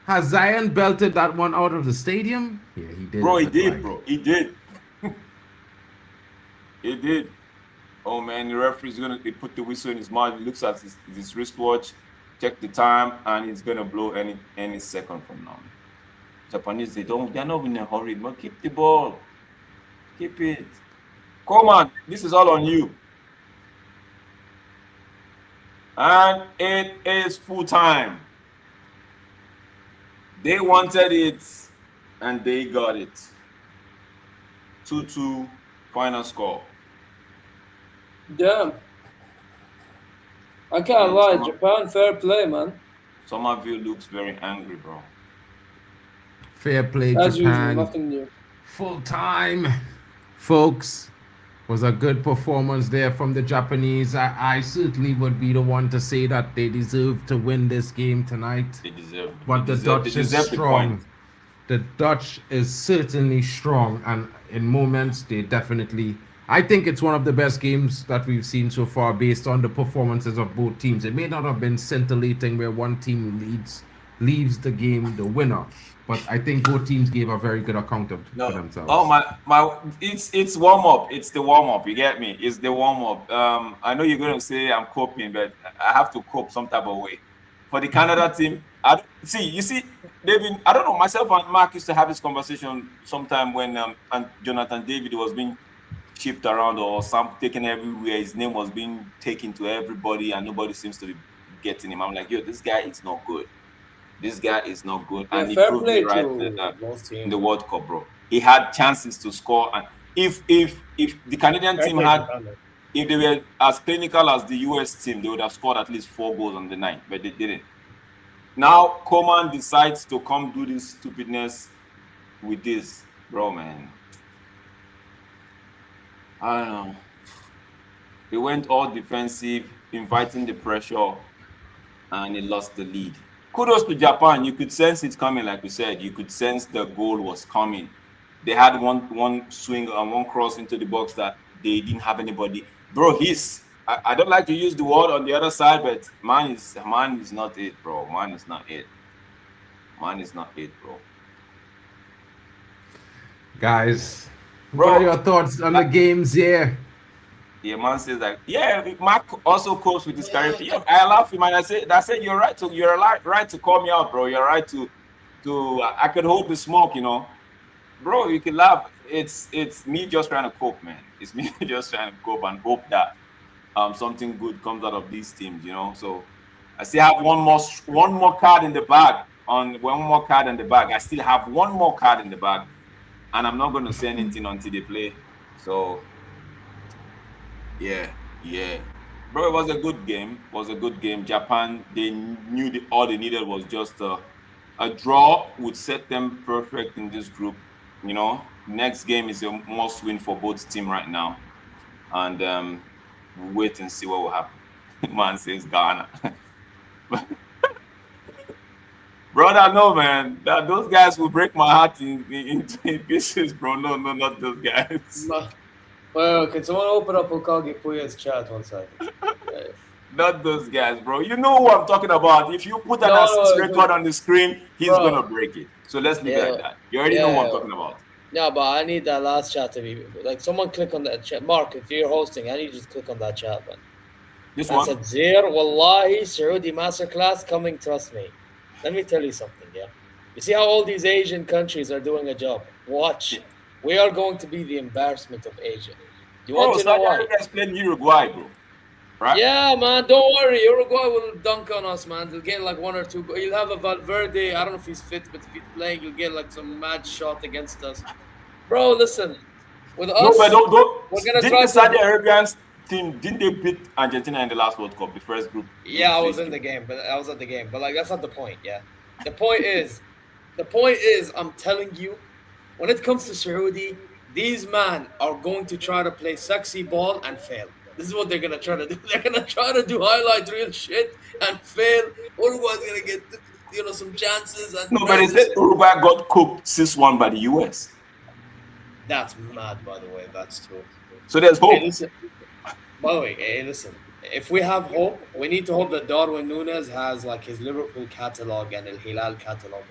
Has Zion belted that one out of the stadium? Yeah, he did. Bro, he did, bro. He did. He did. Oh man, the referee's gonna put the whistle in his mouth. He looks at his wristwatch, check the time, and he's gonna blow any second from now. Japanese, they're not in a hurry, but keep the ball. Keep it. Come on, this is all on you. And it is full time. They wanted it, and they got it. 2-2 final score. Damn. I can't lie. Japan, fair play, man. Somerville looks very angry, bro. Fair play, As Japan. usual, nothing new. Full time, folks. Was a good performance there from the Japanese. I certainly would be the one to say that they deserve to win this game tonight. They deserve. But the Dutch is strong. The Dutch is certainly strong, and in moments they definitely. I think it's one of the best games that we've seen so far based on the performances of both teams. It may not have been scintillating where one team leaves the game the winner, but I think both teams gave a very good account for themselves. Oh my! It's warm up. It's the warm up. You get me? It's the warm up. I know you're gonna say I'm coping, but I have to cope some type of way. For the Canada team, you see, David. I don't know. Myself and Mark used to have this conversation sometime when and Jonathan David was being shipped around or taken everywhere. His name was being taken to everybody, and nobody seems to be getting him. I'm like, yo, this guy is not good. This guy is not good, Yeah, and he fair proved play it right in the World Cup, bro. He had chances to score, and if the Canadian team had if they were as clinical as the US team, they would have scored at least 4 goals on the night, but they didn't. Now Coman decides to come do this stupidness with this, bro, man. I don't know. He went all defensive, inviting the pressure, and he lost the lead. Kudos to Japan. You could sense it coming, like we said. You could sense the goal was coming. They had one swing and one cross into the box that they didn't have anybody. Bro, I don't like to use the word on the other side, but man is not it, bro. Man is not it. Man is not it, bro. Guys, Bro, what are your thoughts on the games here? Yeah, man says like, yeah, Mark also copes with this character. Yeah, I laugh him and I said you're right to call me out, bro. You're right to I could hold the smoke, you know. Bro, you can laugh. It's me just trying to cope, man. It's me just trying to cope and hope that something good comes out of these teams, you know. So I still have one more card in the bag. I still have one more card in the bag, and I'm not going to say anything until they play. So yeah, bro, it was a good game. Japan, they knew all they needed was just a draw would set them perfect in this group. You know, next game is a must win for both teams right now, and we'll wait and see what will happen. Man says Ghana. Brother, no, man. Those guys will break my heart in pieces, bro. No, not those guys. No. Well, can someone open up Okage Puya's chat 1 second? Not those guys, bro. You know who I'm talking about. If you put an assist record on the screen, he's gonna break it. So let's leave it like that. You already know what I'm talking about. Yeah, but I need that last chat to be like someone click on that chat. Mark, if you're hosting, I need you to click on that chat, man. This one. Said Zaire, Wallahi, Saudi masterclass coming. Trust me. Let me tell you something. Yeah, you see how all these Asian countries are doing a job. Watch. We are going to be the embarrassment of Asia. You want to know why? You guys playing Uruguay, bro. Right? Yeah, man. Don't worry. Uruguay will dunk on us, man. They'll get like 1 or 2. You'll have a Valverde. I don't know if he's fit, but if he's playing, you'll get like some mad shot against us. Bro, listen. With us, we're gonna try. The Saudi Arabian team, didn't they beat Argentina in the last World Cup, the first group? Yeah, I was at the game, but like that's not the point. Yeah, the point is, I'm telling you, when it comes to Saudi, these men are going to try to play sexy ball and fail. This is what they're gonna try to do. They're gonna try to do highlight reel shit and fail. Uruguay's gonna get some chances. And no, but it said Uruguay got cooked 6-1 by the US. That's mad, by the way. That's true. So there's hope. By the way, listen. If we have hope, we need to hope that Darwin Núñez has like his Liverpool catalog and El Hilal catalog.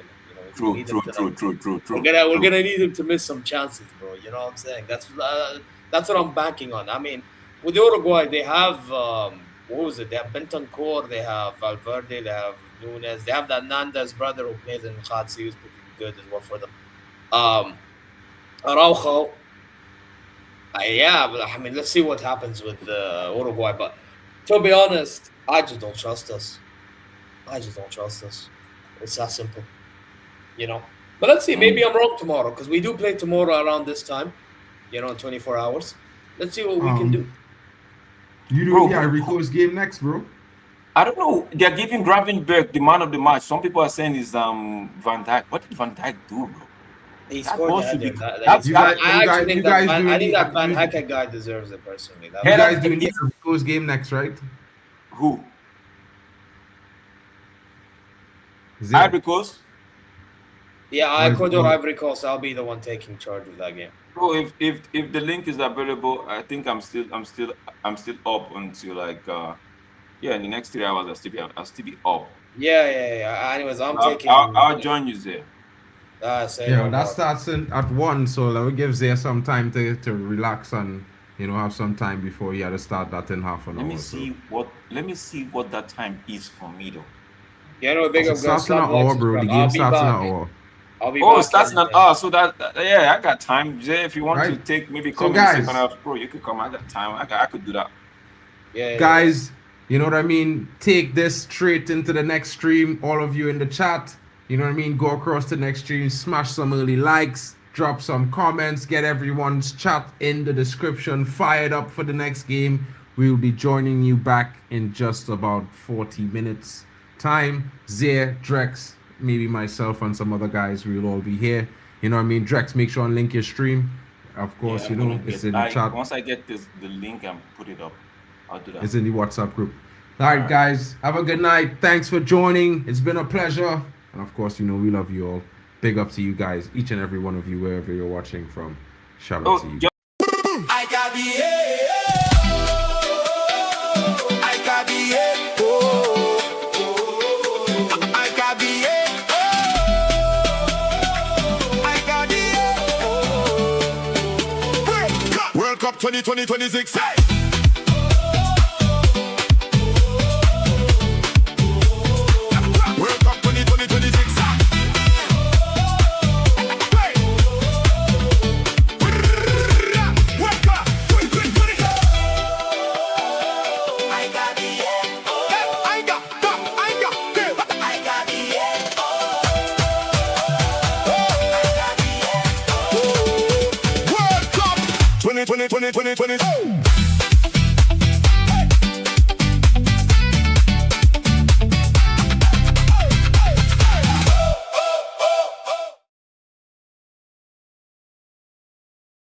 True. We're gonna need him to miss some chances, bro. You know what I'm saying? That's what I'm banking on. I mean, with Uruguay, they have what was it? They have Bentancur, they have Valverde, they have Núñez, they have that Nandes brother who plays in Khatsi, who's pretty good as well for them. Araujo. Yeah, but I mean, let's see what happens with Uruguay. But to be honest, I just don't trust us. It's that simple, you know. But let's see. Maybe I'm wrong tomorrow because we do play tomorrow around this time, in 24 hours. Let's see what we can do. You do Rico's game next, bro. I don't know. They're giving Gravenberch the man of the match. Some people are saying is Van Dijk. What did Van Dijk do, bro? He scored I think that Van Hecke guy deserves it personally. You guys do need Rico's game next, right? Who? Ivory Coast? Yeah, Ecuador, Ivory Coast. I'll be the one taking charge of that game. Bro, if the link is available, I think I'm still up until like in the next 3 hours I'll still be up. Yeah. Anyways, I'll join you there. That starts at 1, so that will give Zay some time to relax and have some time before he had to start that in half an hour. Let me see what that time is for me though. It starts in an hour, bro. The game starts in an hour. It starts in an hour. So I got time. Zay, if you want to take maybe come in second half, bro, you could come. I got time. I could do that. Yeah. Guys, you know what I mean? Take this straight into the next stream. All of you in the chat. You know what I mean? Go across to the next stream, smash some early likes, drop some comments, get everyone's chat in the description, fired up for the next game. We will be joining you back in just about 40 minutes time. Zare, Drex, maybe myself and some other guys, we'll all be here. You know what I mean? Drex, make sure and link your stream. Of course, Yeah, you know, it's in the chat. Once I get the link and put it up, I'll do that. It's in the WhatsApp group. All right, guys, have a good night. Thanks for joining. It's been a pleasure. And of course, you know, we love you all. Big up to you guys, each and every one of you, wherever you're watching from. Shout out to you. I got the I got the I got the I got the World Cup 2026. World Cup 2026. World Cup 2020.